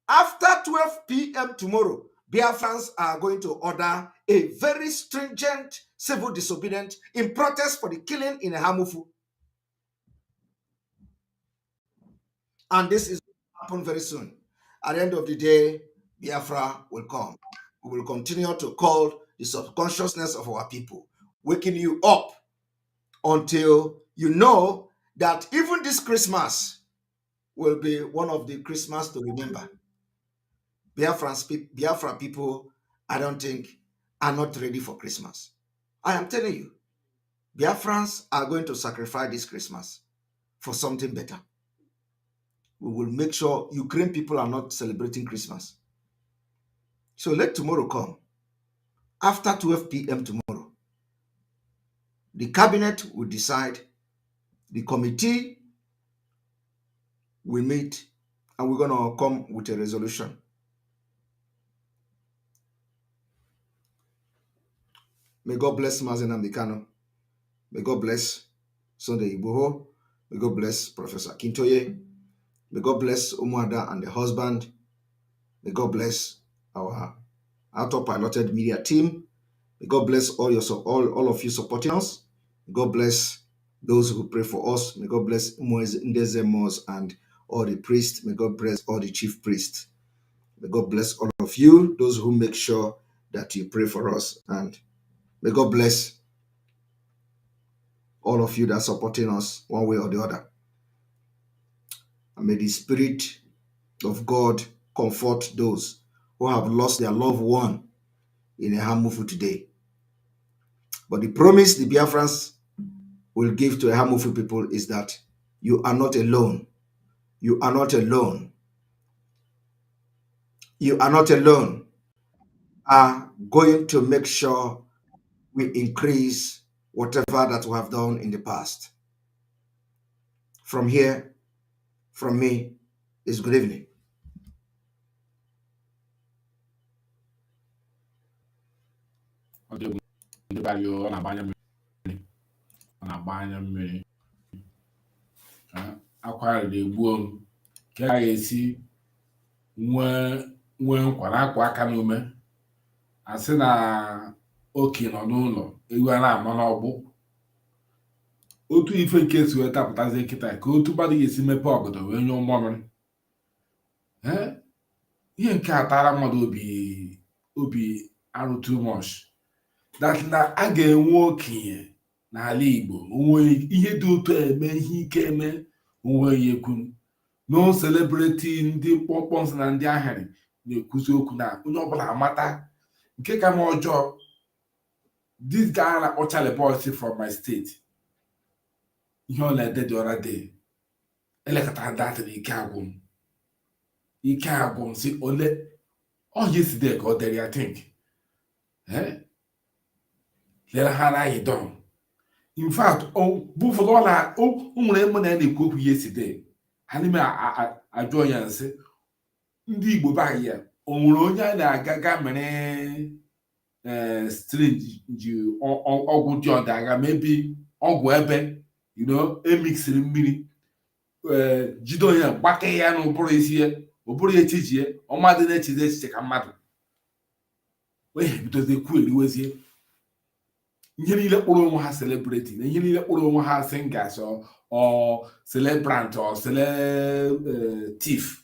after 12 p.m. tomorrow, Biafrans are going to order a very stringent civil disobedience in protest for the killing in Hamufu. And this is going to happen very soon. At the end of the day, Biafra will come. We will continue to call the subconsciousness of our people, waking you up until you know that even this Christmas will be one of the Christmas to remember. Biafra people, I don't think, are not ready for Christmas. I am telling you, Biafrans are going to sacrifice this Christmas for something better. We will make sure Ukraine people are not celebrating Christmas. So let tomorrow come. After 12 p.m. tomorrow, the cabinet will decide, the committee will meet, and we're going to come with a resolution. May God bless Mazen Ambikano. May God bless Sunday Igboho. May God bless Professor Kintoye. May God bless Umuada and the husband. May God bless our auto-piloted media team. May God bless all of you supporting us. May God bless those who pray for us. May God bless Ndezemos and all the priests. May God bless all the chief priests. May God bless all of you, those who make sure that you pray for us. And may God bless all of you that are supporting us one way or the other. And may the Spirit of God comfort those who have lost their loved one in a Hamufu today. But the promise the Biafrans will give to a Hamufu people is that you are not alone. You are not alone. You are not alone. Are going to make sure we increase whatever that we have done in the past. From here, from me, is good evening. Akwara egbuo m ka a ga-esi nwee nkwa na-akwa aka n'ume, asị na oke nọ n'ụlọ ewu a na-ama n'ọgbụ. otu ife nke esi wee tapụtazie kịta ka otu mmadụ ga-esi mepe ọgọdọ wee nyụọ mmamịrị ihe nke a tara mmadụ obi arụ too much that na a ga-enwe okenye n'ala Igbo onwe ihe dị otu eme ihe ike eme onwe ya ekwu no celebrity ndị mkpọmkpọ nsị na ndị ahịrị na-ekwuzi okwu na onye ọbụla amata nke ka m ọjọọ. This guy na-akpọ Charlie Boy from my state ihe ọ na-ede dị ọra dị elekọtara datị na ike agwụ m si ole ọhịa eside ka ọ dere ya think lere ha na anyị dọn in fact bụ ụfọdụ o nwere eme na ya na-ekwu okwu ya eside ha n'ime ajụọ ya nsị ndị Igbo be anyị ya o nwere onye a na-aga mere strange ji ọgwụ dị ọda agha mebi ọgwụ ebe emixiri mmiri jide onye gbake ya n'ụbụrụ isi ya ụbụrụ ya echijie ọmadị na-echizi echiche ka mmadụ onye bidozie kwu eriwezie ihe niile kpụrụ onwe ha celebrity na ihe niile kpụrụ onwe ha singers or celebrant or tif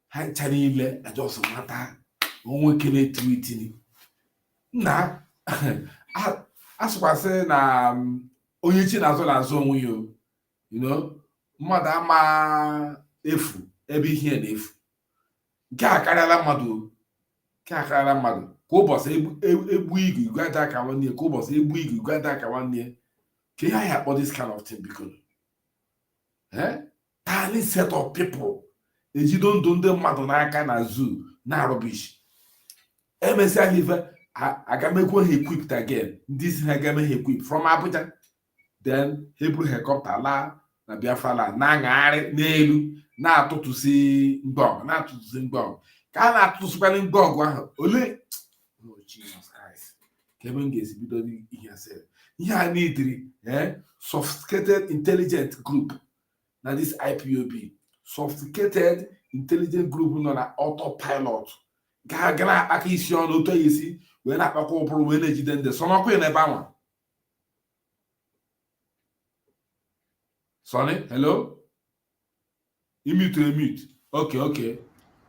ha ncha niile ajọsọ mata onwe kene twitini na asụkwasị na onye chi na-azụ onwe ya mmadụ ama efu ebe ihe na-efu nke a karịala mmadụ ka ụbọchị egbu igwe igwada aka nwanne ya ka ụbọchị egbu igwe igwada aka nwanne ya ka ihe anyị akpọ this kind of thing biko tiny set of people ejido ndụ ndị mmadụ n'aka na zoo na rubbish emesịa ife agamekwe ha equipped again ndị isi ha agame ha equipped from Abuja then ha eburu helicopter laa na Biafra land na-aṅagharị n'elu na-atụtụsị mgbọgụ ka a na-atụtụsịkwanye mgbọgụ ahụ ole Jesus Christ ka ebe m ga-esi bido ihe a n'idiri sophisticated intelligent group na this IPOB sophisticated intelligent group nọ na autopilot ga na-akpaka isi ọnụ otu esi wee na-akpakọ ụbụrụ wee na-ejide ndị sọnọkụ ya n'ebe anwa. Sonny, hello? You mute. Okay.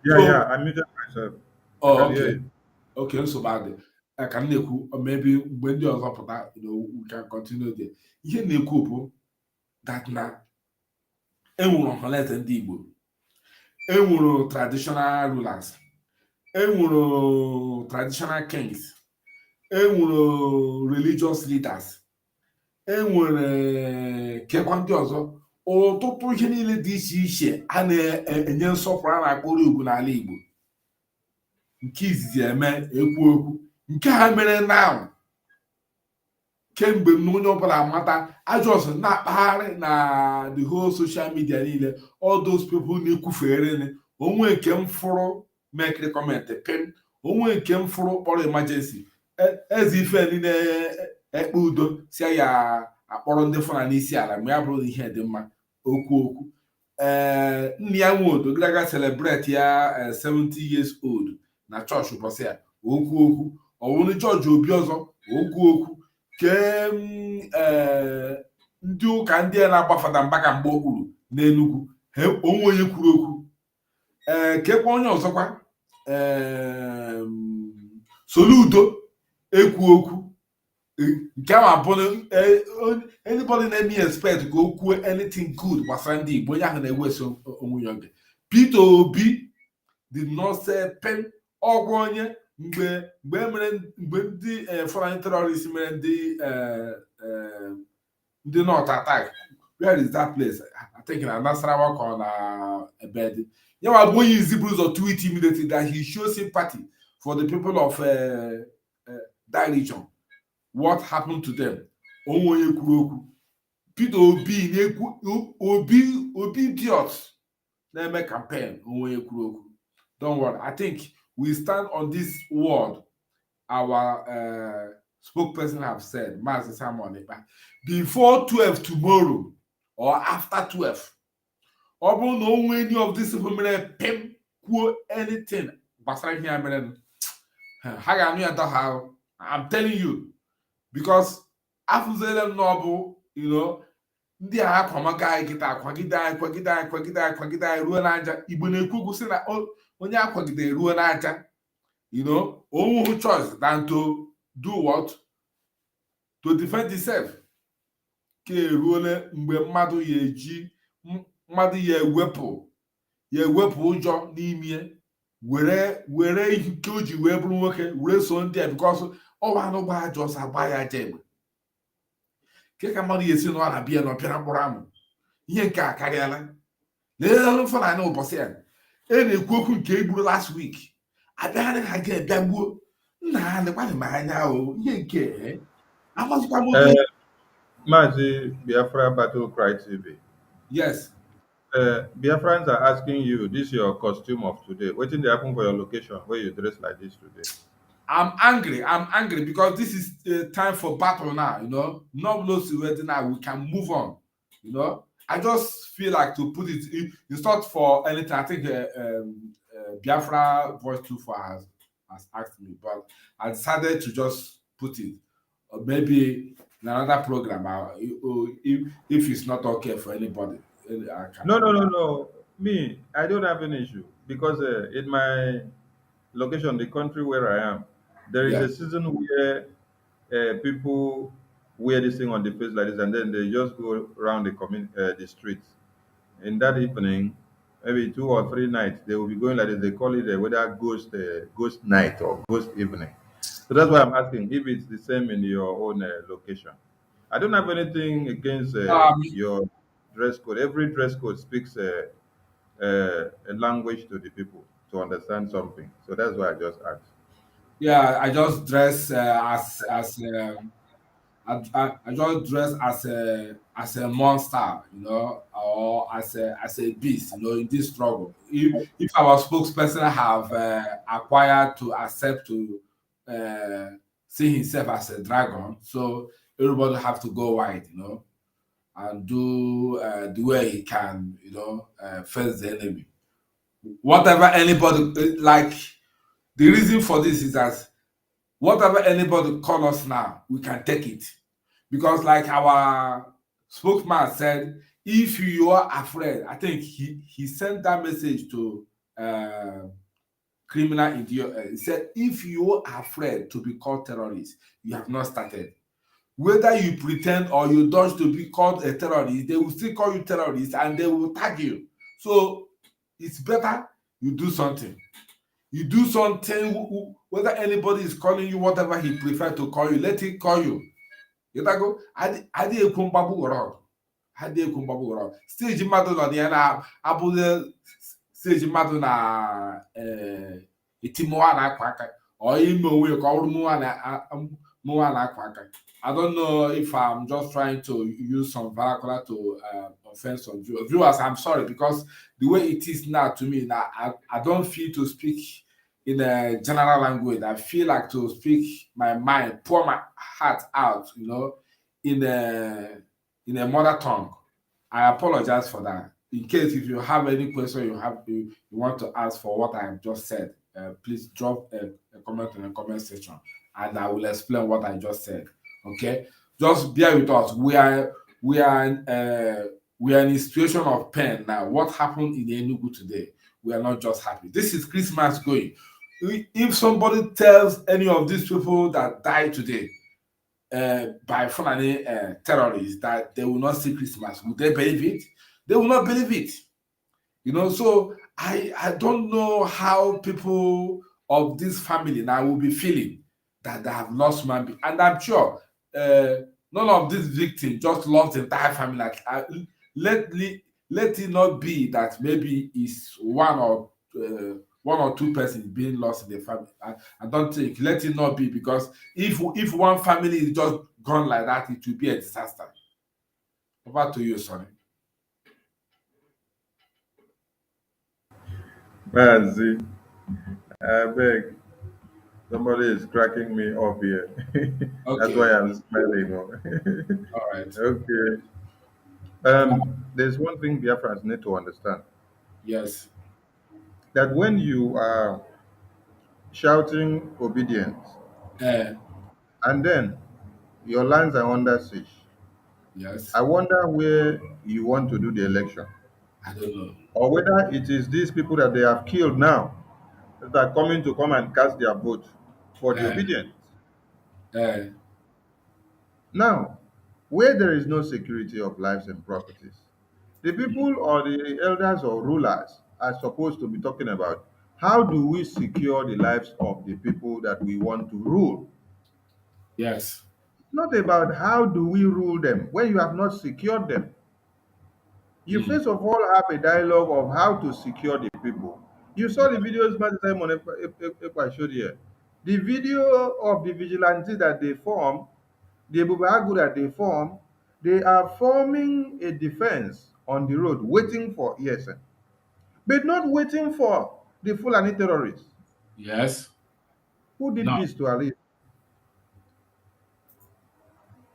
Yeah, I muted myself. Oh, okay, so bad. I can maybe when the other put we can continue there. Ihe na-ekwu bụ that na enwere ọhaneze ndị Igbo, enwere traditional rulers, enwere traditional kings, enwere religious leaders, enwere kekwa ndị ọzọ ọtụtụ ihe niile dị iche iche a na-enye nsọpụrụ a na-akpọrọ ugwu n'ala Igbo. Nke izizi eme ekwu okwu nke ha mere now kemgbe onye ọbụla amata ajọs na-akpagharị na the whole social media niile all those people na-ekwufere onwe nke m fụrụ make comment pin onwe nke m fụrụ kpọrọ emergency eze ife niile ekpe udo si ya akpọrọ ndị fụna n'isi ala ma ya bụrụ ihe dị mma okwu nne ya nwodo gaga celebrate ya 70 years old na chọọchị ụbọchị ya okwu ọwụrụ George Obi ọzọ okwu ke ndị ụka ndị a na-agbafada mba ka mgbe o kwuru n'Enugu onwe onye kwuru okwu kekwa onye ọzọkwa Soludo ekwu okwu nke ahụ abụrụ anybody na-eme expect ka o kwuo anything good gbasara ndị Igbo onye ahụ na-ewesi onwe ya oge. Peter Obi did not say pen ọgwụ onye mgbe ndị foreign terrorists mere ndị North attack. Where is that place? I think na Nasarawa or na Ebedi. Yeah, when you see Bruce or tweet immediately that he shows sympathy for the people of that region. What happened to them? Peter Obi idiots. Let me campaign. Don't worry. I think we stand on this word. Our spokesperson have said, Master Simon, before 12 tomorrow or after 12. Or no any of this pim quote anything. I'm telling you. Because after noble you know, ndị a akwamaga anyị kịta akwagide anyị kwagide anyị kwagide anyị kwagide anyị ruo n'aja. Igbo na-ekwu okwu sị na onye akwagide ruo n'aja, you know, onwe choice than to do what? To defend himself. Ka eruole mgbe mmadụ ya ewepụ ụjọ n'ime, were ike o ji wee bụrụ nwoke were so ndị a because ọwa anụ gba ajọ ọsọ agba ya aja egbe. Ke ka mmadụ ya esi nọ na bịa nọ pịara mkpụrụ amụ. Ihe nke a karịala. Leelu Fulani ụbọchị ya na-ekwu okwu nke egburu last week. Abịagharị ha ga-abịa gbuo nna ha lekwanị m anya o. Ihe nke amazịkwa m oge. Mazi Biafra Battle Cry TV. Yes. Biafrans are asking you, this your costume of today. What did happen for your location where you dress like this today? I'm angry because this is the time for battle now, you know. Not losing ready now, we can move on, you know. I just feel like to put it, it's not for anything. I think Biafra Voice 24 has asked me, but I decided to just put it. Or maybe in another program, if it's not okay for anybody. No. Me, I don't have an issue because in my location, the country where I am, there is a season where people wear this thing on the face like this, and then they just go around the streets. In that evening, maybe 2 or 3 nights, they will be going like this. They call it whether ghost night or ghost evening. So that's why I'm asking if it's the same in your own location. I don't have anything against your dress code. Every dress code speaks a language to the people to understand something. So that's why I just asked. Yeah, I just dress I just dress as a monster, you know, or as a beast, you know, in this struggle. If our spokesperson have acquired to accept to see himself as a dragon, so everybody have to go wide, you know, and do the way he can, you know, face the enemy. Whatever anybody like, the reason for this is that whatever anybody call us now, we can take it. Because like our spokesman said, if you are afraid, I think he sent that message to criminal idiot. He said, if you are afraid to be called terrorist, you have not started. Whether you pretend or you dodge to be called a terrorist, they will still call you terrorist and they will tag you. So it's better you do something. You do something, whether anybody is calling you whatever he prefer to call you, let him call you. You go, adi ekumbabu goro. Adi ekumbabu goro. Stage madu no dia na abule stage madu na itimoa na akwaka. Or imo we ko mu na akwaka. I don't know if I'm just trying to use some vernacular to offend some viewers. I'm sorry because the way it is now to me now, I don't feel to speak in a general language. I feel like to speak my mind, pour my heart out, you know, in a mother tongue. I apologize for that. In case if you have any question you want to ask for what I have just said, please drop a comment in the comment section, and I will explain what I just said. Okay, just bear with us. We are in a situation of pain now. What happened in Enugu today? We are not just happy. This is Christmas going. If somebody tells any of these people that died today by Fulani terrorists that they will not see Christmas, would they believe it? They will not believe it. You know, so I don't know how people of this family now will be feeling that they have lost man. And I'm sure none of these victims just lost the entire family. Like, let it not be that maybe it's one or two persons being lost in the family. I don't think. Let it not be, because if one family is just gone like that, it will be a disaster. Over to you, Sonny. Mazi, I beg. Somebody is cracking me up here. Okay. That's why I'm smiling. All right. Okay. There's one thing Biafrans need to understand. Yes. That when you are shouting obedience, and then your lands are under siege, Yes. I wonder where you want to do the election, I don't know. or whether it is these people that they have killed now that are coming to come and cast their vote for the Uh, obedient. uh, Now, where there is no security of lives and properties, the people or the elders or rulers are supposed to be talking about how do we secure the lives of the people that we want to rule. yes. Not about how do we rule them when you have not secured them. You Mm. first of all have a dialogue of how to secure the people. You saw the videos Master Simon Ekpa showed here. The video of the vigilantes that they form, the Bubagu that they form, they are forming a defense on the road, waiting for ESN, but not waiting for the Fulani terrorists. Yes. Who did No. this to Ali?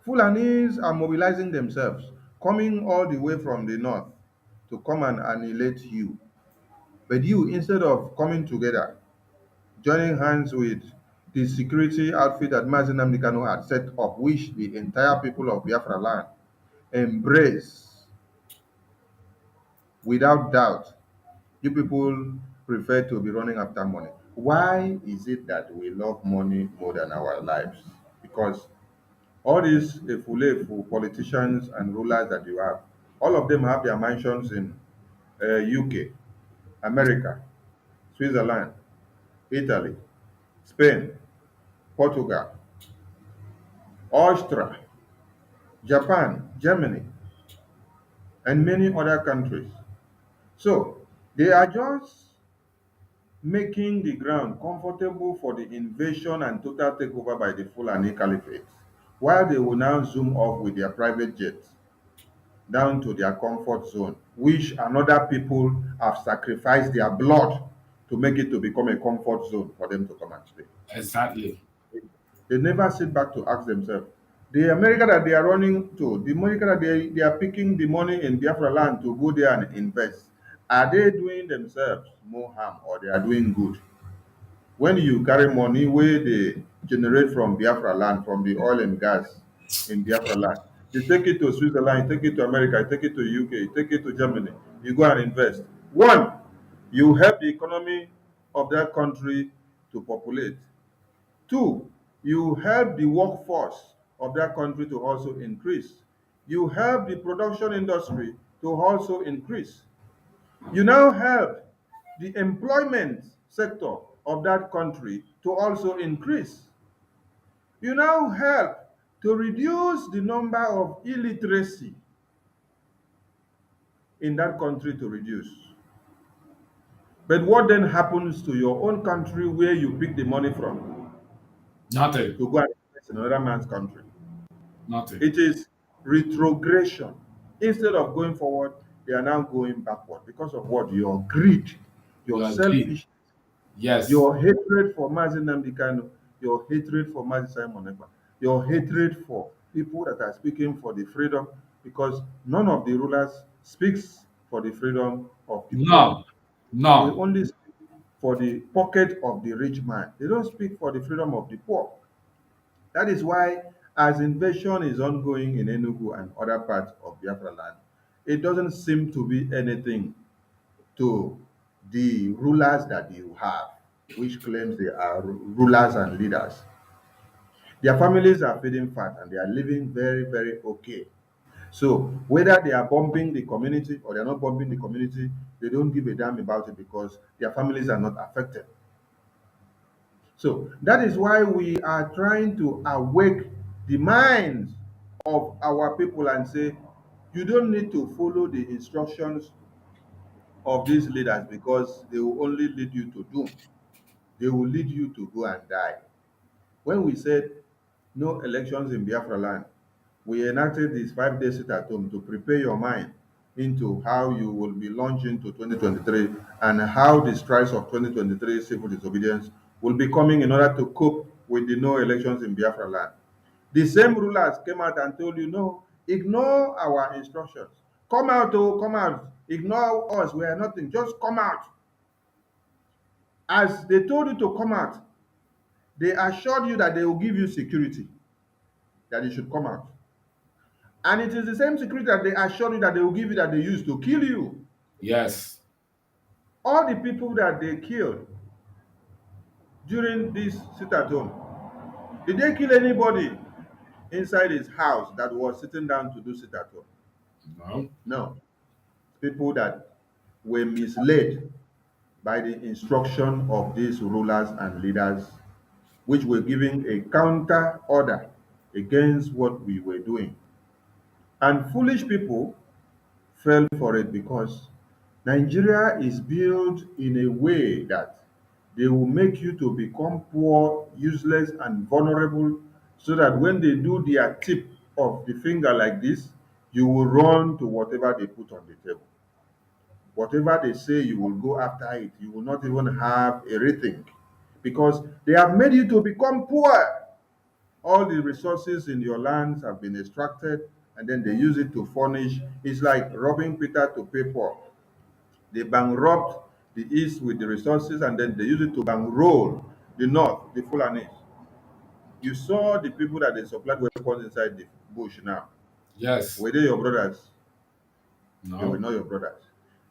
Fulanis are mobilizing themselves, coming all the way from the north to come and annihilate you. But you, instead of coming together, joining hands with the security outfit that Mazi Nnamdi Kanu had set up, which the entire people of Biafra land embrace without doubt, you people prefer to be running after money. Why is it that we love money more than our lives? Because all these efulefu politicians and rulers that you have, all of them have their mansions in UK, America, Switzerland, Italy, Spain, Portugal, Austria, Japan, Germany, and many other countries. So they are just making the ground comfortable for the invasion and total takeover by the Fulani Caliphate, while they will now zoom off with their private jets down to their comfort zone, which another people have sacrificed their blood to make it to become a comfort zone for them to come and stay. Exactly. They never sit back to ask themselves, the America that they are running to, the America that they are picking the money in Biafra land to go there and invest, are they doing themselves more harm or they are doing good? When you carry money where they generate from Biafra land, from the oil and gas in Biafra land, you take it to Switzerland, you take it to America, you take it to UK, you take it to Germany, you go and invest. One, you help the economy of that country to populate. Two, you help the workforce of that country to also increase. You help the production industry to also increase. You now help the employment sector of that country to also increase. You now help to reduce the number of illiteracy in that country to reduce. But what then happens to your own country where you pick the money from Nothing. to go and invest in another man's country? Nothing. It is retrogression. Instead of going forward, they are now going backward because of what? Your greed, your You agree. selfish, Yes. your hatred for Mazi Nnamdi Kanu, your hatred for Mazi Simon Ekpa, your hatred for people that are speaking for the freedom, because none of the rulers speaks for the freedom of the poor. None. They None. only speak for the pocket of the rich man. They don't speak for the freedom of the poor. That is why, as invasion is ongoing in Enugu and other parts of Biafra land, it doesn't seem to be anything to the rulers that you have, which claims they are rulers and leaders. Their families are feeding fat and they are living very, very okay. So whether they are bombing the community or they are not bombing the community, they don't give a damn about it because their families are not affected. So that is why we are trying to awake the minds of our people and say, you don't need to follow the instructions of these leaders because they will only lead you to doom. They will lead you to go and die. When we said no elections in Biafra land, we enacted this 5 day sit at home to prepare your mind into how you will be launching to 2023 and how the strikes of 2023 civil disobedience will be coming in order to cope with the no elections in Biafra land. The same rulers came out and told you, no, ignore our instructions. Come out, oh, come out. Ignore us. We are nothing. Just come out. As they told you to come out, they assured you that they will give you security, that you should come out. And it is the same security that they assure you that they will give you that they used to kill you. Yes. All the people that they killed during this sit-at-home, did they kill anybody inside his house that was sitting down to do sit-at-home? No. No. People that were misled by the instruction of these rulers and leaders, which were giving a counter order against what we were doing. And foolish people fell for it because Nigeria is built in a way that they will make you to become poor, useless, and vulnerable so that when they do their tip of the finger like this, you will run to whatever they put on the table. Whatever they say, you will go after it. You will not even have a rethink because they have made you to become poor. All the resources in your lands have been extracted and then they use it to furnish. It's like robbing Peter to pay Paul. They bankrupt the East with the resources and then they use it to bankroll the North, the Fulanis. You saw the people that they supplied weapons inside the bush now. Yes. Were they your brothers? They were No. not your brothers.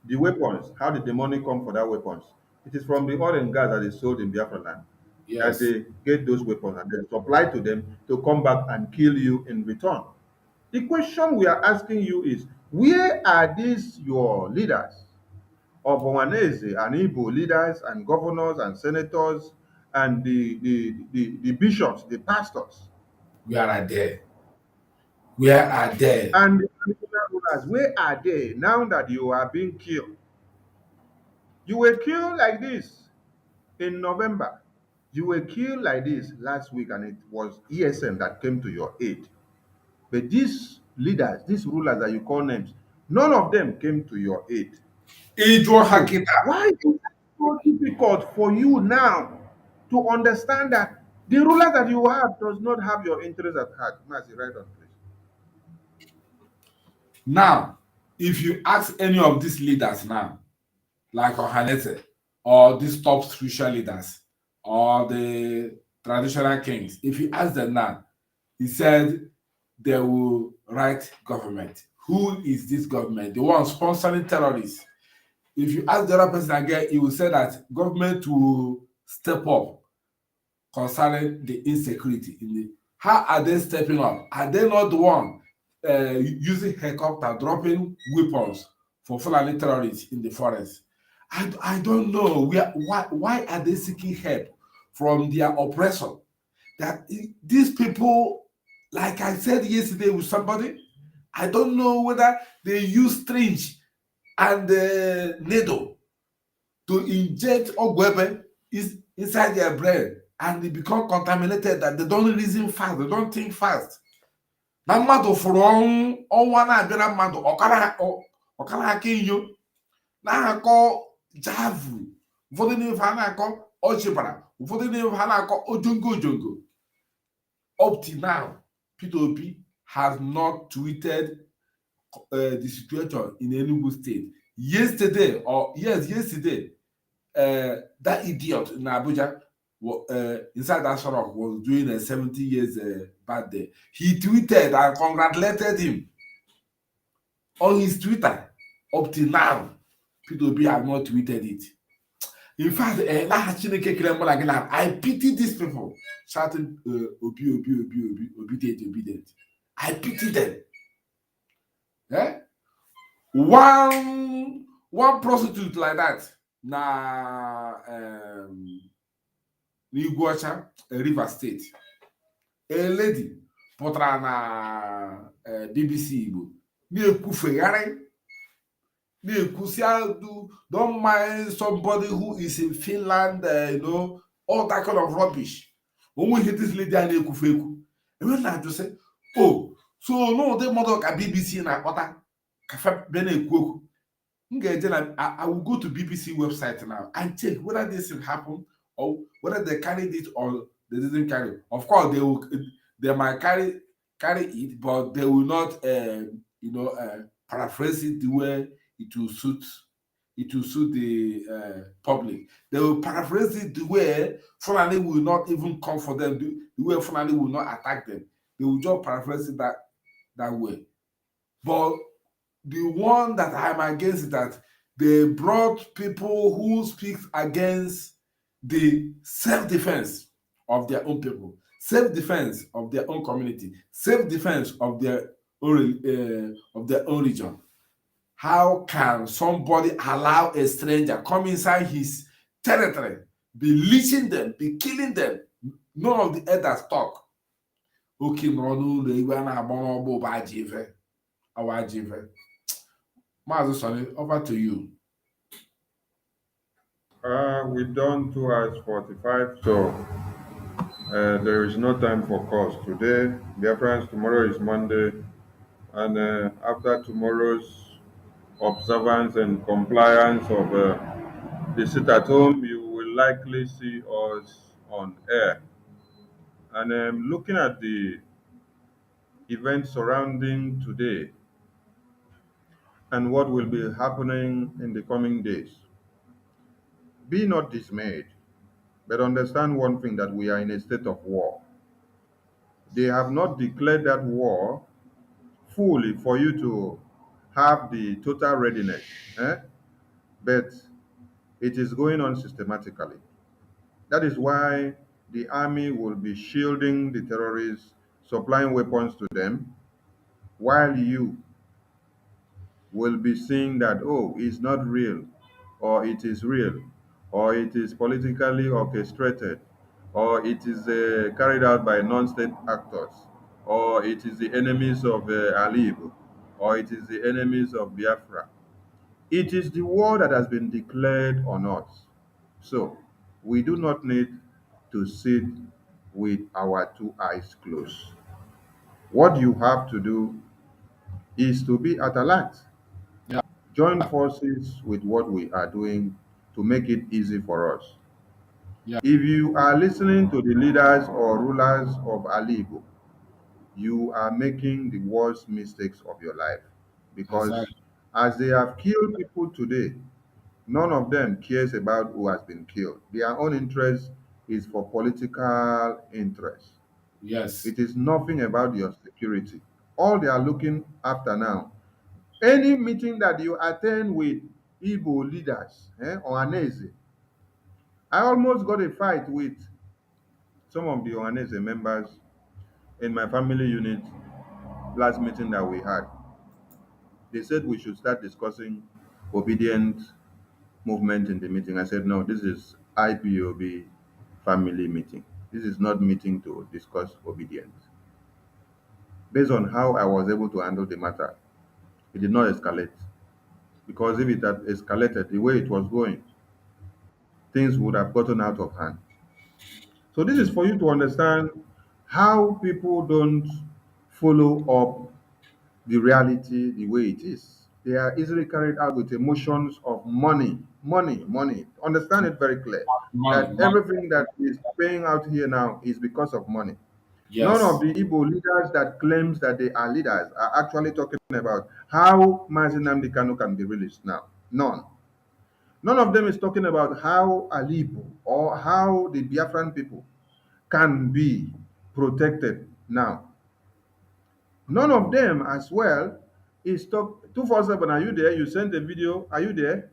The weapons, how did the money come for that weapons? It is from the oil and gas that is sold in Biafra land that Yes. they get those weapons and then supply to them to come back and kill you in return. The question we are asking you is, where are these your leaders of Owanese and Igbo leaders and governors and senators and the bishops, the pastors, Where are they? Where are they? and the traditional rulers? Where are they now that you are being killed? You were killed like this in November. You were killed like this last week, and it was ESM that came to your aid. But these leaders, these rulers that you call names, none of them came to your aid. Ijo So Hakita. why is it so difficult for you now to understand that the ruler that you have does not have your interest at heart? Mercy, right on, please. Now, if you ask any of these leaders now, like Ohanese, or these top spiritual leaders, or the traditional kings, if you ask them now, he said they will write government. Who is this government? The one sponsoring terrorists. If you ask the other person again, he will say that government will step up concerning the insecurity in the. How are they stepping up? Are they not the one using helicopter dropping weapons for Fulani terrorists in the forest? I don't know why are they seeking help from their oppressor? That these people, like I said yesterday with somebody, I don't know whether they use syringe and needle to inject ogwebe is inside their brain and they become contaminated that they don't reason fast, they don't think fast. Na mmadụ fụrụ ọnwa na-abịara mmadụ ọkara aka inyo na-akọ javu, ụfọdụ n'ife ha na-akọ ọchịbara, ụfọdụ n'ife ha na-akọ ojongo ojongo. Up till now, Peter Obi has not tweeted the situation in Enugu State. Yesterday, that idiot in Abuja, inside that Sorok, was doing a 70 years birthday. He tweeted and congratulated him on his Twitter. Up till now, Peter Obi has not tweeted it. In fact, I pity these people shouting Obi, obedient. I pity them. Eh? One prostitute like that na Igbo River State. A lady pụtara na BBC Igbo na-ekwufegharị na-ekwusi don't mind somebody who is in Finland, all that kind of rubbish. When we hit this lady na-ekwufe and when I just say, oh, so no, the mother ka BBC na-akpọta kafa bịa na-ekwu okwu. I will go to BBC website now and check whether this will happen or whether they carried it or they didn't carry it. Of course, they might carry it, but they will not, paraphrase it the way it will suit the public. They will paraphrase it the way Fulani will not even come for them, the way Fulani will not attack them. They will just paraphrase it that way. But the one that I'm against is that they brought people who speak against the self-defense of their own people, self-defense of their own community, self-defense of their own region. How can somebody allow a stranger come inside his territory, be leeching them, be killing them? None of the elders talk. Okay, Mazu Sonny, over to you. We've done 2 hours 45, so there is no time for calls today. Biafrans, tomorrow is Monday, and after tomorrow's observance and compliance of the sit at home, you will likely see us on air. And looking at the events surrounding today and what will be happening in the coming days, be not dismayed, but understand one thing, that we are in a state of war. They have not declared that war fully for you to have the total readiness, but it is going on systematically. That is why the army will be shielding the terrorists, supplying weapons to them, while you will be seeing that, oh, it's not real, or it is real, or it is politically orchestrated, or it is carried out by non-state actors, or it is the enemies of Alibu, or it is the enemies of Biafra. It is the war that has been declared on us. So we do not need to sit with our 2 eyes closed. What you have to do is to be at alert. Yeah. Join forces with what we are doing to make it easy for us. Yeah. If you are listening to the leaders or rulers of Alibo, you are making the worst mistakes of your life, because Exactly. as they have killed people today, none of them cares about who has been killed. Their own interest is for political interest. Yes. It is nothing about your security. All they are looking after now, any meeting that you attend with Igbo leaders or Anese, I almost got a fight with some of the Ohanese members in my family unit last meeting that we had. They said we should start discussing obedient movement in the meeting. I said, no, this is IPOB family meeting. This is not meeting to discuss obedience. Based on how I was able to handle the matter, it did not escalate. Because if it had escalated the way it was going, things would have gotten out of hand. So this is for you to understand how people don't follow up the reality the way it is. They are easily carried out with emotions of money, money, money. Understand it very clear Money, that money. everything that is paying out here now is because of money. None Yes. of the Igbo leaders that claims that they are leaders are actually talking about how Mazi Nnamdi Kanu can be released now. None. None of them is talking about how Alibo or how the Biafran people can be protected now. None of them as well is talk 247. Are you there? You sent the video. Are you there?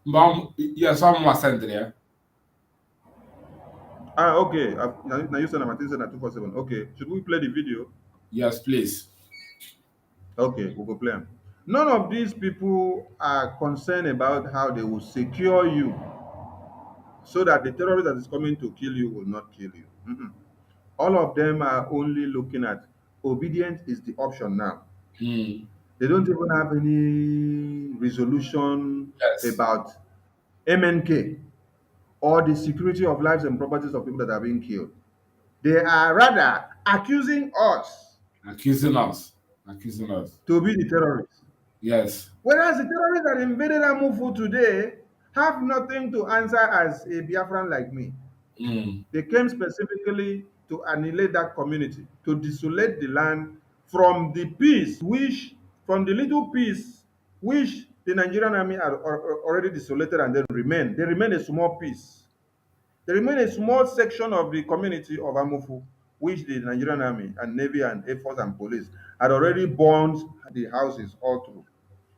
Mom, yes, I'm sending there. Ah, okay. Now you send a Martin send at 247. Okay. Should we play the video? Yes, please. Okay, we'll go play them. None of these people are concerned about how they will secure you so that the terrorist that is coming to kill you will not kill you. All of them are only looking at obedience is the option now. They don't even have any resolution Yes. about MNK or the security of lives and properties of people that are being killed. They are rather accusing us Accusing us. Accusing us. to be the terrorists. Yes. Whereas the terrorists that invaded Amufu today have nothing to answer as a Biafran like me. They came specifically to annihilate that community, to desolate the land from the peace, from the little peace, which the Nigerian army had already desolated and then remain. They remain a small piece. They remain a small section of the community of Amufu. which the Nigerian Army and Navy and Air Force and police had already burned the houses all through.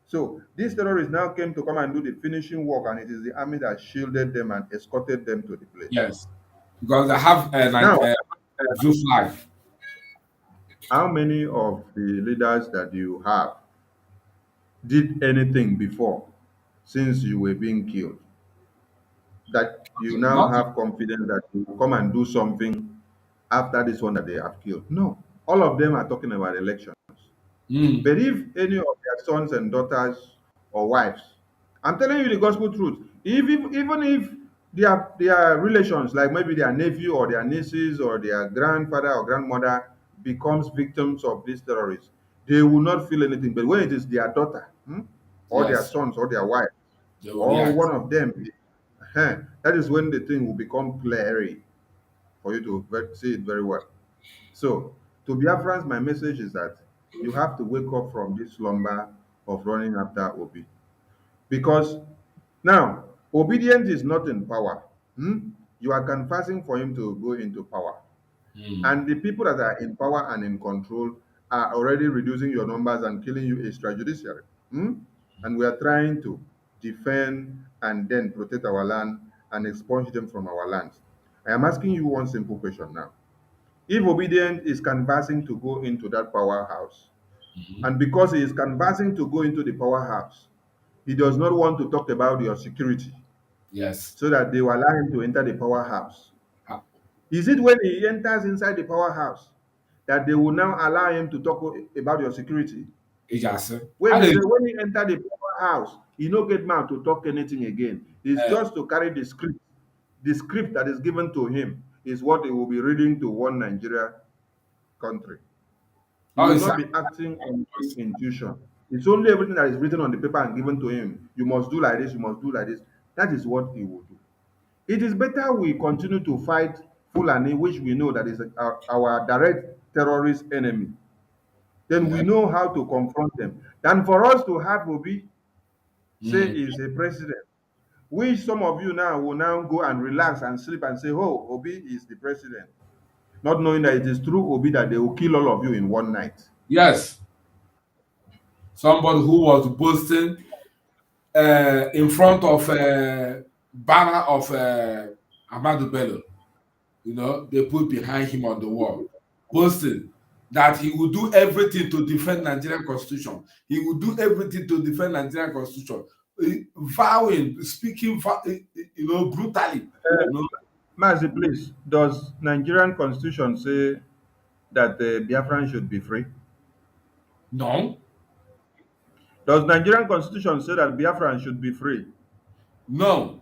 So these terrorists now came to come and do the finishing work, and it is the army that shielded them and escorted them to the place. Yes, because they have Now, blue flag. how many of the leaders that you have did anything before since you were being killed that you now Nothing. have confidence that you will come and do something after this one that they have killed? No. All of them are talking about elections. But if any of their sons and daughters or wives, I'm telling you the gospel truth, even if their relations, like maybe their nephew or their nieces or their grandfather or grandmother becomes victims of these terrorists, they will not feel anything. But when it is their daughter, or their Yes, sons or their wife, they will or react. one of them, that is when the thing will become clear for you to see it very well. So, to Biafrans, my message is that you have to wake up from this slumber of running after Obi. Because now, obedience is not in power. You are canvassing for him to go into power. And the people that are in power and in control are already reducing your numbers and killing you extrajudicially. And we are trying to defend and then protect our land and expunge them from our lands. I am asking you one simple question now. If obedient is canvassing to go into that powerhouse, and because he is canvassing to go into the powerhouse, he does not want to talk about your security Yes. so that they will allow him to enter the powerhouse. Is it when he enters inside the powerhouse that they will now allow him to talk about your security? Yes. When he enter the powerhouse, he no get mouth to talk anything again. It's just to carry the script. The script that is given to him is what he will be reading to one Nigeria country. He will not be acting on his intuition. It's only everything that is written on the paper and given to him. You must do like this, you must do like this. That is what he will do. It is better we continue to fight Fulani, which we know that is our direct terrorist enemy. Then we know how to confront them. Than for us to have Obi say is a president, which some of you now will now go and relax and sleep and say, oh, Obi is the president. Not knowing that it is through Obi that they will kill all of you in one night. Yes. Somebody who was boasting in front of a banner of Ahmadu Bello. You know, they put behind him on the wall, boasting that he would do everything to defend Nigerian constitution. He would do everything to defend Nigerian constitution, vowing, speaking, brutally. Mazi, please, does Nigerian constitution say that the Biafran should be free? No. Does Nigerian constitution say that Biafran should be free? No.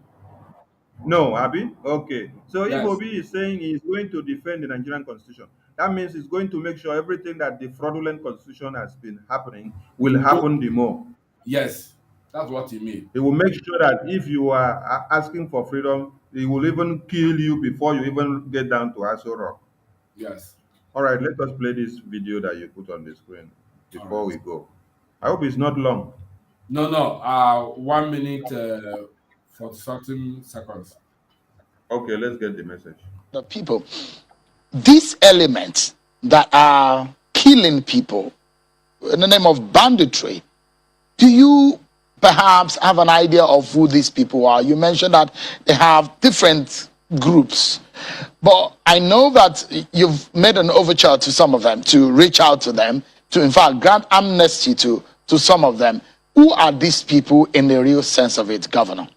No, Abi? Okay. So if Yes. Obi is saying he is going to defend the Nigerian constitution, that means he's going to make sure everything that the fraudulent constitution has been happening will happen the more. Yes, that's what he means. He will make sure that if you are asking for freedom, he will even kill you before you even get down to Aso Rock. Yes. All right, let us play this video that you put on the screen before we go. I hope it's not long. No. 1 minute 40-something seconds. Okay, let's get the message. The people, these elements that are killing people in the name of banditry, do you perhaps have an idea of who these people are? You mentioned that they have different groups, but I know that you've made an overture to some of them to reach out to them, to in fact grant amnesty to some of them. Who are these people in the real sense of it, Governor?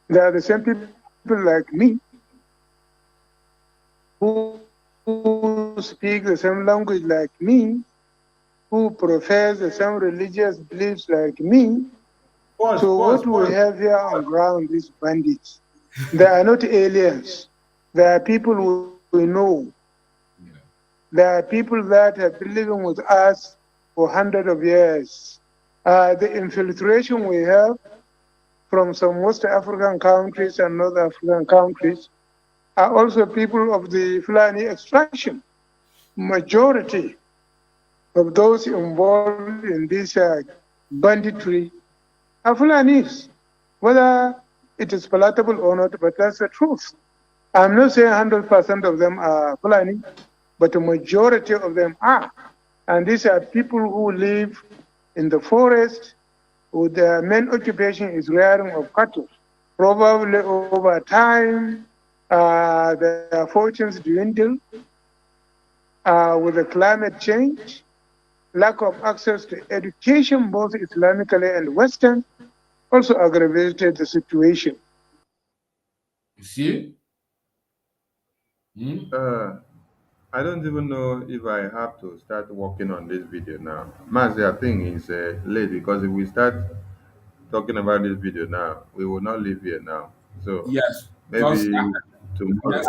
They are the same people like me who speak the same language like me, who profess the same religious beliefs like me. What we have here on ground is bandits. They are not aliens. They are people we know. They are people that have been living with us for hundreds of years. The infiltration we have from some West African countries and North African countries are also people of the Fulani extraction. Majority of those involved in this banditry are Fulanis, whether it is palatable or not, but that's the truth. I'm not saying 100% of them are Fulani, but the majority of them are. And these are people who live in the forest, who their main occupation is rearing of cattle. Probably over time, their fortunes dwindle with the climate change, lack of access to education, both Islamically and Western, also aggravated the situation. You see? I don't even know if I have to start working on this video now. Mazi, I think it's late because if we start talking about this video now, we will not leave here now. So Yes, because maybe yes, tomorrow.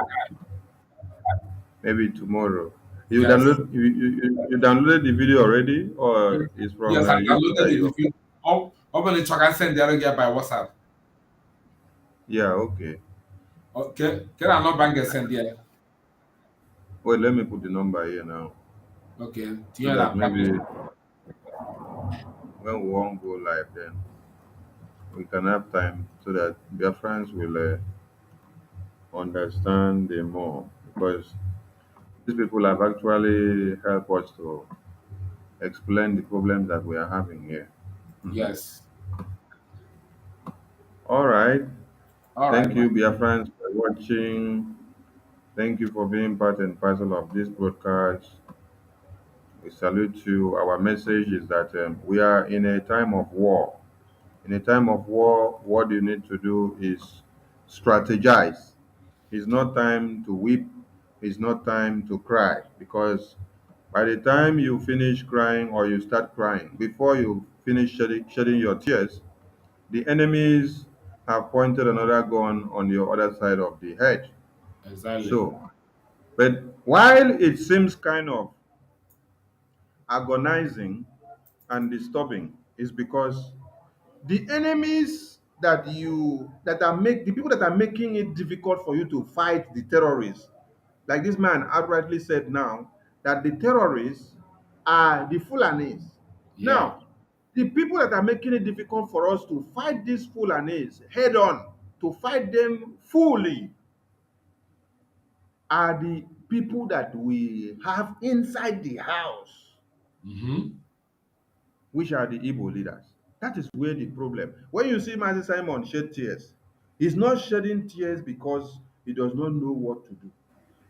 Maybe tomorrow. You yes, you downloaded the video already, or it's from yes. I YouTube that downloaded you? the video. Oh, when the truck I send the other guy by WhatsApp. Yeah, okay. Okay, can I not bang a send there? Wait, let me put the number here now, Okay, so yeah, that that maybe when we won't go live, then we can have time so that their friends will understand them more, because these people have actually helped us to explain the problems that we are having here. Yes. All right. All right, Thank man. you, Biafrans, for watching. Thank you for being part and parcel of this broadcast. We salute you. Our message is that we are in a time of war. In a time of war, what you need to do is strategize. It's not time to weep. It's not time to cry, because by the time you finish crying or you start crying, before you finish shedding your tears, the enemies have pointed another gun on your other side of the hedge. Exactly. So, but while it seems kind of agonizing and disturbing, is because the enemies that are make the people that are making it difficult for you to fight the terrorists, like this man outrightly said now, that the terrorists are the Fulanis. Yeah, Now, the people that are making it difficult for us to fight these Fulanis head on, to fight them fully, are the people that we have inside the house, which are the Igbo leaders. That is where the problem. When you see Mazi Simon shed tears, he's not shedding tears because he does not know what to do.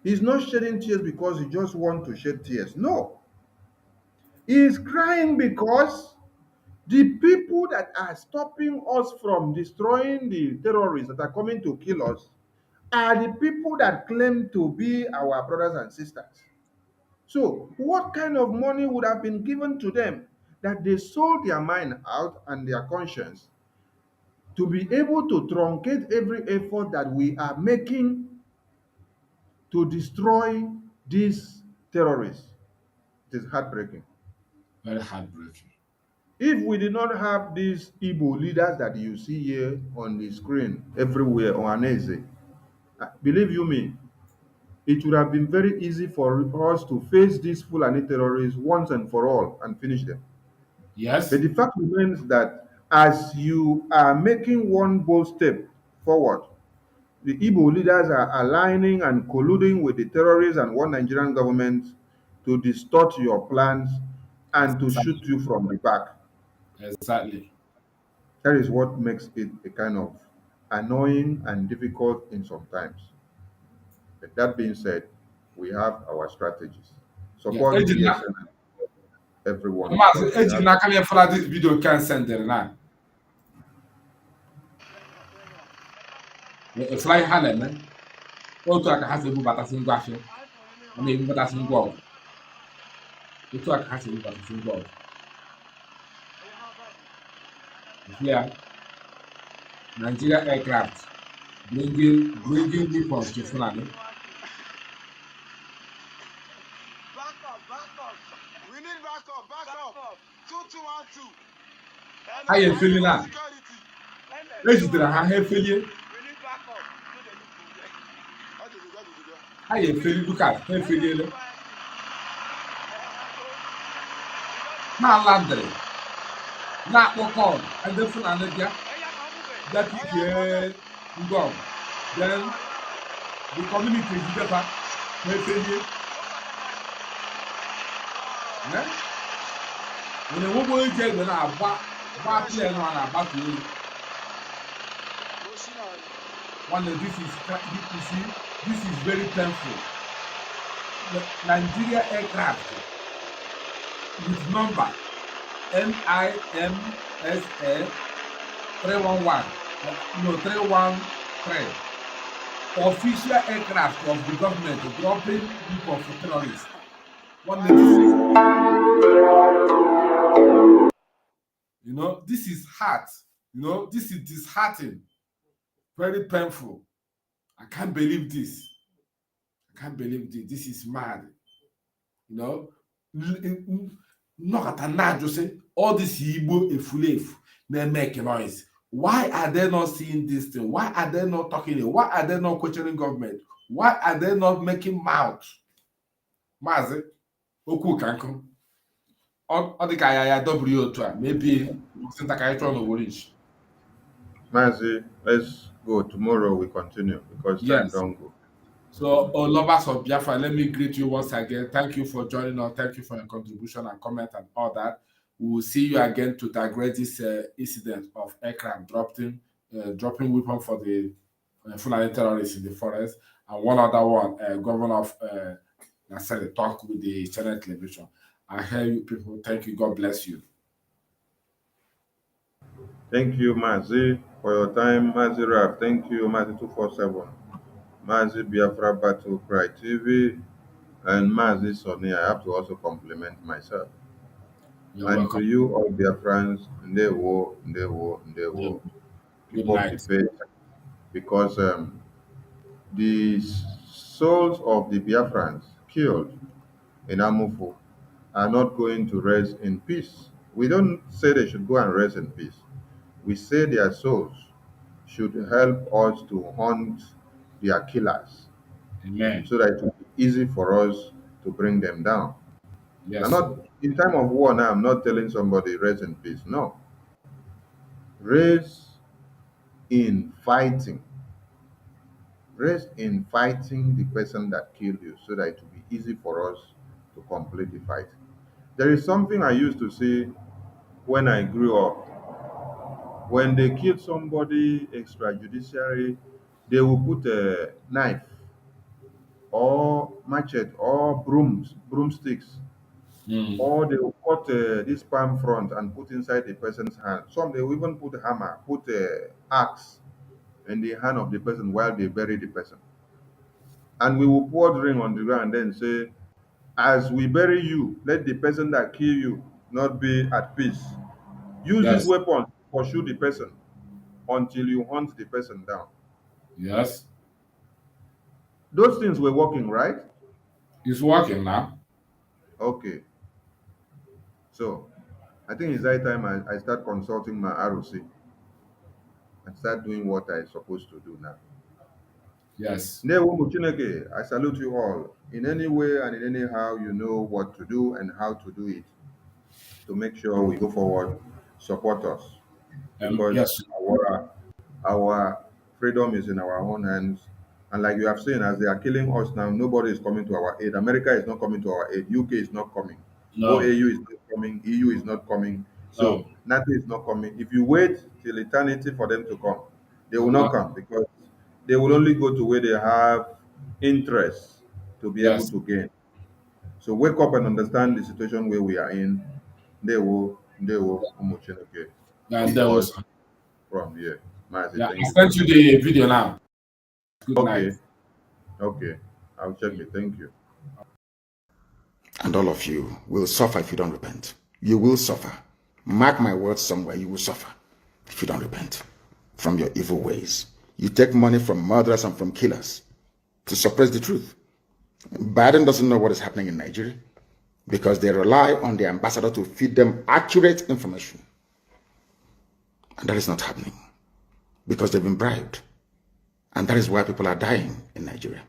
He's not shedding tears because he just wants to shed tears. No. He is crying because the people that are stopping us from destroying the terrorists that are coming to kill us are the people that claim to be our brothers and sisters. So, what kind of money would have been given to them that they sold their mind out and their conscience to be able to truncate every effort that we are making to destroy these terrorists? It is heartbreaking. very heartbreaking. If we did not have these Igbo leaders that you see here on the screen everywhere on Anese, believe you me, it would have been very easy for us to face these Fulani terrorists once and for all and finish them. Yes. But the fact remains that as you are making one bold step forward, the Igbo leaders are aligning and colluding with the terrorists and one Nigerian government to distort your plans and to shoot you from the back. Exactly. That is what makes it a kind of annoying and difficult in some times. But that being said, we have our strategies. Yeah. Support BSN and everyone, Mazi, because we have. na can you follow this video can send there now. Fly hand man. Otu aka ha si ebu batasị ngwa afịa. Ọ na-ebu batasị ngwa ọgụ. Otu aka ha si ebu batasị ngwa ọgụ. Clear. Nigeria aircraft bringing weapons to Fulani. We need backup. 2212. Ha ya efeli na. Ejidere ha efeli. Ha ya efeli look at ha efeli. Na landry. Na akpọkọ ndị Fulani bịa. Bịa pike ngwa ọgụ. Then the community is better. When a woman is dead, when I back here and I back to you. One of this is very painful. The Nigeria aircraft with number NIMSA 311, no 313. Official aircraft of the government dropping people for terrorists. You know, this is hard. You know, this is disheartening. Very painful. I can't believe this. I can't believe this. This is mad. You know, all this Igbo efulef, they make noise. Why are they not seeing this thing? Why are they not talking? Why are they not questioning government? Why are they not making mouth? Mazi, Oku Kanko. All the guy W2, maybe Mazi, let's go. Tomorrow we continue because time don't go. So, lovers of Biafra, let me greet you once again. Thank you for joining us. Thank you for your contribution and comment and all that. We will see you again to digress this incident of aircraft dropping weapon for the Fulani terrorists in the forest. And one other one, Governor of Nasser talk with the channel television. I hear you people. Thank you. God bless you. Thank you, Mazi, for your time. Mazi Rap, thank you, Mazi 247. Mazi Biafra Battle Cry TV, and Mazi Sonny. I have to also compliment myself. You're and welcome. to you, all Biafrans, Ndewo. Keep up the faith, because the souls of the Biafrans killed in Amufu are not going to rest in peace. We don't say they should go and rest in peace. We say their souls should help us to hunt their killers. Amen. So that it will be easy for us to bring them down. Yes. I'm not in time of war now. I'm not telling somebody rest in peace. No. Rest in fighting. Rest in fighting the person that killed you, so that it will be easy for us to complete the fight. There is something I used to say when I grew up. When they kill somebody extrajudiciary, they will put a knife or machete or broomsticks, or they will cut this palm front and put inside the person's hand. Some they will even put a hammer, put a axe in the hand of the person while they bury the person. And we will pour drink on the ground and then say, as we bury you, let the person that kill you not be at peace. Use this weapon to pursue the person until you hunt the person down. Yes. Those things were working, right? It's working now. Okay. So, I think it's that time I start consulting my ROC and start doing what I'm supposed to do now. Yes. I salute you all. In any way and in any how, you know what to do and how to do it to make sure we go forward. Support us. Because our freedom is in our own hands. And like you have seen, as they are killing us now, nobody is coming to our aid. America is not coming to our aid. UK is not coming. No. OAU is not coming. EU is not coming. So NATO is not coming. If you wait till eternity for them to come, they will not come, because they will only go to where they have interest to be able to gain. So wake up and understand the situation where we are in. They will from here. Mazi, I thank you. sent you the video now. Good night. Okay. I'll check it. Thank you. And all of you will suffer if you don't repent. You will suffer. Mark my words somewhere, you will suffer if you don't repent from your evil ways. You take money from murderers and from killers to suppress the truth. Biden doesn't know what is happening in Nigeria because they rely on the ambassador to feed them accurate information. And that is not happening because they've been bribed. And that is why people are dying in Nigeria.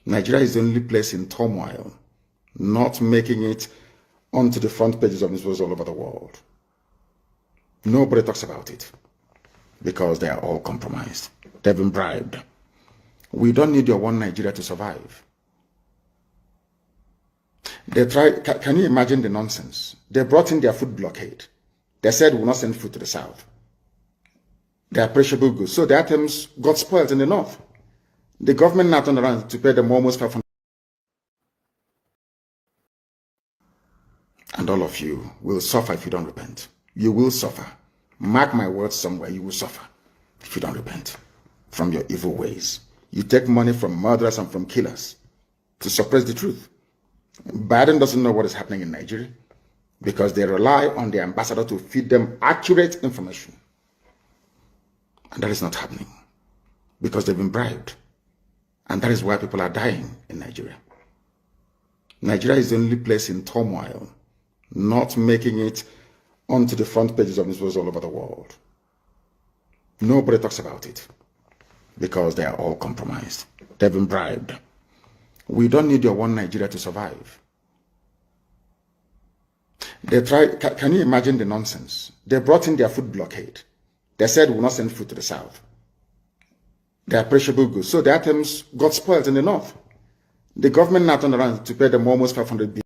Nigeria is the only place in turmoil, not making it onto the front pages of newspapers all over the world. Nobody talks about it because they are all compromised. They've been bribed. We don't need your one Nigeria to survive. They tried, can you imagine the nonsense? They brought in their food blockade. They said we will not send food to the south. They are perishable goods. So the items got spoiled in the north. The government now turned around to pay them almost 500. And all of you will suffer if you don't repent. You will suffer. Mark my words somewhere, you will suffer if you don't repent from your evil ways. You take money from murderers and from killers to suppress the truth. Biden doesn't know what is happening in Nigeria because they rely on the ambassador to feed them accurate information. And that is not happening because they've been bribed. And that is why people are dying in Nigeria. Nigeria is the only place in turmoil, not making it onto the front pages of newspapers all over the world. Nobody talks about it because they are all compromised. They've been bribed. We don't need your one Nigeria to survive. They tried, can you imagine the nonsense? They brought in their food blockade. They said we will not send food to the south. They are perishable goods. So the items got spoiled in the north. The government now turned around to pay them almost 500 billion.